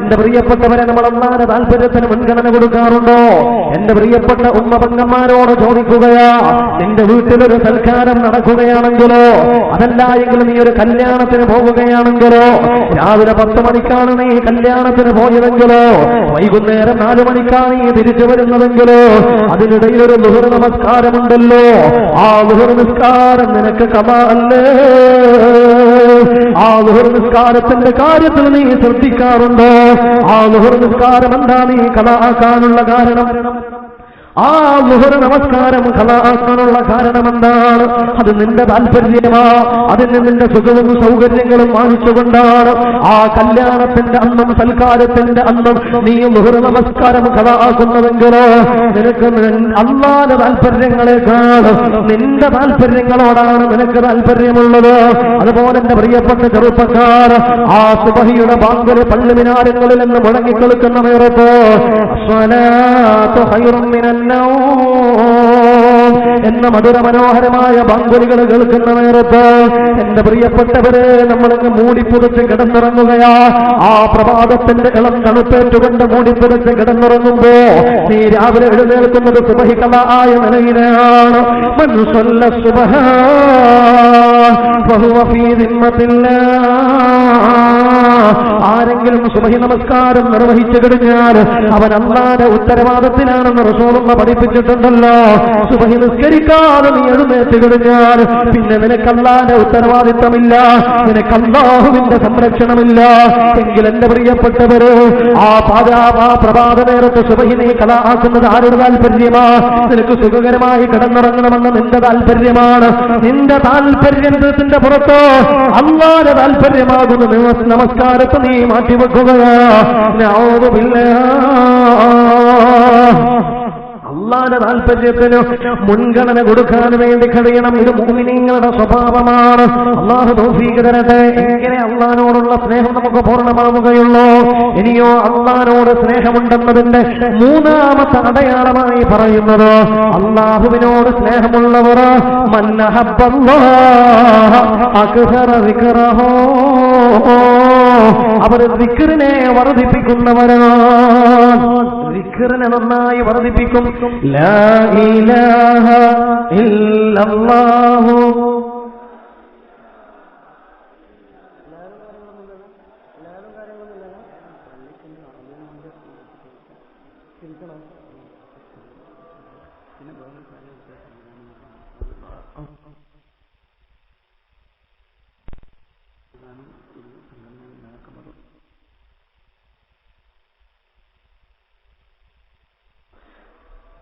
എന്റെ പ്രിയപ്പെട്ടവരെ, നമ്മൾ അല്ലാഹുവിന്റെ താല്പര്യത്തിന് മുൻഗണന കൊടുക്കാറുണ്ടോ? എന്റെ പ്രിയപ്പെട്ട ഉമ്മ പെങ്ങന്മാരോട് ചോദിക്കുകയാ, നിന്റെ വീട്ടിലൊരു സൽക്കാരം നടക്കുകയാണ് ാണെങ്കിലോ, അതല്ല എങ്കിലും നീ ഒരു കല്യാണത്തിന് പോവുകയാണെങ്കിലോ, രാവിലെ 10 മണിക്കാണ് നീ കല്യാണത്തിന് പോയതെങ്കിലോ, വൈകുന്നേരം 4 മണിക്കാണ് നീ തിരിച്ചു വരുന്നതെങ്കിലോ, അതിനിടയിൽ ഒരു ളുഹർ നമസ്കാരമുണ്ടല്ലോ, ആ ളുഹർ നിസ്കാരം നിനക്ക് ഖളാ അല്ലേ? ആ ളുഹർ നിസ്കാരത്തിന്റെ കാര്യത്തിൽ നീ ശ്രദ്ധിക്കാറുണ്ടോ? ആ ളുഹർ നിസ്കാരം എന്താ നീ ഖളാ ആക്കാനുള്ള കാരണം? ആ ളുഹർ നമസ്കാരം ഖളാആക്കാനുള്ള കാരണം എന്താണ്? അത് നിന്റെ താല്പര്യമാ, അതിന് നിന്റെ സുഖവും സൗകര്യങ്ങളും മാനിച്ചുകൊണ്ടാണ്. ആ കല്യാണത്തിന്റെ അന്നും സൽക്കാരത്തിന്റെ അന്നും നീ ളുഹർ നമസ്കാരം ഖളാആക്കുന്നതെങ്കിലോ, നിനക്ക് അല്ലാഹുവിന്റെ താല്പര്യങ്ങളെക്കാൾ നിന്റെ താല്പര്യങ്ങളോടാണ് നിനക്ക് താല്പര്യമുള്ളത്. അതുപോലെ എന്റെ പ്രിയപ്പെട്ട ചെറുപ്പക്കാർ, ആ സുബഹിയുടെ ബാങ്ക് പള്ളി മിനാരങ്ങളിൽ നിന്ന് മുഴങ്ങിക്കൊടുക്കുന്ന നേരത്ത് അസ്സലാത്തു ഖൈറും മിനൻ എന്ന മധുര മനോഹരമായ ബാങ്കുലികൾ കേൾക്കുന്ന നേരത്ത് എന്റെ പ്രിയപ്പെട്ടവരെ, നമ്മളങ്ങ് മൂടിപ്പുറച്ച് കിടന്നുറങ്ങുകയാ. ആ പ്രഭാതത്തിന്റെ ഇളം തണുപ്പേറ്റുകൊണ്ട് മൂടിപ്പുറച്ച് കിടന്നുറങ്ങുമ്പോ നീ രാവിലെ എഴുന്നേൽക്കുന്നത് സുബഹി ഖളാആയ നിലയിലാണ്. മൻ സല്ല സുബ്ഹ ഫഹുവ ഫീ ദിമ്മത്തില്ലാഹ്. ആരെങ്കിലും സുബഹി നമസ്കാരം നിർവഹിച്ചു കഴിഞ്ഞാൽ അവൻ അല്ലാഹുവിന്റെ ഉത്തരവാദിത്തത്തിലാണെന്ന് റസൂലുള്ളാഹി പഠിപ്പിച്ചിട്ടുണ്ടല്ലോ. സുബഹി നിസ്കരിക്കാതെ നീ എഴുന്നേറ്റ് കഴിഞ്ഞാൽ പിന്നെ നിനക്ക് അല്ലാഹുവിന്റെ ഉത്തരവാദിത്തമില്ല, നിനക്ക് അല്ലാഹുവിന്റെ സംരക്ഷണമില്ല. എങ്കിൽ എന്റെ പ്രിയപ്പെട്ടവര്, ആ പ്രഭാത നേരത്തെ സുബഹി നീ ഖളാആക്കുന്നത് ആരുടെ താല്പര്യമാ? നിനക്ക് സുഖകരമായി കിടന്നുറങ്ങണമെന്ന് നിന്റെ താല്പര്യമാണ്. നിന്റെ താല്പര്യത്തിന്റെ പുറത്ത് അല്ലാഹുവിന്റെ താല്പര്യമാകുന്ന നമസ്കാരത്തെ നീ മാറ്റിവെക്കുകയാ. നഊദു ബില്ലാഹ്. അല്ലാഹുവിന്റെ താല്പര്യത്തിന് മുൻഗണന കൊടുക്കാൻ വേണ്ടി കഴിയണം. ഇത് മുഅ്മിനീങ്ങളുടെ സ്വഭാവമാണ്. അല്ലാഹു തൗഫീഖ് തരട്ടെ. എങ്ങനെ അല്ലാഹുവിനോടുള്ള സ്നേഹം നമുക്ക് പൂർണ്ണമാവുകയുള്ളൂ? ഇനിയോ അല്ലാഹുവിനോട് സ്നേഹമുണ്ടെന്നതിന്റെ മൂന്നാമത്തെ അടയാളമായി പറയുന്നത്, അല്ലാഹുവിനോട് സ്നേഹമുള്ളവർ മൻ അഹബ്ബല്ലാഹ അക്സറ സിക്റഹു, അവർ ദിക്റിനെ വർദ്ധിപ്പിക്കുന്നവരാണ്. ദിക്റിനെ നന്നായി വർദ്ധിപ്പിക്കും. ലാ ഇലാഹ ഇല്ലല്ലാഹു.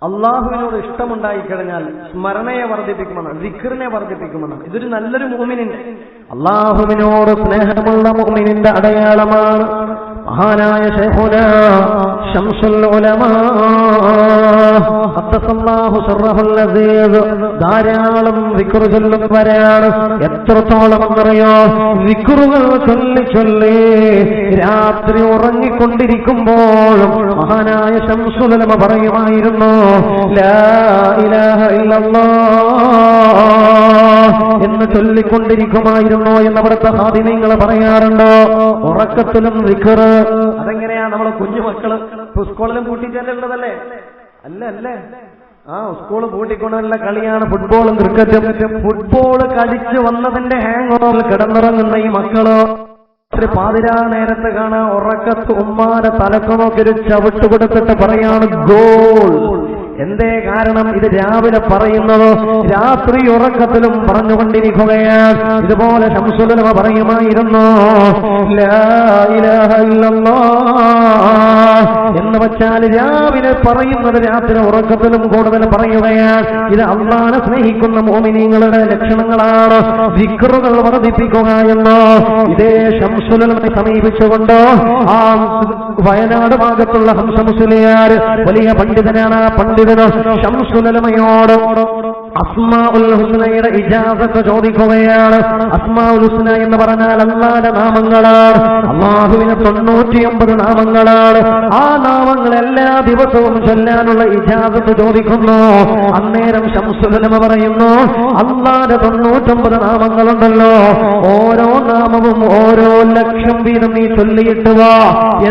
അള്ളാഹുവിനോട് ഇഷ്ടമുണ്ടായിക്കഴിഞ്ഞാൽ സ്മരണയെ വർദ്ധിപ്പിക്കുമെന്നാണ്, ദിക്റിനെ വർദ്ധിപ്പിക്കുമെന്നാണ്. ഇതൊരു നല്ലൊരു മുഅ്മിനിന്റെ, അള്ളാഹുവിനോട് സ്നേഹമുള്ള മുഅ്മിനിന്റെ അടയാളമാണ്. മഹാനായ ശൈഖുനാ ശംസുൽ ഉലമാ ഖദ്ദസല്ലാഹു സിർറഹുൽ അസീസ് ധാരാളം ദിക്ർ ചൊല്ലുന്നവരാണ്. എത്രത്തോളം എന്നറിയോ? ദിക്റുകൾ ചൊല്ലി ചൊല്ലി രാത്രി ഉറങ്ങിക്കൊണ്ടിരിക്കുമ്പോഴും മഹാനായ ശംസുൽ ഉലമ പറയുമായിരുന്നു, ലാ ഇലാഹ ഇല്ലല്ലാഹ് എന്ന് ചൊല്ലിക്കൊണ്ടിരിക്കുമായിരുന്നു എന്ന് അവിടുത്തെ ഹാദിമീങ്ങൾ പറയാറുണ്ടോ? ഉറക്കത്തിലും ദിക്ർ. അതെങ്ങനെയാ? നമ്മളെ കുഞ്ഞുമക്കള് സ്കൂളിലും പൂട്ടിച്ചേരുള്ളതല്ലേ? അല്ലേ? സ്കൂള് പൂട്ടിക്കൊണ്ടുള്ള കളിയാണ് ഫുട്ബോളും ക്രിക്കറ്റും. ഫുട്ബോൾ കളിച്ച് വന്നതിന്റെ ഹാങ് ഓവറിൽ കിടന്നിറങ്ങുന്ന ഈ മക്കള് പാതിരാ നേരത്ത് കാണാൻ ഉറക്കത്ത് ഉമ്മാരെ തലക്ക് നോക്കി ഒരു ചവിട്ട് കൊടുത്തിട്ട് പറയാണ് ഗോൾ. എന്തേ കാരണം? ഇത് രാവിലെ പറയുന്നത് രാത്രി ഉറക്കത്തിലും പറഞ്ഞുകൊണ്ടിരിക്കുകയാണ്. ഇതുപോലെ ശംസുൽ ഉലമ പറയുമായിരുന്നു, ലാ ഇലാഹ ഇല്ലല്ലാഹ് എന്ന് വച്ചാൽ രാവിലെ പറയുന്നത് രാത്രി ഉറക്കത്തിലും കൂടുതൽ പറയുകയാണ്. ഇത് അല്ലാഹുവിനെ സ്നേഹിക്കുന്ന മുഅ്മിനീങ്ങളുടെ ലക്ഷണങ്ങളാണ്. ദിക്റുകൾ വർദ്ധിപ്പിക്കുക എന്ന് ഇതേ ശംസുൽ ഉലമയെ സമീപിച്ചുകൊണ്ട് ആ വയനാട് ഭാഗത്തുള്ള ഹംസ മുസ്ലിയാർ വലിയ പണ്ഡിതനാണ്. ആ പണ്ഡിതന് ശംസുൽ ഉലമയോട് അസ്മാഉൽ ഹുസ്നയുടെ ഇജാസത്ത് ചോദിക്കുകയാണ്. അസ്മാഉൽ ഹുസ്ന എന്ന് പറഞ്ഞാൽ അല്ലാഹുവിന്റെ നാമങ്ങളാണ്. അല്ലാഹുവിന് 99 നാമങ്ങളാണ്. ആ നാമങ്ങൾ എല്ലാ ദിവസവും ചൊല്ലാനുള്ള ഇജാസത്ത് ചോദിക്കുന്നു. അന്നേരം ശംസുൽ ഉലമ പറയുന്നു, അല്ലാഹുവിന്റെ 99 നാമങ്ങളുണ്ടല്ലോ, ഓരോ നാമവും ഓരോ ലക്ഷം വീതം നീ ചൊല്ലിയിട്ട് വാ,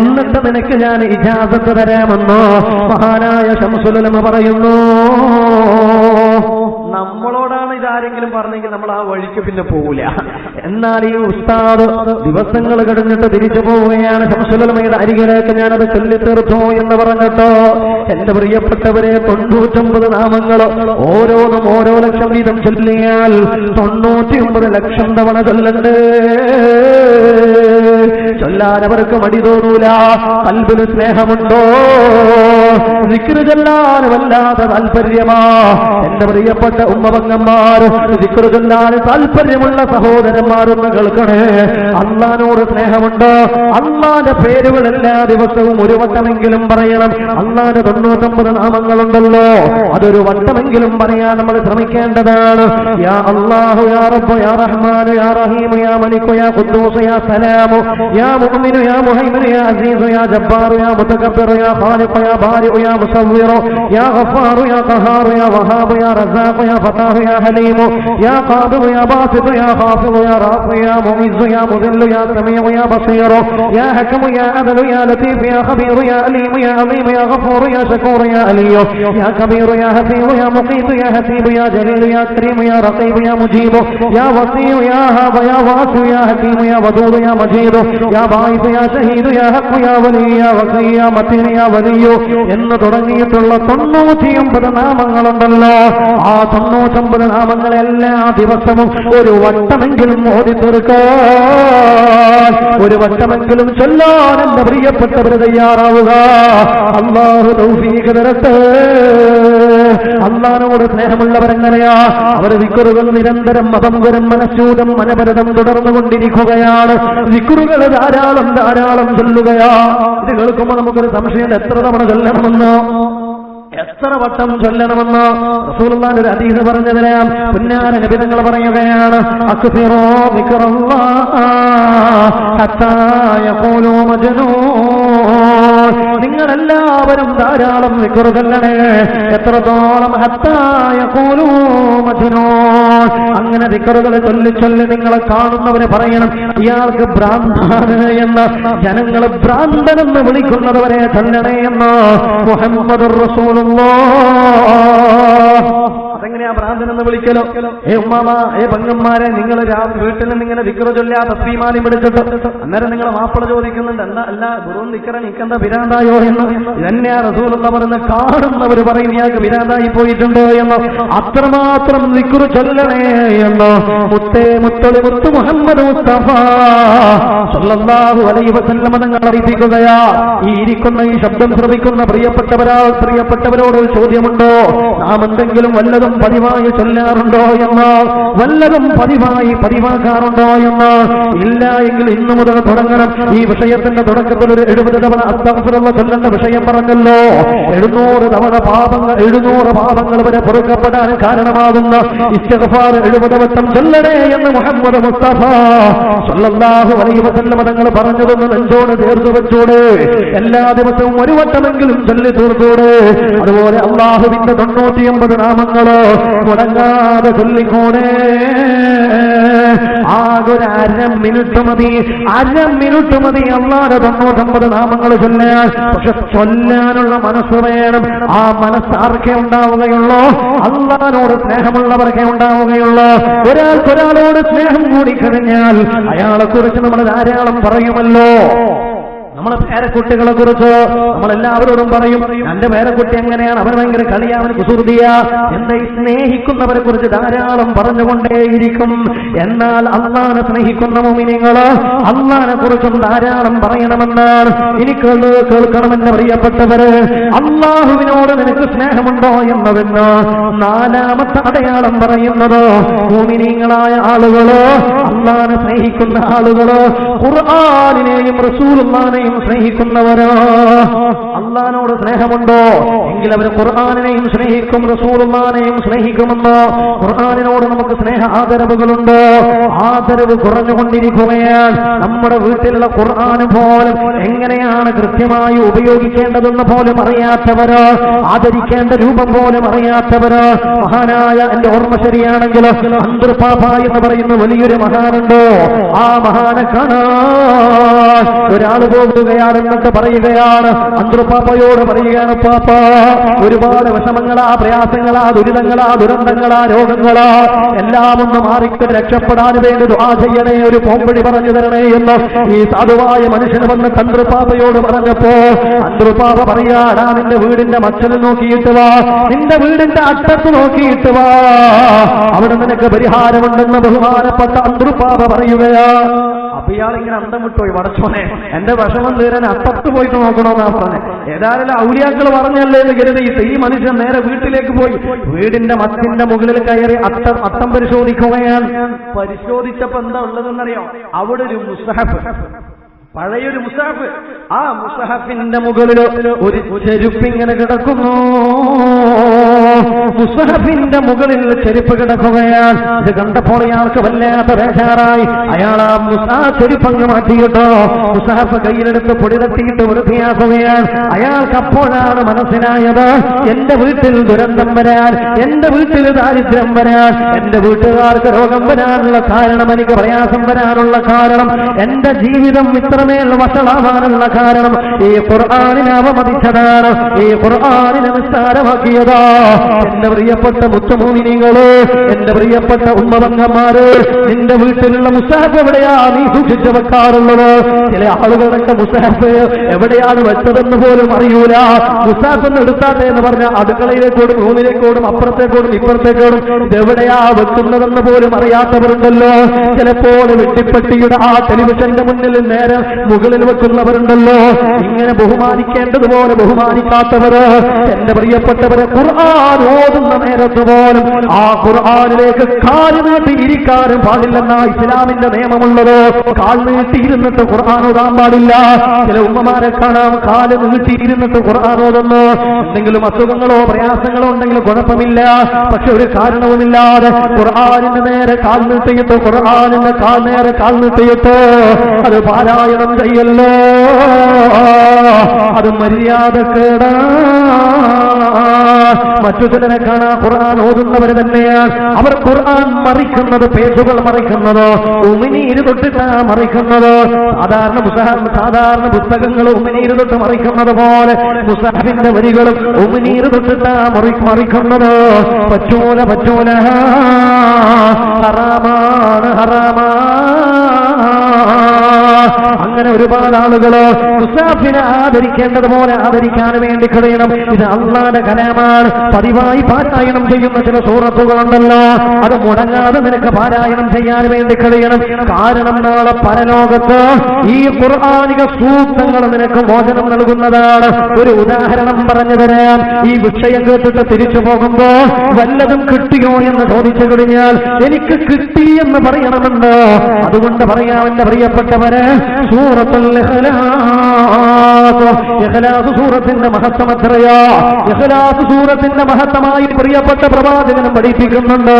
എന്നിട്ട് നിനക്ക് ഞാൻ ഇജാസത്ത് തരാമെന്ന് മഹാനായ ശംസുൽ ഉലമ പറയുന്നു. നമ്മളോടാണ് ഇതാരെങ്കിലും പറഞ്ഞെങ്കിൽ നമ്മൾ ആ വഴിക്ക് പിന്നെ പോവില്ല. എന്നാൽ ഈ ഉസ്താദ് ദിവസങ്ങൾ കഴിഞ്ഞിട്ട് തിരിച്ചു പോവുകയാണ്. ശംസുൽ ഉലമയുടെ അരികിലേക്ക് ഞാനത് ചൊല്ലിത്തീർത്തു എന്ന് പറഞ്ഞിട്ടോ, എന്റെ പ്രിയപ്പെട്ടവരെ 99 നാമങ്ങൾ ഓരോന്നും ഓരോ ലക്ഷം വീതം ചൊല്ലിയാൽ 99 ലക്ഷം തവണ ചൊല്ലണ്ടേ. ചൊല്ലാൻ അവർക്ക് മടി തോന്നൂല. ഖൽബിൽ സ്നേഹമുണ്ടോ? ദിക്ർ ചൊല്ലാൻ വല്ലാതെ താല്പര്യമാ. എന്റെ പ്രിയപ്പെട്ട ഉമ്മപെങ്ങന്മാർ, ദിക്ർ ചൊല്ലാൻ താല്പര്യമുള്ള സഹോദരന്മാരൊന്ന് കേൾക്കണേ. അല്ലാഹുവിനോട് സ്നേഹമുണ്ട്. അല്ലാഹുവിന്റെ പേരുകൾ എല്ലാ ദിവസവും ഒരു വട്ടമെങ്കിലും പറയണം. അല്ലാഹുവിന്റെ 99 നാമങ്ങളുണ്ടല്ലോ, അതൊരു വട്ടമെങ്കിലും പറയാൻ നമ്മൾ ശ്രമിക്കേണ്ടതാണ്. യാ അല്ലാഹു യാ റബ്ബ് യാ റഹ്മാൻ യാ റഹീം യാ മലിക് യാ ഖുദ്ദൂസ് യാ സലാം യാ മുഅ്മിൻ യാ മുഹൈമിൻ യാ അസീസ് യാ ജബ്ബാർ യാ മുതകബ്ബിർ യാ ഖാലിഖ് യാ ബാരിഉ യാ മുസവ്വിർ യാ ഗഫാർ യാ ഖഹാർ യാ വഹാബ് യാ റസാഖ് യാ ഫതാഹ് യാ ഹലീം യാ ഖാബിദ് യാ ബാസിദ് യാ ഖാഫിദ് യാ റാഫി യാ മുഇസ് യാ മുദിൽ യാ സമീഉ യാ ബസീർ യാ ഹകം യാ അദൽ യാ ലതീഫ് യാ ഖബീർ യാ അലീം യാ അലീം യാ ഗഫൂർ യാ ശകൂർ യാ അലിയ് യാ കബീർ യാ ഹഫീദ് യാ മുഖീത് യാ ഹസീബ് യാ ജലീൽ യാ കരീം യാ റഖീബ് യാ മുജീബ് യാ വസീഉ യാ ഹാബ് യാ വാസു യാ ഹകീം യാ വദൂദ് യാ മജീദ് യാ ബായിദ് യാ ഷഹീദ് യാ ഹഖ് യാ വലി യാ വഖി യാ മതീൻ യാ വലിയു എന്ന് തുടങ്ങിയിട്ടുള്ള 99 നാമങ്ങളുണ്ടല്ലോ. ആ 99 നാമങ്ങൾ എല്ലാ ദിവസവും ഒരു വട്ടമെങ്കിലും ഓതി തീർക്കാൻ, ഒരു വട്ടമെങ്കിലും ചൊല്ലാൻ എന്റെ പ്രിയപ്പെട്ടവർ തയ്യാറാവുക. അല്ലാഹു തൗഫീഖ് തരട്ടെ. അല്ലാഹുവോട് സ്നേഹമുള്ളവരെങ്ങനെയാ? അവർ ദിക്റുകൾ നിരന്തരം മതംവരം മനഃശൂദം മനപരതം തുടർന്നുകൊണ്ടിരിക്കുകയാണ്. ദിക്റുകൾ ധാരാളം ചൊല്ലുകയാ. ഇത് കേൾക്കുമ്പോൾ നമുക്കൊരു സംശയം, എത്ര തവണ ചൊല്ലണമെന്നോ, എത്ര വട്ടം ചൊല്ലണമെന്ന് റസൂലുള്ളാഹിന്റെ ഒരു ഹദീസ് പറഞ്ഞു തരാം. പുന്നാര നബി തങ്ങൾ പറയുകയാണ്, അക്സിറൂ ദിക്റല്ലാഹ് ഹത്താ യഖൂലു മജ്നൂൻ. നിങ്ങളെല്ലാവരും ധാരാളം ദിക്ർ ചൊല്ലണേ. എത്രത്തോളം? ഹത്താ യഖൂലു മജ്നൂൻ. അങ്ങനെ ദിക്റുകൾ ചൊല്ലി നിങ്ങളെ കാണുന്നവരെ പറയണം, ഇയാൾക്ക് ഭ്രാന്താണ് എന്ന്. ജനങ്ങളെ ഭ്രാന്തനെന്ന് വിളിക്കുന്നവരെ ചൊല്ലണേ എന്ന് മുഹമ്മദുർ റസൂലുള്ളാഹ്. അതെങ്ങനെയാ എങ്ങനെയാ ഭ്രാന്തനെന്ന് വിളിക്കലോ? ഉമ്മാമ, പെങ്ങന്മാരെ, നിങ്ങൾ വീട്ടിൽ നിന്ന് ഇങ്ങനെ ദിക്ർ ചൊല്ലാ തസ്ബീമാനി പിടിച്ചിട്ട് അന്നേരം നിങ്ങൾ മാപ്പിള ചോദിക്കുന്നുണ്ട്, എന്താ അല്ല വെറും ദിക്ർ നിൽക്കെന്താ വിരാന്തായോ എന്ന്. ഇതന്നെയാ റസൂലുള്ള പറയുന്ന, കാണുന്നവർ പറയും ഇയാൾക്ക് വിരാന്തായി പോയിട്ടുണ്ട് എന്ന്. അത്രമാത്രം ദിക്ർ ചൊല്ലണേ എന്ന് മുത്തൊളി മുത്തു മുഹമ്മദ് മുസ്തഫ സല്ലല്ലാഹു അലൈഹി വസല്ലം തങ്ങൾ അറിയിക്കുകയാ. ഈ ഇരിക്കുന്ന ഈ ശബ്ദം ശ്രവിക്കുന്ന പ്രിയപ്പെട്ടവരോട് ഒരു ചോദ്യമുണ്ടോ? നാം എന്തെങ്കിലും വല്ലതും പതിവായി ചൊല്ലാറുണ്ടോ എന്ന്, വല്ലതും പതിവാക്കാറുണ്ടോ എന്ന്? ഇല്ല എങ്കിൽ ഇന്നു മുതൽ തുടങ്ങണം. ഈ വിഷയത്തിന്റെ തുടക്കത്തിൽ ഒരു 70 തവണ അസ്തഗ്ഫിറുല്ലാഹ് ചൊല്ലേണ്ട വിഷയം പറഞ്ഞല്ലോ. 700 പാപങ്ങൾ വരെ പൊറുക്കപ്പെടാൻ കാരണമാകുന്ന ഇസ്തിഗ്ഫാർ 70 വട്ടം ചൊല്ലണേ എന്ന് മുഹമ്മദ് മുസ്തഫ സല്ലല്ലാഹു അലൈഹി വസല്ലം തങ്ങൾ പറഞ്ഞതൊന്ന് നെഞ്ചോട് ചേർത്ത് വെച്ചോട്. എല്ലാ ദിവസവും ഒരു വട്ടമെങ്കിലും ചൊല്ലി തീർത്തോട്. അതുപോലെ അള്ളാഹുവിന്റെ 99 നാമങ്ങള് മുടങ്ങാതെ ചൊല്ലിക്കോണേ. ആകെ ഒരു അര മിനിറ്റ് മതി അള്ളാഹുവിന്റെ 99 നാമങ്ങൾ ചൊല്ലാൻ. പക്ഷെ ചൊല്ലാനുള്ള മനസ്സ് വേണം. ആ മനസ്സ് ആർക്കേ ഉണ്ടാവുകയുള്ളൂ? അള്ളാഹിനോട് സ്നേഹമുള്ളവർക്കേ ഉണ്ടാവുകയുള്ളൂ. ഒരാളോട് സ്നേഹം കൂടിക്കഴിഞ്ഞാൽ അയാളെ കുറിച്ച് നമ്മൾ ധാരാളം പറയുമല്ലോ. നമ്മളെ പേരക്കുട്ടികളെ കുറിച്ച് നമ്മളെല്ലാവരോടും പറയും, എന്റെ പേരക്കുട്ടി എങ്ങനെയാണ്, അവൻ ഭയങ്കര കളിയാ, അവൻ കുസൃതിയ എന്നെ. സ്നേഹിക്കുന്നവരെ കുറിച്ച് ധാരാളം പറഞ്ഞുകൊണ്ടേയിരിക്കും. എന്നാൽ അള്ളാഹനെ സ്നേഹിക്കുന്ന മുഅ്മിനീങ്ങള് അള്ളാഹനെ കുറിച്ചും ധാരാളം പറയണമെന്നാണ്. എനിക്ക് കേൾക്കണമെന്ന് പ്രിയപ്പെട്ടവര്, അള്ളാഹുവിനോട് നിനക്ക് സ്നേഹമുണ്ടോ എന്നതിന് 4ാമത്തെ അടയാളം പറയുന്നത്, മുഅ്മിനീങ്ങളായ ആളുകള്, അള്ളാഹനെ സ്നേഹിക്കുന്ന ആളുകള് ഖുർആനിനെയും റസൂലുള്ളാഹിനെയും സ്നേഹിക്കുന്നവരോ. അള്ളാഹിനോട് സ്നേഹമുണ്ടോ എങ്കിൽ അവർ ഖുർആനിനെയും സ്നേഹിക്കും, റസൂലുള്ളാഹിനെയും സ്നേഹിക്കുമെന്നോ. ഖുർആനിനോട് നമുക്ക് സ്നേഹ ആദരവുകളുണ്ടോ? ആദരവ് കുറഞ്ഞുകൊണ്ടിരിക്കുകയാണ്. നമ്മുടെ വീട്ടിലുള്ള ഖുർആൻ പോലും എങ്ങനെയാണ് കൃത്യമായി ഉപയോഗിക്കേണ്ടതെന്ന് പോലും അറിയാത്തവരോ, ആദരിക്കേണ്ട രൂപം പോലും അറിയാത്തവരോ. മഹാനായ, എന്റെ ഓർമ്മ ശരിയാണെങ്കിൽ അന്തർപാപ എന്ന് പറയുന്ന വലിയൊരു മഹാനുണ്ടോ. ആ മഹാനെ കാണാൻ ഒരാൾ പോകുകയാണ്. എന്നിട്ട് പറയുകയാണ്, അന്തർപാപ്പയോട് പറയുകയാണ്, പാപ്പ ഒരുപാട് വിഷമങ്ങളാ, പ്രയാസങ്ങളാ, ദുരിതങ്ങളാ, ദുരന്തങ്ങളാ, രോഗങ്ങളാ എല്ലാം ഒന്ന് മാറിക്ക് രക്ഷപ്പെടാൻ വേണ്ടി ദുആ ചെയ്യണേ, ഒരു പോംവഴി പറഞ്ഞു തരണേ എന്ന് ഈ സാധുവായ മനുഷ്യന് വന്ന് അന്തർപാപ്പയോട് പറഞ്ഞപ്പോ അന്തർപാപ്പ പറയാടാ, നിന്റെ വീടിന്റെ മച്ചല് നോക്കിയിട്ട് വാ, നിന്റെ വീടിന്റെ അറ്റത്ത് നോക്കിയിട്ട് വാ, അവിടെ നിനക്ക് പരിഹാരമുണ്ടെന്ന് ബഹുമാനപ്പെട്ട അന്തർപാപ്പ പറയുകയാ. അപ്പൊ ഇയാളിങ്ങനെ അന്തം വിട്ടുപോയി, വടച്ചോനെ എന്റെ വിഷമം തീരാൻ അത്തത്ത് പോയിട്ട് നോക്കണോന്നാ പറഞ്ഞത്. ഏതായാലും ഔലിയാക്കൾ പറഞ്ഞല്ലേ എന്ന് കരുതിയിട്ട് ഈ മനുഷ്യൻ നേരെ വീട്ടിലേക്ക് പോയി വീടിന്റെ മച്ചിന്റെ മുകളിൽ കയറി അത്തം പരിശോധിക്കുകയാണ്. പരിശോധിച്ചപ്പോ എന്താ ഉള്ളതെന്നറിയോ? അവിടെ ഒരു മുസ്ഹഫ്, പഴയൊരു മുസ്ഹഫ്. ആ മുസ്ഹഫിന്റെ മുകളിൽ ഒരു ചെരുപ്പിങ്ങനെ കിടക്കുന്നു. മുസ്ഹഫിന്റെ മുകളിൽ ചെരുപ്പ് കിടക്കുകയാണ്. ഇത് കണ്ടപ്പോൾ അയാൾക്ക് വല്ലാത്ത ബേജാറായി. അയാൾ ആ ചെരുപ്പങ്ങ് മാറ്റിയിട്ടോ മുസ്ഹഫ് കയ്യിലെടുത്ത് പൊടി തട്ടിയിട്ട് വൃത്തിയാക്കുകയാണ്. അയാൾക്ക് അപ്പോഴാണ് മനസ്സിലായത്, എന്റെ വീട്ടിൽ ദുരന്തം വരാൻ, എന്റെ വീട്ടിൽ ദാരിദ്ര്യം വരാൻ, എന്റെ വീട്ടുകാർക്ക് രോഗം വരാനുള്ള കാരണം, എനിക്ക് പ്രയാസം വരാനുള്ള കാരണം, എന്റെ ജീവിതം ഇത്രമേൽ വഷളാവാനുള്ള കാരണം ഈ ഖുർആനിനെ അവമതിച്ചതാണ്, ഈ ഖുർആനിനെ നിസ്സാരമാക്കിയതാ. എന്റെ പ്രിയപ്പെട്ട മുത്തുമോമിനികള്, എന്റെ പ്രിയപ്പെട്ട ഉമ്മവങ്ങന്മാര്, നിന്റെ വീട്ടിലുള്ള മുസ്ഹഫ് എവിടെയാ നീ സൂക്ഷിച്ചു വെക്കാറുള്ളത്? ചില ആളുകളൊക്കെ മുസ്ഹഫ് എവിടെയാണ് വെച്ചതെന്ന് പോലും അറിയൂല. മുസ്ഹഫ് എന്ന് എടുത്താട്ടെ എന്ന് പറഞ്ഞാൽ അടുക്കളയിലേക്കോടും റൂമിലേക്കോടും അപ്പുറത്തേക്കോടും ഇപ്പുറത്തേക്കോടും ഇതെവിടെയാ വെക്കുന്നതെന്ന് പോലും അറിയാത്തവരുണ്ടല്ലോ. ചിലപ്പോൾ വെട്ടിപ്പെട്ടിയുടെ ആ ടെലിവിഷന്റെ മുന്നിൽ നേരെ മുകളിൽ വെക്കുന്നവരുണ്ടല്ലോ. ഇങ്ങനെ ബഹുമാനിക്കേണ്ടതുപോലെ ബഹുമാനിക്കാത്തവര്, എന്റെ പ്രിയപ്പെട്ടവരെ, ഖുർആൻ ഓതുന്ന നേരത്ത് പോലും ആ ഖുർആനിലേക്ക് കാല് നീട്ടി ഇരിക്കാനും പാടില്ലെന്ന ഇസ്ലാമിന്റെ നിയമമുള്ളത്. കാൽ നീട്ടി ഇരുന്നിട്ട് ഖുർആൻ ഓതാൻ പാടില്ല. ചില ഉമ്മമാരെ കാണാം കാല് നീട്ടി ഇരുന്നിട്ട് ഖുർആൻ ഓതുന്നു. എന്തെങ്കിലും അസുഖങ്ങളോ പ്രയാസങ്ങളോ ഉണ്ടെങ്കിൽ കുഴപ്പമില്ല, പക്ഷെ ഒരു കാരണവുമില്ലാതെ ഖുർആനിന്റെ നേരെ കാൽ നീട്ടിയിട്ട്, ഖുർആനിന്റെ നേരെ കാൽ നീട്ടിയിട്ട് അത് പാരായണം ചെയ്യല്ലോ. അത് മര്യാദക്കേടാ. മറ്റു ചിലരെ കാണാൻ ഖുർആൻ ഓതുന്നവർ തന്നെയാണ്. അവർ ഖുർആൻ മറിക്കുന്നത്, പേജുകൾ മറിക്കുന്നത് ഉമിനീര് തൊട്ടിട്ടാ മറിക്കുന്നത്. സാധാരണ പുസ്തകങ്ങൾ ഉമിനീര് തൊട്ട് മറിക്കുന്നത് പോലെ മുസഹഫിന്റെ വരികളും ഉമിനീര് തൊട്ടിട്ടാ മറിക്കുന്നത്. പറ്റൂല പറ്റൂല, ഹറാമാണ് ഹറാമാ. അങ്ങനെ ഒരുപാട് ആളുകള് മുസാഫിനെ ആദരിക്കേണ്ടതുപോലെ ആദരിക്കാൻ വേണ്ടി കഴിയണം. ഇത് അള്ളാന്റെ കലാമാണ്. പതിവായി പാരായണം ചെയ്യുന്ന ചില സൂറത്തുകളുണ്ടല്ലോ, അത് മുടങ്ങാതെ നിനക്ക് പാരായണം ചെയ്യാൻ വേണ്ടി കഴിയണം. കാരണം നാളെ പരലോകത്ത് ഈ ഖുർആനിക സൂക്തങ്ങൾ നിനക്ക് മോചനം നൽകുന്നതാണ്. ഒരു ഉദാഹരണം പറഞ്ഞു തരാം. ഈ വിഷയം കേട്ടിട്ട് തിരിച്ചു പോകുമ്പോ വല്ലതും കിട്ടിയോ എന്ന് ചോദിച്ചു കഴിഞ്ഞാൽ എനിക്ക് കിട്ടി എന്ന് പറയണമെന്ന്. അതുകൊണ്ട് പറയാം എന്റെ പ്രിയപ്പെട്ടവരെ, സൂറത്തുൽ ഇഖ്ലാസ് സൂറത്തിന്റെ മഹത്വം എത്രയാ. ഇഖ്ലാസ് സൂറത്തിന്റെ മഹത്വമായി പ്രിയപ്പെട്ട പ്രവാചകനും പഠിപ്പിക്കുന്നുണ്ട്.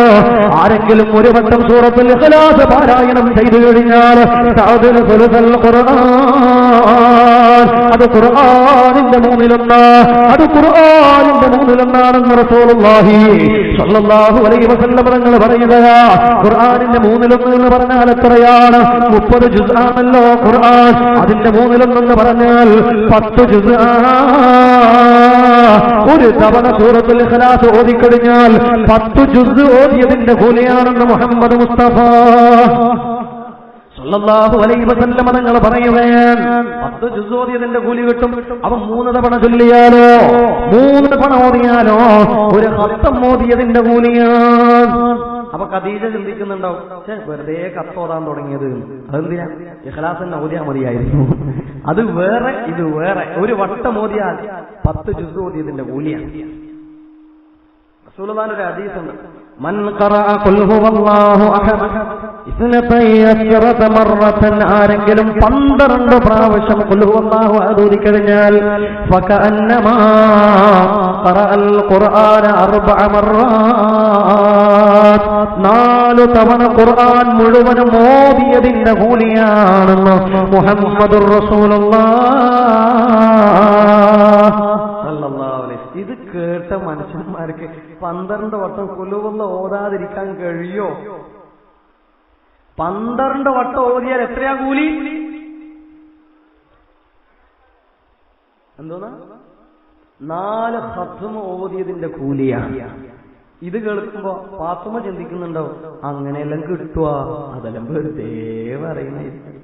ആരെങ്കിലും ഒരു വട്ടം സൂറത്തുൽ ഇഖ്ലാസ് പാരായണം ചെയ്തു കഴിഞ്ഞാൽ അത് ഖുർആനിന്റെ മൂന്നിലൊന്ന്, അത് ഖുർആനിന്റെ മൂന്നിലൊന്നാണെന്ന് റസൂലുള്ളാഹി സ്വല്ലല്ലാഹു അലൈഹി വസല്ലം തങ്ങൾ പറയുകയാ. ഖുർആനിന്റെ മൂന്നിലൊന്ന് എന്ന് പറഞ്ഞാൽ എത്രയാണ്? 30 ജുസ് ആണല്ലോ ഖുർആൻ. അതിന്റെ മൂന്നിലൊന്നെന്ന് പറഞ്ഞാൽ 10 ജുസ്. ഒരു തവണ സൂറത്തുൽ ഇഖ്ലാസ് ഓതിക്കഴിഞ്ഞാൽ 10 ജുസ് ഓതിയതിന്റെ കൂലിയാണെന്ന് മുഹമ്മദ് മുസ്തഫ സല്ലല്ലാഹു അലൈഹി വസല്ലം തങ്ങൾ പറയുകയാണ്. 10 ജുസ് ഓതിയതിന്റെ കൂലി കിട്ടും. അവൻ 3 തവണ ചൊല്ലിയാലോ, 3 തവണ ഓതിയാലോ ഒരു ഖത്തം ഓതിയതിന്റെ കൂലിയാണ്. അപ്പൊ ഖദീജ ചിന്തിക്കുന്നുണ്ടാവും, വെറുതെ കത്തോതാൻ തുടങ്ങിയത്, അതെന്തിനാ? ഇഖ്ലാസിന്റെ ഓതിയാ മതിയായിരുന്നു. അത് വേറെ, ഇത് വേറെ. ഒരു വട്ടം ഓതിയാൽ 10 ജുസ് ഓതിയതിന്റെ കൂലിയാണ്. റസൂലുള്ളാഹിന്റെ ഒരു ഹദീസുണ്ട്, മൻ ഖറഅ ഖുൽ ഹുവല്ലാഹു അഹദ് 12 മറത്തൻ, ആരെങ്കിലും 12 പ്രാവശ്യം ഖുൽ ഹുവല്ലാഹു അഹദ് ഓതിക്കഴിഞ്ഞാൽ ഫകഅന്നമാ ഖറഅൽ ഖുർആന 4 മറത്ത്, 4 തവണ ഖുർആൻ മുഴുവനും ഓതിയതിന്റെ കൂലിയാണെന്ന് മുഹമ്മദുർ റസൂലുള്ളാഹ് സല്ലല്ലാഹു അലൈഹി. ഇത് കേട്ട മനുഷ്യന്മാർക്ക് 12 വട്ടം ഖുൽ ഹുവല്ലാഹു ഓതാതിരിക്കാൻ കഴിയോ? 12 വട്ടം ഓതിയാൽ എത്രയാ കൂലി? എന്തോന്നാ? 4 ഖത്മ ഓതിയതിന്റെ കൂലിയാണ്. ഇത് കേൾക്കുമ്പോ പാത്തുമ ചിന്തിക്കുന്നുണ്ടോ, അങ്ങനെയെല്ലാം കിട്ടുവാ? അതെല്ലാം വെറുതെ പറയുന്നതായിരിക്കും.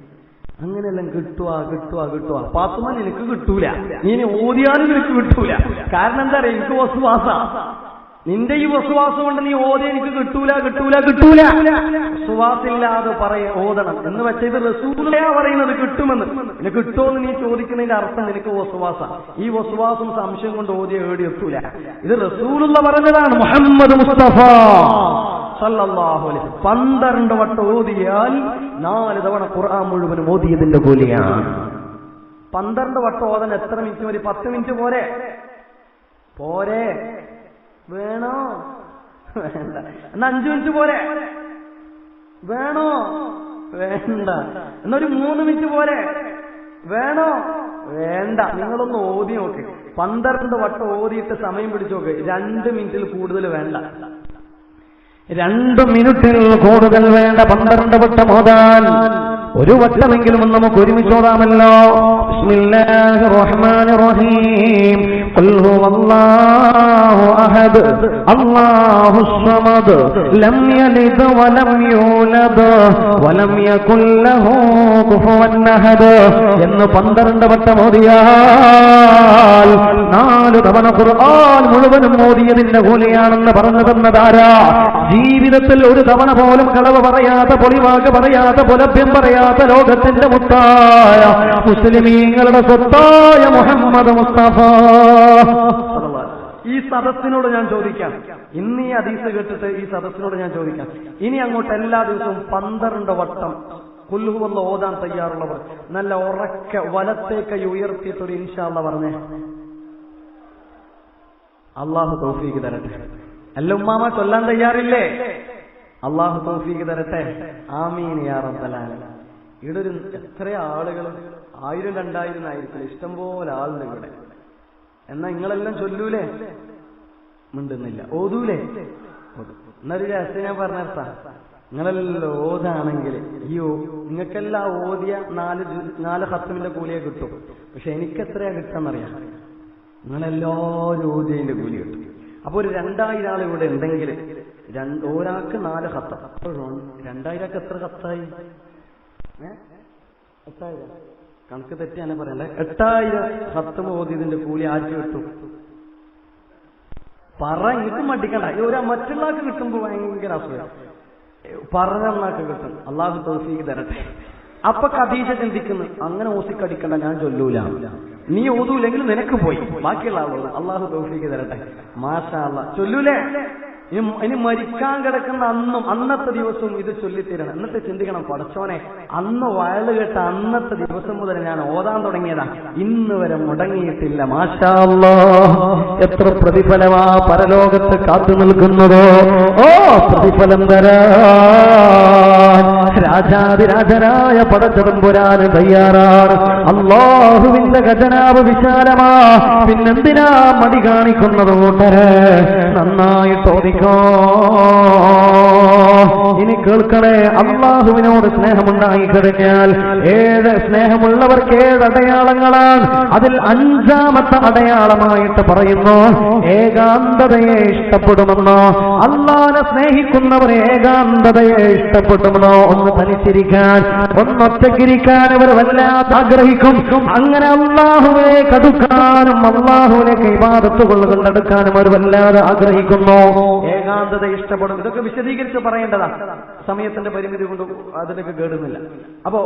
അങ്ങനെയെല്ലാം കിട്ടുവാ കിട്ടുവാ കിട്ടുവാ. പാത്തുമ നിനക്ക് കിട്ടൂല, ഇനി ഓതിയാലും നിനക്ക് കിട്ടൂല. കാരണം എന്താ പറയാ, എനിക്ക് വസ്വാസ. നിന്റെ ഈ വസ്വാസം കൊണ്ട് നീ ഓതി എനിക്ക് കിട്ടൂല കിട്ടൂല കിട്ടൂല. വസ്വാസില്ലാതെ ഓതണം എന്ന് വെച്ചാൽ ഇത് റസൂലുള്ളാഹിയാ പറയുന്നത് കിട്ടുമെന്ന്. നിനക്ക് കിട്ടുമെന്ന് നീ ചോദിക്കുന്നതിന്റെ അർത്ഥം നിനക്ക് വസ്വാസ. ഈ വസ്വാസം സംശയം കൊണ്ട് ഓതിയ ഏടി എത്തൂല. ഇത് റസൂലുള്ള പറഞ്ഞതാണ്, മുഹമ്മദ് മുസ്തഫ സല്ലല്ലാഹു അലൈഹി വസല്ലം. 12 വട്ടം ഓതിയാൽ 4 തവണ ഖുർആൻ മുഴുവനും ഓതിയതിന്റെ കൂലിയാണ്. 12 വട്ടം ഓതാൻ എത്ര മിനിറ്റ് മതി? 10 മിനിറ്റ് പോരെ? പോരെ? വേണോ? വേണ്ട. എന്നാ 5 മിനിറ്റ് പോരെ? വേണോ? വേണ്ട. എന്നൊരു 3 മിനിറ്റ് പോരെ? വേണോ? വേണ്ട. നിങ്ങളൊന്ന് ഓതി നോക്ക്. 12 വട്ടം ഓതിയിട്ട് സമയം പിടിച്ചു നോക്ക്. 2 മിനിറ്റിൽ കൂടുതൽ വേണ്ട. 2 മിനിറ്റിൽ കൂടുതൽ വേണ്ട 12 വട്ടം ഓതാൻ. ഒരു വട്ടമെങ്കിലും നമുക്ക് ഒരുമിച്ച് ഓതാമല്ലോ. ബിസ്മില്ലാഹിർ റഹ്മാനിർ റഹീം. ഖുൽ ഹുവല്ലാഹു അഹദ് അല്ലാഹുസ് സമദ് ലം യലിദ് വലം യൂലദ് വലം യകുൽ ലഹു കുഫുവൻ അഹദ് എന്ന് 12 വട്ടം ഓതിയാൽ 4 തവണ ഖുർആൻ മുഴുവനും ഓതിയതിന്റെ കൂലിയാണെന്ന് പറഞ്ഞു തന്നതാരാ? ജീവിതത്തിൽ ഒരു തവണ പോലും കളവ് പറയാത്ത, പൊളിവാക്ക് പറയാത്ത, പുലഭ്യം പറയാത്ത ലോകത്തിന്റെ മുത്തായ മുസ്ലിമീങ്ങളുടെ സ്വത്തായ മുഹമ്മദ് മുസ്തഫ. ഈ സദസ്സിനോട് ഞാൻ ചോദിക്കാം, ഇന്ന് ഈ ഹദീസ് കേട്ടിട്ട് ഈ സദസ്സിനോട് ഞാൻ ചോദിക്കാം, ഇനി അങ്ങോട്ട് എല്ലാ ദിവസവും 12 വട്ടം ഖുൽ ഹുവല്ലാഹു ഓതാൻ തയ്യാറുള്ളവർ നല്ല ഉറക്കെ വലത്തേക്ക് ഉയർത്തിയിട്ടൊരു ഇൻഷാ അല്ലാഹ് പറഞ്ഞേ. അള്ളാഹു തൗഫീഖ് തരട്ടെ. അല്ല ഉമ്മാമ ചൊല്ലാൻ തയ്യാറില്ലേ? അള്ളാഹു തൗഫീഖ് തരട്ടെ. ആമീൻ യാ റബ്ബൽ ആലമീൻ. ഇവിടെ ഒരു എത്ര ആളുകൾ, 1000 2000 ആയിരിക്കില്ല, ഇഷ്ടംപോലെ ആളുണ്ട് ഇവിടെ. എന്നാ നിങ്ങളെല്ലാം ചൊല്ലൂലേ? മിണ്ടുന്നില്ല. ഓതൂലേ? എന്നൊരു രഹസ്യം ഞാൻ പറഞ്ഞിർത്താ. നിങ്ങളെല്ലാം ഓതാണെങ്കിൽ നിങ്ങൾക്കെല്ലാം ഓതിയ 4 ഖത്മിന്റെ കൂലിയെ കിട്ടും. പക്ഷെ എനിക്കെത്രയാ കിട്ടാന്നറിയാം? നിങ്ങളെല്ലാവരും ഓതിയതിന്റെ കൂലി കിട്ടും. അപ്പൊ ഒരു 2000 ആൾ ഇവിടെ ഉണ്ടെങ്കിൽ ഒരാൾക്ക് 4 ഖത്തം. 2000 എത്ര ഖത്തായി? 8000 കണക്ക് തെറ്റിയാണ് പറയണ്ടേ. 8000 ഖത്തം ഓതിയതിന്റെ കൂലി ആർക്ക് കിട്ടും? എനിക്കും മടിക്കണ്ട. മറ്റുള്ള ആൾക്ക് കിട്ടുമ്പോ ഭയങ്കര അസുഖ. പറഞ്ഞാൾക്ക് കിട്ടും. അള്ളാഹു തൗഫീഖ് തരട്ടെ. അപ്പൊ ഖദീജ ചിന്തിക്കുന്നു, അങ്ങനെ ഓസിക്കടിക്കണ്ട, ഞാൻ ചൊല്ലൂല. നീ ഓതൂലെങ്കിൽ നിനക്ക് പോയി, ബാക്കിയുള്ള ആളുകൾ അള്ളാഹു തൗഫീഖ് തരട്ടെ. മാഷാ അല്ലാഹ്. ചൊല്ലൂലേ? ഇനി മരിക്കാൻ കിടക്കുന്ന അന്നത്തെ ദിവസവും ഇത് ചൊല്ലിത്തരണം. എന്നിട്ട് ചിന്തിക്കണം, പടച്ചോനെ, അന്ന് വയല് കേട്ട അന്നത്തെ ദിവസം മുതൽ ഞാൻ ഓതാൻ തുടങ്ങിയതാ, ഇന്ന് വരെ മുടങ്ങിയിട്ടില്ല. മാഷാ അല്ലാഹ്. എത്ര പ്രതിഫലമാ പരലോകത്ത് കാത്തു നിൽക്കുന്നതോ! ഓ, പ്രതിഫലം തരാൻ രാജാതിരാജനായ പടച്ചതമ്പുരാന് തയ്യാറാണ്. അല്ലാഹുവിന്റെ ഖജനാവ് വിശാലമാ. പിന്നെന്തിനാ മടി കാണിക്കുന്നത്? കൂട്ടരെ, നന്നായിട്ട് ഓദിക്കോ. ഇനി കേൾക്കണേ, അള്ളാഹുവിനോട് സ്നേഹമുണ്ടായി കഴിഞ്ഞാൽ സ്നേഹമുള്ളവർക്ക് 7 അടയാളങ്ങളാണ്. അതിൽ 5ാമത്തെ അടയാളമായിട്ട് പറയുന്നു, ഏകാന്തതയെ ഇഷ്ടപ്പെടുമെന്നോ. അള്ളാഹനെ സ്നേഹിക്കുന്നവരെ ഏകാന്തതയെ ഇഷ്ടപ്പെടുമെന്നോ. ഒന്ന് തനിച്ചിരിക്കാൻ, ഒന്നൊറ്റക്കിരിക്കാൻ അവർ വല്ലാതെ ആഗ്രഹിക്കും. അങ്ങനെ അള്ളാഹുവെ കടുക്കാനും അള്ളാഹുവിലേക്ക് ഇബാദത്തുകൾ കണ്ടെടുക്കാനും അവർ വല്ലാതെ ആഗ്രഹിക്കുന്നു. ഏകാന്തത ഇഷ്ടപ്പെടും. ഇതൊക്കെ വിശദീകരിച്ച് പറയേണ്ടതാണ്. സമയത്തിന്റെ പരിമിതി കൊണ്ട് അതിലേക്ക് കേടുന്നില്ല. അപ്പോ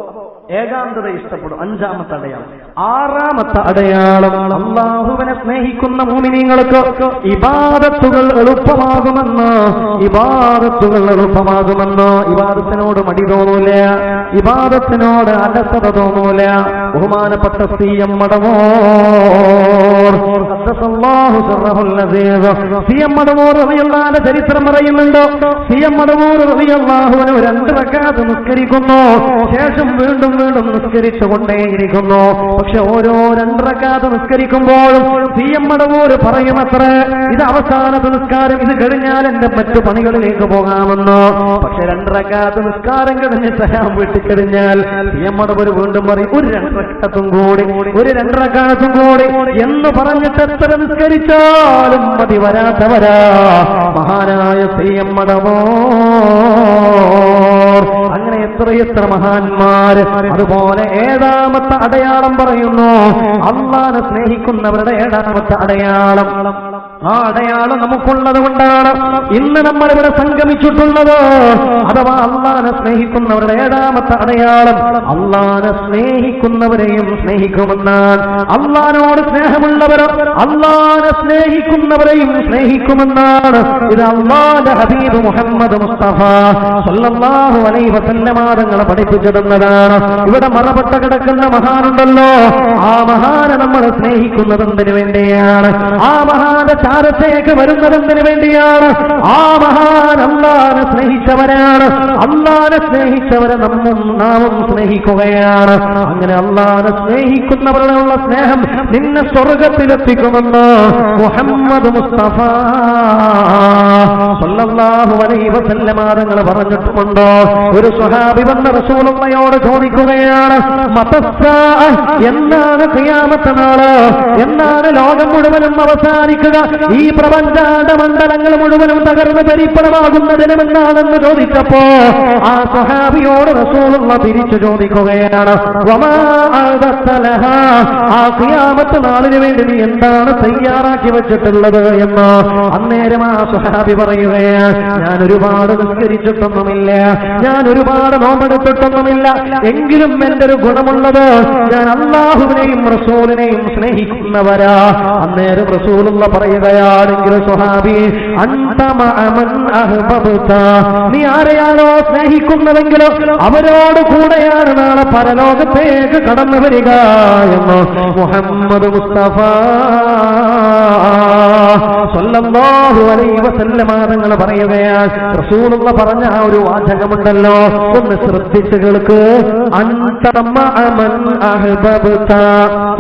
ഏകാന്തത ഇഷ്ടപ്പെടും, 5ാമത്തെ അടയാളം. 6ാമത്തെ അടയാളം, അള്ളാഹുവിനെ സ്നേഹിക്കുന്ന മുഅ്മിനീങ്ങൾക്ക് ഇബാദത്തുകൾ എളുപ്പമാകുമെന്ന്. ഇബാദത്തിനോട് മടി തോന്നൂല, ഇബാദത്തിനോട് അലസത തോന്നൂല. ബഹുമാനപ്പെട്ട CM മടവൂർ റളിയല്ലാഹു ചരിത്രം പറയുന്നുണ്ട്. CM മടവൂർ റളിയല്ലാഹു അൻഹു 2 റക്അത്ത് നിസ്കരിക്കുന്നു, ശേഷം വീണ്ടും നിസ്കരിച്ചുകൊണ്ടേയിരിക്കുന്നു. പക്ഷെ ഓരോ 2 റക്അത്ത് നിസ്കരിക്കുമ്പോഴും CM മടവൂർ പറയുമത്ര, ഇത് അവസാനത്തെ നിസ്കാരം, ഇത് കഴിഞ്ഞാൽ എന്റെ മറ്റു പണികളിലേക്ക് പോകാമെന്ന്. പക്ഷെ 2 റക്അത്ത് നിസ്കാരം കഴിഞ്ഞ് സലാം വീട്ടിക്കഴിഞ്ഞാൽ CM മടവൂർ വീണ്ടും പറയും, ഒരു 2 റക്അത്തും കൂടി എന്ന് പറഞ്ഞിട്ട് എത്ര നിസ്കരിച്ചാലും മതി വരാത്തവരാ മഹാനായ CM മടവൂർ. അങ്ങനെ എത്ര മഹാന്മാര്. അതുപോലെ 7ാമത്തെ അടയാളം പറയുന്നു, അല്ലാഹനെ സ്നേഹിക്കുന്നവരുടെ 7ാമത്തെ അടയാളം. ആ അടയാളം നമുക്കുള്ളത് കൊണ്ടാണ് ഇന്ന് നമ്മളിവിടെ സംഗമിച്ചിട്ടുള്ളത്. അഥവാ അല്ലാഹനെ സ്നേഹിക്കുന്നവരുടെ 7ാമത്തെ അടയാളം, അല്ലാഹനെ സ്നേഹിക്കുന്നവരെയും സ്നേഹിക്കുമെന്നാണ്. അല്ലാഹനോട് സ്നേഹമുള്ളവർ അല്ലാഹനെ സ്നേഹിക്കുന്നവരെയും സ്നേഹിക്കുമെന്നാണ്. ഇത് അല്ലാഹുവിന്റെ ഹബീബ് മുഹമ്മദ് മുസ്തഫ സല്ലല്ലാഹു അലൈഹി വസല്ലം തങ്ങൾ പഠിപ്പിച്ചിടുന്നതാണ്. ഇവിടെ മറപെട്ട കിടക്കുന്ന മഹാനുണ്ടല്ലോ, ആ മഹാനെ നമ്മൾ സ്നേഹിക്കുന്നത് എന്തിനു വേണ്ടിയാണ്? ആ മഹാന്റെ ചാരത്തേക്ക് വരുന്നത് എന്തിനു വേണ്ടിയാണ്? ആ മഹാൻ അല്ലാഹനെ സ്നേഹിച്ചവരാണ്. അല്ലാഹനെ സ്നേഹിച്ചവരെ നാമും സ്നേഹിക്കുകയാണ്. അങ്ങനെ അല്ലാഹനെ സ്നേഹിക്കുന്നവരുടെ സ്നേഹം നിന്നെ സ്വർഗത്തിലെത്തിക്കുമെന്ന് മുഹമ്മദ് മുസ്തഫ സല്ലല്ലാഹു അലൈഹി വസല്ലം തങ്ങൾ പറഞ്ഞിട്ടുണ്ടോ? ഒരു സ്വഹാബി വന്ന റസൂലുള്ളാഹിയോട് ചോദിക്കുകയാണ്, എന്നാണ് ഖിയാമത്ത് നാള്? എന്നാണ് ലോകം മുഴുവനും അവസാനിക്കുക? ഈ പ്രപഞ്ചാണ്ട മണ്ഡലങ്ങൾ മുഴുവനും തകർന്ന് പരിപ്പണമാകുന്ന ദിനമെന്നാണെന്ന് ചോദിച്ചപ്പോ ആ സ്വഹാബിയോട് റസൂലുള്ളാഹി തിരിച്ചു ചോദിക്കുകയാണ്, ആ ഖിയാമത്ത് നാളിന് വേണ്ടി നീ എന്താണ് തയ്യാറാക്കി വെച്ചിട്ടുള്ളത് എന്ന്. അന്നേരം ആ സ്വഹാബി പറയുകയാണ്, ഞാൻ ഒരുപാട് നിസ്കരിച്ചിട്ടൊന്നുമില്ല, ഞാൻ ഒരുപാട് നോമ്പെടുത്തിട്ടൊന്നുമില്ല, എങ്കിലും എന്റെ ഒരു ഗുണമുള്ളത് ഞാൻ അല്ലാഹുവിനെയും റസൂലിനെയും സ്നേഹിക്കുന്നവരാ. അന്നേരം റസൂലുള്ളാഹി പറയുകയാണെങ്കിൽ, സ്വഹാബി അൻത മഅമൻ അഹ്ബബ്ത, നീ ആരെയാണോ സ്നേഹിക്കുന്നതെങ്കിലോ അവരോട് കൂടെയാണ് നാളെ പരലോകത്തേക്ക് കടന്നു വരിക എന്ന് മുഹമ്മദ് മുസ്തഫ സ്വല്ലല്ലാഹു അലൈഹി വസല്ലമ തങ്ങൾ പറയുകയാണ്, റസൂലുള്ള പറഞ്ഞ ആ ഒരു വാചകമുണ്ടല്ലോ, ഒന്ന് ശ്രദ്ധിച്ചു കേൾക്ക്. അൻത മഅ മൻ അഹ്ബബ്ത.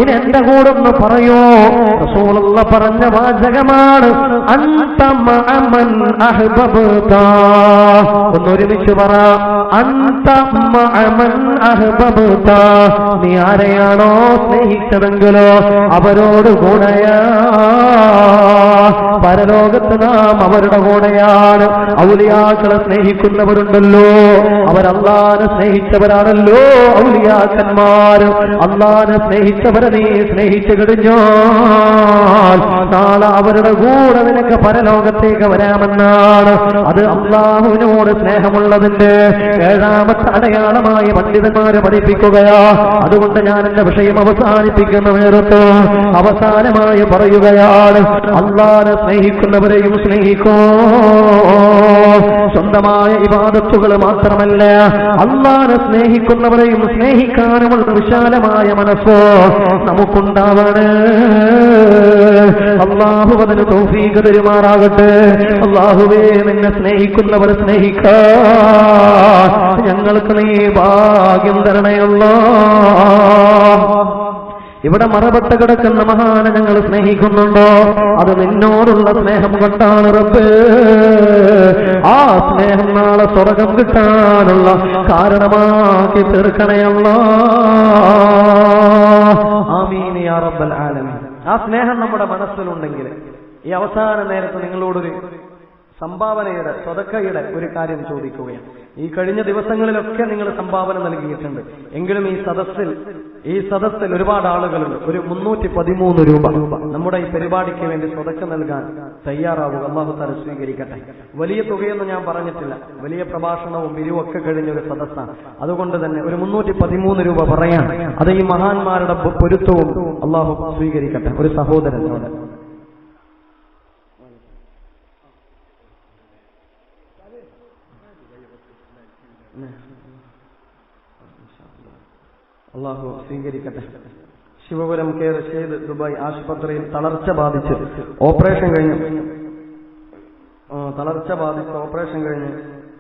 ഇനി എന്റെ കൂടെ ഒന്ന് പറയോ, റസൂലുള്ള പറഞ്ഞ വാചകമാണ് അൻത മഅ മൻ അഹ്ബബ്ത. ഒന്നൊരുമിച്ച് പറ, അൻത മഅ മൻ അഹ്ബബ്ത. നീ ആരെയാണോ സ്നേഹിച്ചതെങ്കിലോ അവരോട് കൂടെയാ. പരലോകത്ത് നാം അവരുടെ കൂടെയാണ്. ഔലിയാക്കളെ സ്നേഹിക്കുന്നവരുണ്ടല്ലോ, അവർ അല്ലാഹുവിനെ സ്നേഹിച്ചവരാണല്ലോ ഔലിയാക്കന്മാർ. അല്ലാഹുവിനെ സ്നേഹിച്ചവരെ നീ സ്നേഹിച്ചു കഴിഞ്ഞാൽ നാളെ അവരുടെ കൂടെ നിനക്ക് പരലോകത്തേക്ക് വരാമെന്നാണ്. അത് അല്ലാഹുവിനോട് സ്നേഹമുള്ളതിന്റെ ഏഴാമത്തെ അടയാളമായി പണ്ഡിതന്മാര് പഠിപ്പിക്കുകയാ. അതുകൊണ്ട് ഞാൻ എന്റെ വിഷയം അവസാനിപ്പിക്കുന്ന നേരത്ത് അവസാനമായി പറയുകയാണ്, അല്ലാഹുവിനെ സ്നേഹിക്കുന്നവരെയും സ്നേഹിക്കൂ. സ്വന്തമായ ഇബാദത്തുകൾ മാത്രമല്ല, അല്ലാഹുവിനെ സ്നേഹിക്കുന്നവരെയും സ്നേഹിക്കാനുമുള്ള വിശാലമായ മനസ്സ് നമുക്കുണ്ടാവണേ. അല്ലാഹു അതിന് തൗഫീഖ് തരുമാറാകട്ടെ. അല്ലാഹുവേ, നിന്നെ സ്നേഹിക്കുന്നവരെ സ്നേഹിക്കാൻ ഞങ്ങൾക്ക് നീ ഭാഗ്യം തരണയല്ലോ. ഇവിടെ മറപെട്ട് കിടക്കുന്ന മഹാനെ ഞങ്ങൾ സ്നേഹിക്കുന്നുണ്ടോ? അത് നിന്നോടുള്ള സ്നേഹം കൊണ്ടാണ് റബ്ബേ. ആ സ്നേഹം നാളെ സ്വർഗം കിട്ടാനുള്ള കാരണമാക്കി തീർക്കണയല്ലോ. ആമീൻ യാ റബ്ബൽ ആലമീൻ. ആ സ്നേഹം നമ്മുടെ മനസ്സിലുണ്ടെങ്കിൽ ഈ അവസാന നേരത്ത് നിങ്ങളോടൊരു സംഭാവനയുടെ സ്വതക്കയുടെ ഒരു കാര്യം ചോദിക്കുകയാണ്. ഈ കഴിഞ്ഞ ദിവസങ്ങളിലൊക്കെ നിങ്ങൾ സംഭാവന നൽകിയിട്ടുണ്ട്. എങ്കിലും ഈ സദസ്സിൽ ഒരുപാട് ആളുകളുണ്ട്. ഒരു 313 രൂപ നമ്മുടെ ഈ പരിപാടിക്ക് വേണ്ടി സ്വതക്ക നൽകാൻ തയ്യാറാവുക. അല്ലാഹു തആല സ്വീകരിക്കട്ടെ. വലിയ തുകയൊന്നും ഞാൻ പറഞ്ഞിട്ടില്ല. വലിയ പ്രഭാഷണവും പിരിവും ഒക്കെ കഴിഞ്ഞ ഒരു സദസ്സാണ്. അതുകൊണ്ട് തന്നെ ഒരു 313 രൂപ പറയാൻ, അത് ഈ മഹാന്മാരുടെ പൊരുത്തവും അല്ലാഹു സ്വീകരിക്കട്ടെ. ഒരു സഹോദരനോട് അല്ലാഹു സ്വീകരിക്കട്ടെ. ശിവപുരം കെ റഷീദ് ദുബായ് ആശുപത്രിയിൽ തളർച്ച ബാധിച്ച് ഓപ്പറേഷൻ കഴിഞ്ഞ്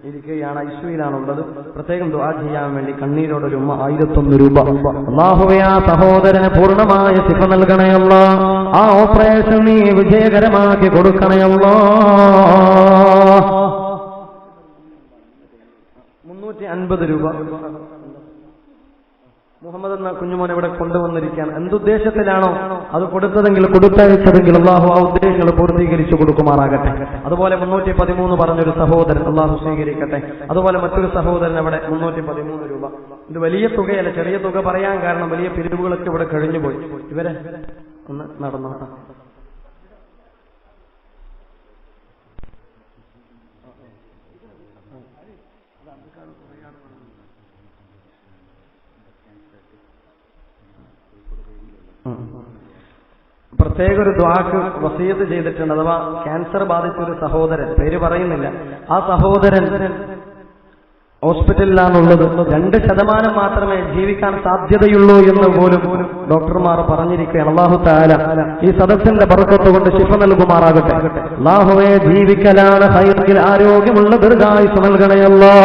ഇരിക്കുകയാണ്. ഐസിയുവിലാണുള്ളത്. പ്രത്യേകം ദുആ ചെയ്യാൻ വേണ്ടി കണ്ണീരോടൊരു 1001 രൂപ. അല്ലാഹുവേ, ആ സഹോദരന് പൂർണ്ണമായ ശിഫ നൽകണയല്ലോ. ആ ഓപ്പറേഷൻ നീ വിജയകരമാക്കി കൊടുക്കണയല്ലോ. 350 രൂപ മുഹമ്മദ് എന്ന കുഞ്ഞുമോൻ ഇവിടെ കൊണ്ടുവന്നിരിക്കുകയാണ്. എന്തുദ്ദേശത്തിലാണോ അത് കൊടുത്തതെങ്കിൽ കൊടുത്തയച്ചതെങ്കിൽ അല്ലാഹു ആ ഉദ്ദേശങ്ങൾ പൂർത്തീകരിച്ചു കൊടുക്കുമാറാകട്ടെ. അതുപോലെ 313 പറഞ്ഞൊരു സഹോദരൻ അല്ലാഹു സ്വീകരിക്കട്ടെ. അതുപോലെ മറ്റൊരു സഹോദരൻ അവിടെ 313 രൂപ. ഇത് വലിയ തുകയല്ല, ചെറിയ തുക പറയാൻ കാരണം വലിയ പിരിവുകളൊക്കെ ഇവിടെ കഴിഞ്ഞുപോയി. ഇവരെ ഒന്ന് നടന്നോട്ടെ. പ്രത്യേക ഒരു ദുആക്ക് വസിയത്ത് ചെയ്തിട്ടുണ്ട്. അഥവാ ക്യാൻസർ ബാധിച്ചൊരു സഹോദരൻ, പേര് പറയുന്നില്ല, ആ സഹോദരൻ ഹോസ്പിറ്റലിലാണുള്ളത്. 2% മാത്രമേ ജീവിക്കാൻ സാധ്യതയുള്ളൂ എന്ന് പോലും ഡോക്ടർമാർ പറഞ്ഞിരിക്കുകയാണ്. അല്ലാഹു തആല ഈ സദസ്സിന്റെ ബർക്കത്ത് കൊണ്ട് ശിഫ നൽകുമാറാകട്ടെ. അല്ലാഹുവേ, ജീവിക്കലാണ് ഹൈറെങ്കിൽ ആരോഗ്യമുള്ള ദീർഘായുസ്സ് നൽകണയല്ലോ.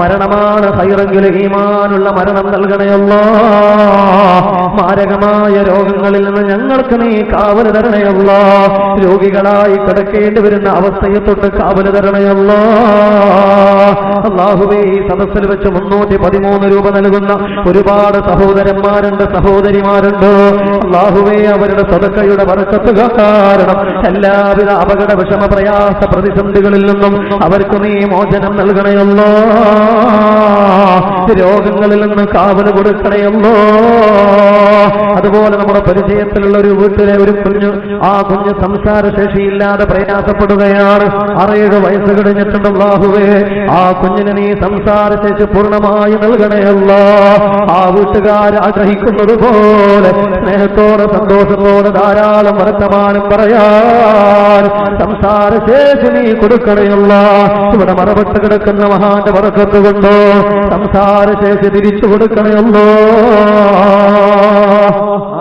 മരണമാണ് ഹൈറെങ്കിൽ ഈമാനുള്ള മരണം നൽകണയല്ലോ. മാരകമായ രോഗങ്ങളിൽ നിന്ന് ഞങ്ങൾക്ക് നീ കാവൽ തരണയല്ലോ. രോഗികളായി കിടക്കേണ്ടി വരുന്ന അവസ്ഥയെ തൊട്ട് കാവൽ തരണയല്ലോ. അല്ലാഹുവേ, ഈ സദസ്സിൽ വെച്ച് 313 രൂപ നൽകുന്ന ഒരുപാട് സഹോദരന്മാരുണ്ട്, സഹോദരിമാരുണ്ട്. അല്ലാഹുവേ, അവരുടെ സദഖയുടെ ബർക്കത്ത് കാരണം എല്ലാവിധ അപകട വിഷമ പ്രയാസ പ്രതിസന്ധികളിൽ നിന്നും അവർക്ക് നീ മോചനം നൽകണയല്ലോ. രോഗങ്ങളിൽ നിന്ന് കാവൽ കൊടുക്കണയല്ലോ. അതുപോലെ നമ്മുടെ പരിചയത്തിലുള്ള ഒരു വീട്ടിലെ ഒരു ആ കുഞ്ഞ് സംസാരശേഷിയില്ലാതെ പ്രയാസപ്പെടുകയാണ്. 6-7 വയസ്സ് കഴിഞ്ഞിട്ടുണ്ട്. അല്ലാഹുവേ, ആ കുഞ്ഞിന് നീ സംസാരശേഷി പൂർണ്ണമായി നൽകണയല്ലോ. ആ വീട്ടുകാർ ആഗ്രഹിക്കുന്നത് പോലെ സ്നേഹത്തോടെ സന്തോഷത്തോടെ ധാരാളം വർത്തമാനം പറയാൻ സംസാരശേഷി നീ കൊടുക്കണയല്ലോ. ഇവിടെ മറപെട്ട് കിടക്കുന്ന മഹാന്റെ ബർക്കത്ത് കൊണ്ടോ സംസാരശേഷി തിരിച്ചു കൊടുക്കണയല്ലോ.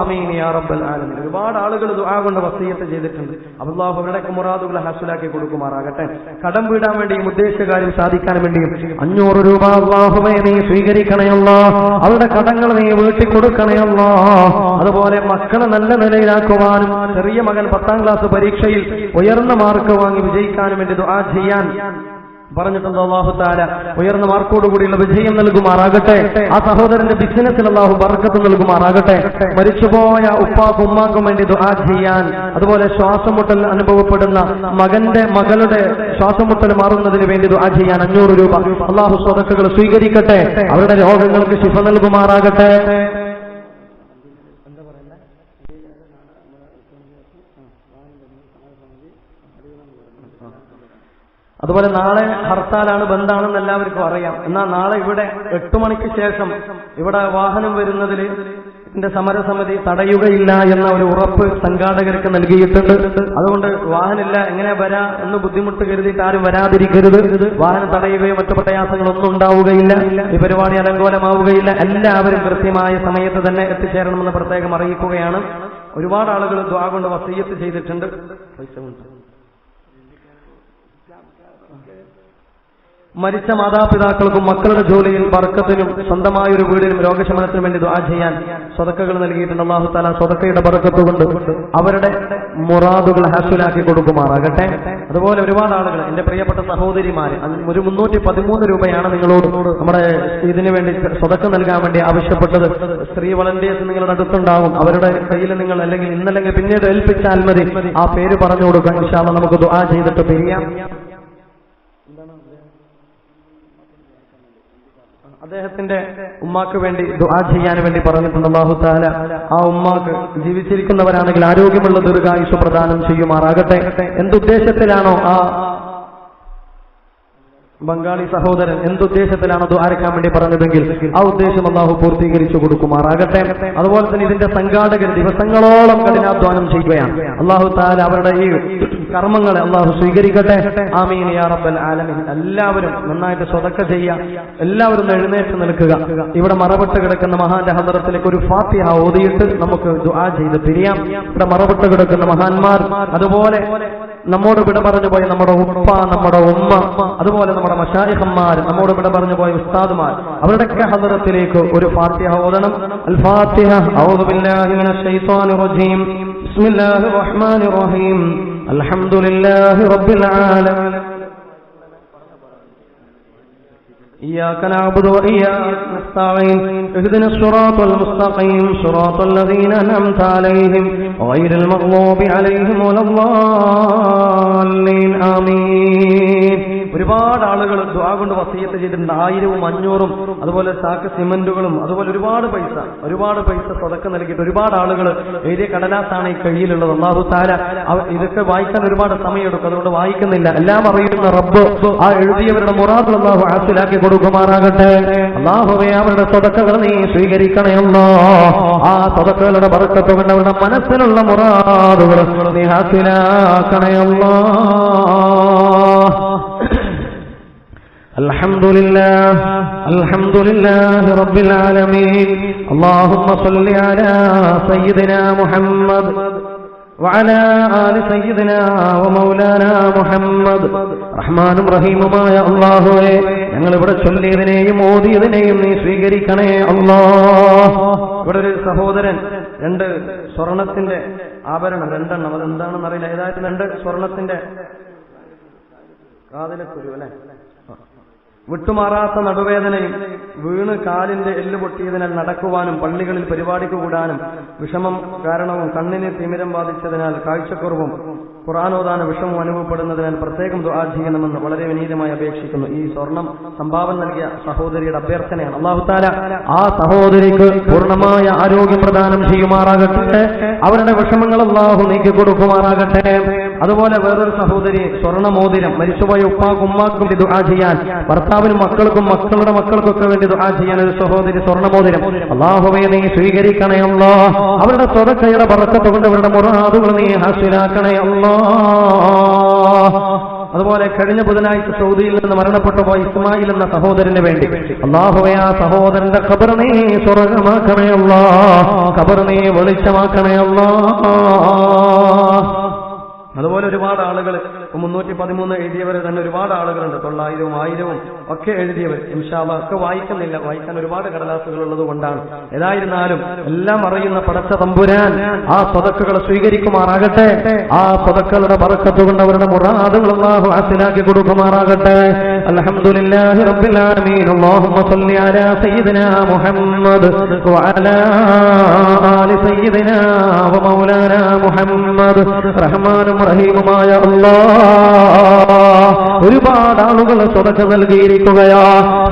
ആമീൻ യാ റബ്ബൽ ആലമീൻ. ഒരുപാട് ആളുകൾ ദുആ കൊണ്ട് വസിയത്ത് ചെയ്തിട്ടുണ്ട്. അല്ലാഹു അവരുടെയൊക്കെ മുറാദുകളെ ഹാസിലാക്കി കൊടുക്കുമാറാകട്ടെ. കടം വീടാൻ വേണ്ടിയും ഉദ്ദേശിച്ച കാര്യം സാധിക്കാൻ വേണ്ടിയും 500 രൂപ അല്ലാഹുവേ നീ സ്വീകരിക്കണേ അല്ലാഹ്. അവരുടെ കടങ്ങൾ നീ വീട്ടി കൊടുക്കണേ അല്ലാഹ്. അതുപോലെ മക്കളെ നല്ല നിലയിലാക്കുവാനും ചെറിയ മകൻ 10ാം ക്ലാസ് പരീക്ഷയിൽ ഉയർന്ന മാർക്ക് വാങ്ങി വിജയിക്കാനും വേണ്ടി ദുആ ചെയ്യാൻ പറഞ്ഞിട്ടുണ്ട്. അല്ലാഹു തആല ഉയർന്ന മാർക്കോടുകൂടിയുള്ള വിജയം നൽകുമാറാകട്ടെ. ആ സഹോദരന്റെ ബിസിനസ്സിൽ അല്ലാഹു ബർക്കത്ത് നൽകുമാറാകട്ടെ. മരിച്ചുപോയ ഉപ്പാക്കും ഉമ്മാക്കും വേണ്ടി ദുആ ചെയ്യാൻ, അതുപോലെ ശ്വാസം മുട്ടൽ അനുഭവപ്പെടുന്ന മകളുടെ ശ്വാസം മുട്ടൽ മാറുന്നതിന് വേണ്ടി ദുആ ചെയ്യാൻ 500 രൂപ അല്ലാഹു സ്വതക്കകൾ സ്വീകരിക്കട്ടെ. അവരുടെ രോഗങ്ങൾക്ക് ശിഫ നൽകുമാറാകട്ടെ. അതുപോലെ നാളെ ഹർത്താലാണ്, ബന്ദാണെന്ന് എല്ലാവർക്കും അറിയാം. എന്നാൽ നാളെ ഇവിടെ 8 മണിക്ക് ശേഷം ഇവിടെ വാഹനം വരുന്നതിൽ ഇതിന്റെ സമരസമിതി തടയുകയില്ല എന്ന ഒരു ഉറപ്പ് സംഘാടകർക്ക് നൽകിയിട്ടുണ്ട്. അതുകൊണ്ട് വാഹനമില്ല എങ്ങനെ വരാ എന്ന് ബുദ്ധിമുട്ട് കരുതിയിട്ട് ആരും വരാതിരിക്കരുത്. വാഹനം തടയുകയോ മറ്റു പ്രയാസങ്ങളൊന്നും ഉണ്ടാവുകയില്ല. ഈ പരിപാടി അലങ്കോലമാവുകയില്ല. എല്ലാവരും കൃത്യമായ സമയത്ത് തന്നെ എത്തിച്ചേരണമെന്ന് പ്രത്യേകം അറിയിക്കുകയാണ്. ഒരുപാട് ആളുകൾ ദുആ കൊണ്ട് വസിയ്യത്ത് ചെയ്തിട്ടുണ്ട്. മരിച്ച മാതാപിതാക്കൾക്കും മക്കളുടെ ജോലിയിൽ ബർക്കത്തിനും സ്വന്തമായൊരു വീടിനും രോഗശമനത്തിനും വേണ്ടി ദുആ ചെയ്യാൻ സ്വതക്കകൾ നൽകിയിട്ടുണ്ട്. അല്ലാഹു തആല സ്വതക്കയുടെ ബർക്കത്ത് കൊണ്ട് അവരുടെ മുറാദുകൾ ഹാസിലാക്കി കൊടുക്കുമാറാകട്ടെ. അതുപോലെ ഒരുപാട് ആളുകൾ, എന്റെ പ്രിയപ്പെട്ട സഹോദരിമാര്, ഒരു 313 രൂപയാണ് നിങ്ങളോട് നമ്മുടെ ഇതിനു വേണ്ടി സ്വതക്ക നൽകാൻ വേണ്ടി ആവശ്യപ്പെട്ടത്. സ്ത്രീ വളണ്ടിയേഴ്സ് നിങ്ങളുടെ അടുത്തുണ്ടാകും. അവരുടെ കയ്യിൽ നിങ്ങൾ അല്ലെങ്കിൽ ഇന്നല്ലെങ്കിൽ പിന്നീട് ഏൽപ്പിച്ചാൽ മതി. ആ പേര് പറഞ്ഞു കൊടുക്കാൻ ഇൻഷാ അല്ലാഹ് നമുക്ക് ദുആ ചെയ്തിട്ട് പിരിയാം. അദ്ദേഹത്തിന്റെ ഉമ്മാക്ക് വേണ്ടി ദുആ ചെയ്യാൻ വേണ്ടി പറഞ്ഞിട്ടുണ്ട്. അല്ലാഹു തആല ആ ഉമ്മാക്ക് ജീവിച്ചിരിക്കുന്നവരാണെങ്കിൽ ആരോഗ്യമുള്ള ദീർഘായുസ്സ് പ്രദാനം ചെയ്യുമാറാകട്ടെ. എന്തുദ്ദേശത്തിലാണോ ആ ബംഗാളി സഹോദരൻ എന്തുദ്ദേശത്തിലാണോ ദുആരക്കാൻ വേണ്ടി പറഞ്ഞതെങ്കിൽ ആ ഉദ്ദേശം അല്ലാഹു പൂർത്തീകരിച്ചു കൊടുക്കുമാറാകട്ടെ. അതുപോലെ തന്നെ ഇതിന്റെ സംഘാടകർ ദിവസങ്ങളോളം കഠിനാധ്വാനം ചെയ്യുകയാണ്. അല്ലാഹു തആല അവരുടെ ഈ കർമ്മങ്ങളെ അല്ലാഹു സ്വീകരിക്കട്ടെ. ആമീൻ യാ റബ്ബൽ ആലമീൻ. എല്ലാവരും നന്നായിട്ട് സ്വതക്ക ചെയ്യുക. എല്ലാവരും എഴുന്നേറ്റ് നിൽക്കുക. ഇവിടെ മറവിട്ട് കിടക്കുന്ന മഹാന്റെ ഹദറത്തിലേക്ക് ഒരു ഫാത്തിഹ ഓതിയിട്ട് നമുക്ക് ദുആ ചെയ്ത് പിരിയാം. ഇവിടെ മറവിട്ട് കിടക്കുന്ന മഹാന്മാർ, അതുപോലെ നമ്മോട് വിട പറഞ്ഞു പോയ നമ്മുടെ ഉപ്പ, നമ്മുടെ ഉമ്മ, അതുപോലെ നമ്മുടെ മശായിഖന്മാർ, നമ്മോട് വിട പറഞ്ഞു പോയ ഉസ്താദുമാർ, അവരുടെയൊക്കെ ഹദറത്തിലേക്ക് ഒരു ഫാത്തിഹ ഓതണം. അൽ ഫാത്തിഹ. അഊദു ബില്ലാഹി മിനശ് ശൈത്വാനിർ റജീം. ബിസ്മില്ലാഹിർ റഹ്മാനിർ റഹീം. അൽഹംദുലില്ലാഹി റബ്ബിൽ ആലമീൻ. إياك نعبد وإياك نستعين اهدنا الصراط المستقيم صراط الذين أنعمت عليهم غير المغضوب عليهم ولا الضالين آمين. ഒരുപാട് ആളുകൾ ദുആ കൊണ്ട് വസിയത്ത് ചെയ്തിട്ടുണ്ട്. 1000ഉം 500ഉം അതുപോലെ സാക്ക് സിമന്റുകളും അതുപോലെ ഒരുപാട് പൈസ സ്വതക്ക നൽകിയിട്ട് ഒരുപാട് ആളുകൾ എഴുതിയ കടലാസാണ് ഈ കയ്യിലുള്ളത്. അല്ലാഹു തആല ഇതൊക്കെ വായിക്കാൻ ഒരുപാട് സമയമെടുക്കും, അതുകൊണ്ട് വായിക്കുന്നില്ല. എല്ലാം അറിയുന്ന റബ്ബ് ആ എഴുതിയവരുടെ മുറാദ് അല്ലാഹു ഹാസിലാക്കി കൊടുക്കുമാറാകട്ടെ. അല്ലാഹുവേ അവരുടെ സ്വതക്കകൾ നീ സ്വീകരിക്കണേ അല്ലാഹ്. ആ സ്വതക്കകളുടെ ബർക്കത്ത് കൊണ്ട് അവരുടെ മനസ്സിലുള്ള മുറാദുകൾ നീ ഹാസിലാക്കണേ അല്ലാഹ്. الحمد لله رب العالمين. اللهم صل على سيدنا محمد وعلى آل سيدنا ومولانا محمد. റഹ്മാനും റഹീമുമായ അല്ലാഹുവേ, ഞങ്ങൾ ഇവിടെ ചൊല്ലിയതിനെയും ഓതിയതിനെയും നീ സ്വീകരിക്കണേ അല്ലാഹ്. ഇവിടെ ഒരു സഹോദരൻ 2 സ്വർണത്തിന്റെ ആഭരണം, 2 എണ്ണം, അതെന്താണെന്ന് അറിയില്ല, ഏതായാലും 2 സ്വർണത്തിന്റെ കാതിലക്കുരു അല്ലെ, വിട്ടുമാറാത്ത നടുവേദനയും വീണ് കാലിന്റെ എല്ല് പൊട്ടിയതിനാൽ നടക്കുവാനും പള്ളികളിൽ പരിപാടിക്ക് കൂടാനും വിഷമം കാരണവും കണ്ണിന് തിമിരം ബാധിച്ചതിനാൽ കാഴ്ചക്കുറവും ഖുർആനോദാന വിഷമവും അനുഭവപ്പെടുന്നതിനാൽ പ്രത്യേകം ദുആ ചെയ്യണമെന്ന് വളരെ വിനീതമായി അപേക്ഷിക്കുന്നു. ഈ സ്വർണം സംഭാവന നൽകിയ സഹോദരിയുടെ അഭ്യർത്ഥനയാണ്. അല്ലാഹു തആല ആ സഹോദരിക്ക് പൂർണ്ണമായ ആരോഗ്യം പ്രദാനം ചെയ്യുമാറാകട്ടെ. അവരുടെ വിഷമങ്ങൾ അല്ലാഹു നീക്കി കൊടുക്കുമാറാകട്ടെ. അതുപോലെ വേറൊരു സഹോദരി സ്വർണ്ണമോതിരം, മരിച്ചുപോയ ഉപ്പാക്കും ഉമ്മാക്കും വേണ്ടി ദുആ ചെയ്യാൻ, ഭർത്താവിനും മക്കൾക്കും മക്കളുടെ മക്കൾക്കൊക്കെ വേണ്ടി ദുആ ചെയ്യാൻ ഒരു സഹോദരി സ്വർണ്ണമോതിരം. അല്ലാഹുവേ നീ സ്വീകരിക്കണേ അല്ലാഹ്. അവരുടെ സ്വതക്കയുടെ ബർക്കത്ത് കൊണ്ട് അവരുടെ മുറാദുകൾ നീ ഹാസിലാക്കണേ അല്ലാഹ്. അതുപോലെ കഴിഞ്ഞ ബുധനാഴ്ച സൗദിയിൽ നിന്ന് മരണപ്പെട്ടു പോയ ഇസ്മായിൽ എന്ന സഹോദരന് വേണ്ടി അല്ലാഹുവേ ആ സഹോദരന്റെ ഖബർ നീ സ്വർഗ്ഗമാക്കണേ അല്ലാഹ്, ഖബർ നീ വെളിച്ചമാക്കണേ അല്ലാഹ്. അതുപോലെ ഒരുപാട് ആളുകൾ 313 എഴുതിയവർ തന്നെ ഒരുപാട് ആളുകളുണ്ട്. 900, 1000 ഒക്കെ എഴുതിയവർ. ഇൻഷാ അല്ലാഹ് ഒക്കെ വായിക്കുന്നില്ല, വായിക്കാൻ ഒരുപാട് കടലാസുകൾ ഉള്ളത് കൊണ്ടാണ്. ഏതായിരുന്നാലും എല്ലാം അറിയുന്ന പടച്ച തമ്പുരാൻ ആ സ്വതക്കുകൾ സ്വീകരിക്കുമാറാകട്ടെ. ആ സ്വതക്കളുടെ ബറക്കത്ത് കൊണ്ട് അവരുടെ മുറാദുകൾ അല്ലാഹു ഹാസിലാക്കി കൊടുക്കുമാറാകട്ടെ. അൽഹംദുലില്ലാഹി റബ്ബിൽ ആലമീൻ. അല്ലാഹുമ്മ സ്വല്ലി അലാ സയ്യിദിനാ മുഹമ്മദ് വഅലാ ആലി സയ്യിദിനാ വമൗലാനാ മുഹമ്മദ്. റഹ്മാനും റഹീമുമായ അല്ലാഹ്, ഒരുപാട് ആളുകൾ സ്വതക്ക നൽകിയിരിക്കുകയാ.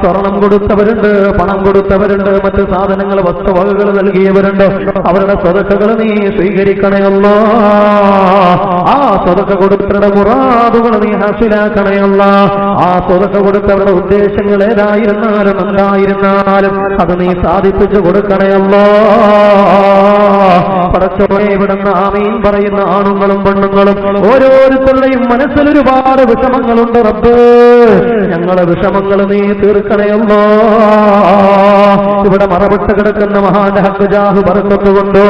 സ്വർണം കൊടുത്തവരുണ്ട്, പണം കൊടുത്തവരുണ്ട്, മറ്റ് സാധനങ്ങൾ വസ്തുവകകൾ നൽകിയവരുണ്ട്. അവരുടെ സ്വതക്കകൾ നീ സ്വീകരിക്കണേ അല്ലാഹ്. ആ സ്വതക്ക കൊടുത്തവരുടെ മുറാദുകൾ നീ ഹാസിലാക്കണേ അല്ലാഹ്. ആ സ്വതക്ക കൊടുത്തവരുടെ ഉദ്ദേശങ്ങൾ ഏതായിരുന്നാലും എന്തായിരുന്നാലും അത് നീ സാധിപ്പിച്ചു കൊടുക്കണേ അല്ലാഹ്. പടച്ചവനെ ഇവിടുന്ന് ആമീൻ പറയുന്ന ആണുങ്ങളും പെണ്ണുങ്ങളും ഓരോരുത്തരുടെയും മനസ്സിൽ ഒരുപാട് വിഷമങ്ങളുണ്ട് റബ്ബേ. ഞങ്ങളെ വിഷമങ്ങൾ നീ തീർക്കണേ അല്ലാഹ്. ഇവിടെ മറവിട്ട് കിടക്കുന്ന മഹാന്റെ ഹക്ക് ജാഹ് ബർക്കത്തുകൊണ്ട്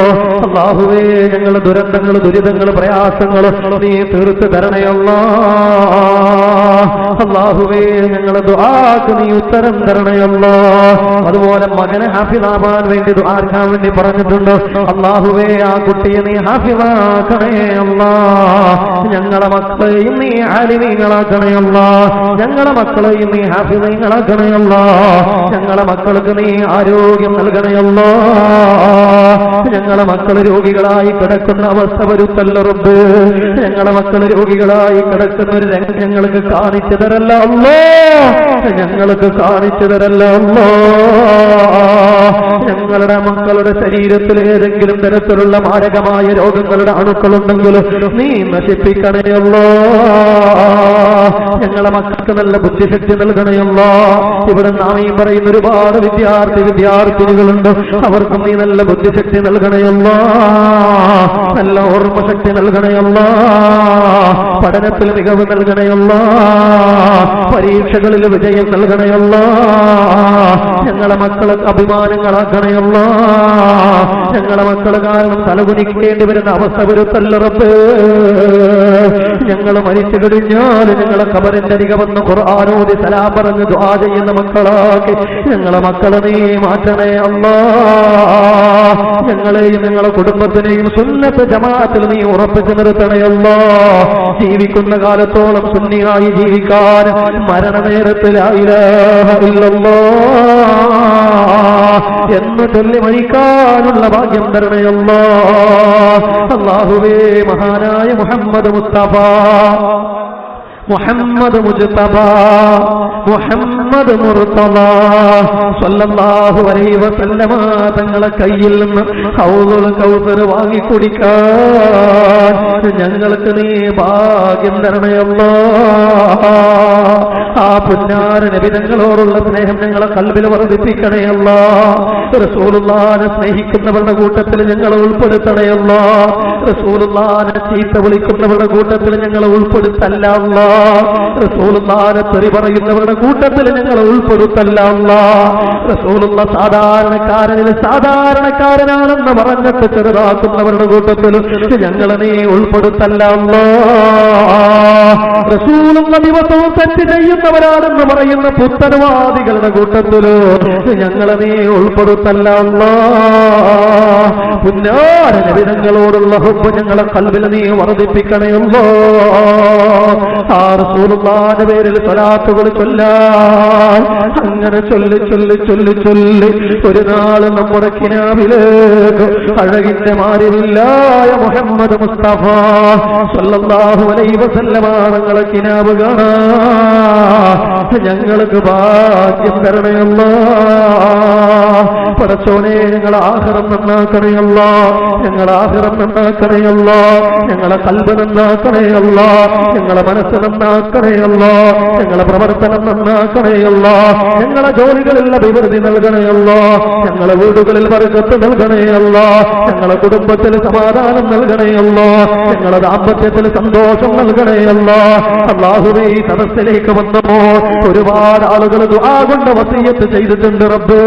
അല്ലാഹുവേ ഞങ്ങളുടെ ദുരന്തങ്ങൾ, ദുരിതങ്ങൾ, പ്രയാസങ്ങൾ നീ തീർത്ത് തരണേ അല്ലാഹ്. അല്ലാഹുവേ ഞങ്ങളുടെ ദുആക്ക് നീ ഉത്തരം തരണേ അല്ലാഹ്. അതുപോലെ മകനെ ഹാഫിളാവാൻ വേണ്ടി ദുആക്കാൻ വേണ്ടി പറഞ്ഞിട്ടുണ്ട്. അല്ലാഹുവേ ആ കുട്ടിയെ നീ ഹാഫിളാക്കണേ അല്ലാഹ്. ഞങ്ങളുടെ മക്കളെയും നീ ആലിമീങ്ങളാക്കണേ അല്ലാഹ്. ഞങ്ങളുടെ മക്കളെയും നീ ഹാഫിളീങ്ങളാക്കണേ അല്ലാഹ്. ഞങ്ങളുടെ മക്കൾക്ക് നീ ആരോഗ്യം നൽകണേ അല്ലാഹ്. ഞങ്ങളുടെ മക്കൾ രോഗികളായി കിടക്കുന്ന അവസ്ഥ വരുത്തല്ല റബ്ബ്. ഞങ്ങളുടെ മക്കൾ രോഗികളായി കിടക്കുന്ന ഒരു രംഗം ഞങ്ങൾക്ക് കാണിച്ചു തരല്ല അല്ലാഹ്. ഞങ്ങൾക്ക് കാണിച്ചു തരല്ല അല്ലാഹ്. ഞങ്ങളുടെ മക്കളുടെ ശരീരത്തിൽ ഏതെങ്കിലും തരത്തിലുള്ള മാരകമായ രോഗങ്ങളുടെ അണുക്കളുണ്ടെങ്കിൽ നീ നശിപ്പിക്കണേ അല്ലാഹ്. ഞങ്ങളെ മക്കൾക്ക് നല്ല ബുദ്ധിശക്തി നൽകണേ അല്ലാഹ്. ഇവിടെ നാമീം പറയുന്ന ഒരുപാട് വിദ്യാർത്ഥിനികളുണ്ട്. അവർക്കും നീ നല്ല ബുദ്ധിശക്തി നൽകണേ അല്ലാഹ്. നല്ല ഓർമ്മശക്തി നൽകണേ അല്ലാഹ്. പഠനത്തിൽ മികവ് നൽകണേ അല്ലാഹ്. പരീക്ഷകളിൽ വിജയം നൽകണേ അല്ലാഹ്. ഞങ്ങളെ മക്കളെ അഭിമാനങ്ങളാക്കണേ അല്ലാഹ്. ഞങ്ങളെ മക്കള് കാരണം തലകുനിക്കേണ്ടി വരുന്ന അവസ്ഥ വരുത്തല്ല റബ്ബേ. ഞങ്ങൾ മരിച്ചു കഴിഞ്ഞാൽ ഞങ്ങളെ ഖബറിന്റെ അരികെ വന്ന് ഖുർആനോദി സലാം പറഞ്ഞ് ദുആ ചെയ്യുന്ന മക്കളാക്കി ഞങ്ങളെ മക്കളെ നീ മാറ്റണേ അല്ലാഹ്. ഞങ്ങളെയും ഞങ്ങളെ കുടുംബത്തിനെയും സുന്നത്ത് ജമാഅത്തിൽ നീ ഉറപ്പിച്ചു നിർത്തണേ അല്ലാഹ്. ജീവിക്കുന്ന കാലത്തോളം സുന്നിയായി ജീവിക്കാൻ മരണനേരത്തിൽ ലാ ഇലാഹ ഇല്ലല്ലാഹ് എന്ന് ചൊല്ലി മരിക്കാനുള്ള ഭാഗ്യം തരണേ അല്ലാഹ്. അല്ലാഹുവേ മഹാനായ മുഹമ്മദ് മുസ്തഫ, മുഹമ്മദ് മുജ്തബ, മുഹമ്മദ് മുർത്തള സല്ലല്ലാഹു അലൈഹി വസല്ലമ തങ്ങളെ കയ്യിൽ നിന്ന് ഹൗദുൽ കൗസർ വാങ്ങി കുടിക്കാൻ ഞങ്ങൾക്ക് നീ ഭാഗ്യം തരണേ അല്ലാഹ്. ആ പുന്നാര നബി തങ്ങളോടുള്ള സ്നേഹം ഞങ്ങളെ കൽബിൽ വർദ്ധിപ്പിക്കണേ അല്ലാഹ്. റസൂലുള്ളാഹിനെ സ്നേഹിക്കുന്നവരുടെ കൂട്ടത്തിൽ ഞങ്ങളെ ഉൾപ്പെടുത്തണേ അല്ലാഹ്. റസൂലുള്ളാഹിനെ ചീത്ത വിളിക്കുന്നവരുടെ കൂട്ടത്തിൽ ഞങ്ങളെ ഉൾപ്പെടുത്തല്ല അല്ലാഹ്. റസൂലുള്ളാഹിനെ തെറി പറയുന്നവരുടെ കൂട്ടത്തിൽ ഞങ്ങളെ ഉൾപ്പെടുത്തല്ല അല്ലാഹ്. റസൂലുള്ള സാധാരണക്കാരനിൽ സാധാരണക്കാരനാണെന്ന് പറഞ്ഞിട്ട് ചെറുതാക്കുന്നവരുടെ കൂട്ടത്തിൽ ഞങ്ങളെ നീ ഉൾപ്പെടുത്തല്ല അല്ലാഹ്. റസൂലുള്ള ദിവസവും തെറ്റ് ചെയ്യുന്നവരാണെന്ന് പറയുന്ന പുത്തനവാദികളുടെ കൂട്ടത്തിൽ ഞങ്ങളെ നീ ഉൾപ്പെടുത്തല്ല അല്ലാഹ്. പുന്നാര നബി തങ്ങളോടുള്ള ഹുബ്ബ് ഞങ്ങളെ ഖൽബിൽ നീ വർദ്ധിപ്പിക്കണേ അല്ലാഹ്. ആ റസൂലുള്ളാഹിന്റെ പേരിൽ സ്വലാത്തുകൾ ചൊല്ലാൻ അങ്ങനെ ചൊല്ലി ചൊല്ലി ചൊല്ലി ചൊല്ലി ഒരു നാൾ നമ്മുടെ കിനാവിലേക്ക് അഴകിന്റെ മാരിവില്ലായ മുഹമ്മദ് മുസ്തഫ സല്ലല്ലാഹു അലൈഹി വസല്ലമ തങ്ങളെ കിനാവ് കാണാൻ ഞങ്ങൾക്ക് ഭാഗ്യം തരണേ അല്ലാഹ്. പടച്ചോനെ ഞങ്ങൾ ആഖിറം നന്നാക്കണേ അല്ലാ, ഞങ്ങളെ ആഖിറം നന്നാക്കണേ അല്ലാ, ഞങ്ങളെ ഖൽബ് നന്നാക്കണേ അല്ലാ, ഞങ്ങളെ മനസ്സ് നന്നാക്കണേ അല്ലാ, ഞങ്ങളെ പ്രവർത്തനം നന്നാക്കണേ അല്ലാ, ഞങ്ങളെ ജോലികളിൽ അഭിവൃദ്ധി നൽകണേ അല്ലാ, ഞങ്ങളെ വീടുകളിൽ ബർക്കത്ത് നൽകണേ അല്ലാ, ഞങ്ങളെ കുടുംബത്തിൽ സമാധാനം നൽകണേ അല്ലാ, ഞങ്ങളെ ദാമ്പത്യത്തിൽ സന്തോഷം നൽകണേ അല്ലാ. അല്ലാഹുവേ, ഈ സദസ്സിലേക്ക് വന്നപ്പോൾ ഒരുപാട് ആളുകൾ ദുആ കൊണ്ട് വസിയ്യത്ത് ചെയ്തിട്ടുണ്ട് റബ്ബേ.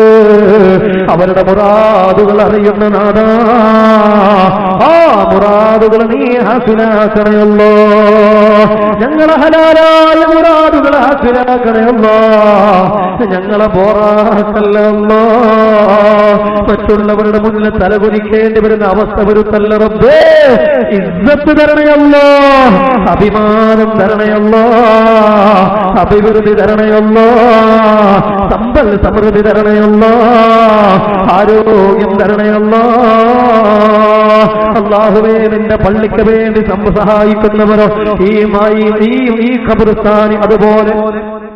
അവരുടെ മുറാദുകൾ അറിയുന്ന നാഥാ, ആ മുറാദുകൾ നീ ഹാസിലാക്കണേ അല്ലാ. ഞങ്ങളെ ഹലാലായ മുറാദുകൾ ഹാസിലാക്കണേ അല്ലാ. ഞങ്ങളെ ബോറാക്കല്ല അല്ലാ. മറ്റുള്ളവരുടെ മുന്നിൽ തലകുനിക്കേണ്ടി വരുന്ന അവസ്ഥ വരുത്തല്ല റബ്ബേ. ഇസ്സത്ത് തരണേ അല്ലാ, അഭിമാനം തരണേ അല്ലാ, അഭിവൃദ്ധി തരണേ അല്ലാ, സമ്പൽ സമൃദ്ധി തരണേ അല്ലാ, ആരോഗ്യം തരണേ അല്ലാ. അല്ലാഹുവേ, നിന്റെ പള്ളിക്ക് വേണ്ടി സഹായിക്കുന്നവരോ ഈ ഖബർസ്ഥാനി അതുപോലെ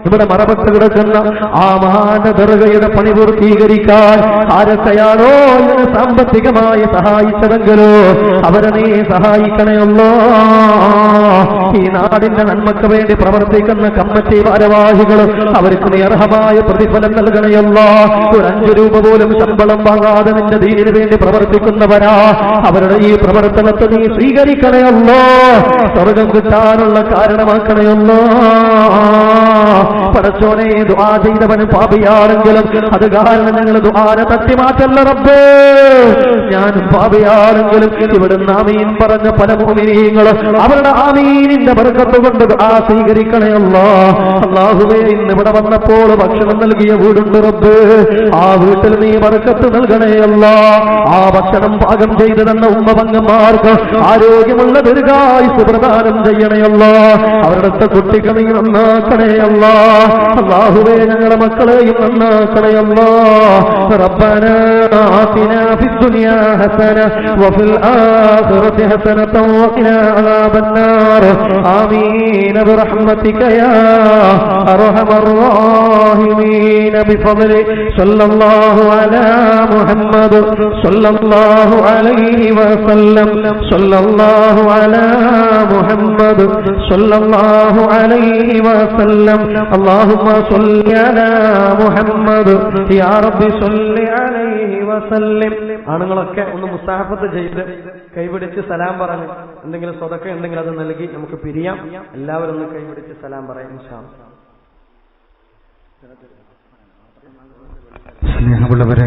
ഇവിടെ മറപെട്ട് കിടക്കുന്ന ആ മഹാന്റെ ദർഗയുടെ പണി പൂർത്തീകരിക്കാൻ ആരൊക്കെയാണോ ഇതിനെ സാമ്പത്തികമായി സഹായിച്ചതെങ്കിലോ അവരെ നീ സഹായിക്കണേ അല്ലാ. ഈ നാടിന്റെ നന്മയ്ക്ക് വേണ്ടി പ്രവർത്തിക്കുന്ന കമ്മിറ്റി ഭാരവാഹികൾ അവർക്ക് നീ അർഹമായ പ്രതിഫലം നൽകണയല്ലാ. ഒരു 5 രൂപ പോലും ശമ്പളം വാങ്ങാതെ നിന്റെ ദീനിന് വേണ്ടി പ്രവർത്തിക്കുന്നവരാ, അവരുടെ ഈ പ്രവർത്തനത്തെ നീ സ്വീകരിക്കണയല്ലോ, സ്വർഗം കിട്ടാനുള്ള കാരണമാക്കണയല്ലോ. പടച്ചോനെ, ദുആ ചെയ്തവന് പാപിയാണെങ്കിലും അത് കാരണം ഞങ്ങൾ ദുആനെ തട്ടിമാറ്റല്ല റബ്ബേ. ഞാൻ പാപിയാണെങ്കിലും ഇവിടുന്ന് ആമീൻ പറഞ്ഞ പല മുഅ്മിനീങ്ങളും അവരുടെ ആമീനിന്റെ ബർക്കത്ത് കൊണ്ട് ദുആ സ്വീകരിക്കണേ അല്ലാ. അല്ലാഹുവേ, ഇന്ന് ഇവിടെ വന്നപ്പോൾ ഭക്ഷണം നൽകിയ വീടുണ്ട് റബ്ബേ, ആ വീട്ടിൽ നീ ബർക്കത്ത് നൽകണേ അല്ലാ. ആ ഭക്ഷണം പാകം ചെയ്തു തന്ന ഉമ്മപങ്ങന്മാർക്ക് ആരോഗ്യമുള്ള ദീർഘായുസ്സ് പ്രദാനം ചെയ്യണേ അല്ലാ. അവരുടെ കുട്ടിക്ക് നീ നന്നാക്കണേ അല്ലാ. അല്ലാഹുവേ, ഞങ്ങളുടെ മക്കളെയും നന്നാക്കണേ അല്ലാ. റബ്ബനാ ആതിനാ ഫിദ്ദുനിയാ ഹസന വഫിൽ ആഖിറതി ഹസനതൻ വഖിനാ അദാബന്നാർ. ആമീൻ ബിറഹ്മതിക യാ അർഹമർ റഹീമീൻ. ബിഫദ്ലി സല്ലല്ലാഹു അലാ മുഹമ്മദ് സല്ലല്ലാഹു അലൈഹി വസല്ലം. സല്ലല്ലാഹു അലാ മുഹമ്മദ് സല്ലല്ലാഹു അലൈഹി വസല്ലം. اللهم صل على محمد يا رب صل عليه وسلم. ആണുങ്ങളൊക്കെ ഒന്ന് മുസാഫത്ത് ചെയ്ത് കൈപിടിച്ച് സലാം പറഞ്ഞ് എന്തെങ്കിലും സ്വതക്ക ഉണ്ടെങ്കിൽ അത് നൽകി നമുക്ക് പിരിയാം. എല്ലാവരും ഒന്ന് കൈപിടിച്ച് സലാം പറയാം ഇൻഷാ അല്ലാഹ്. സ്നേഹമുള്ളവരെ,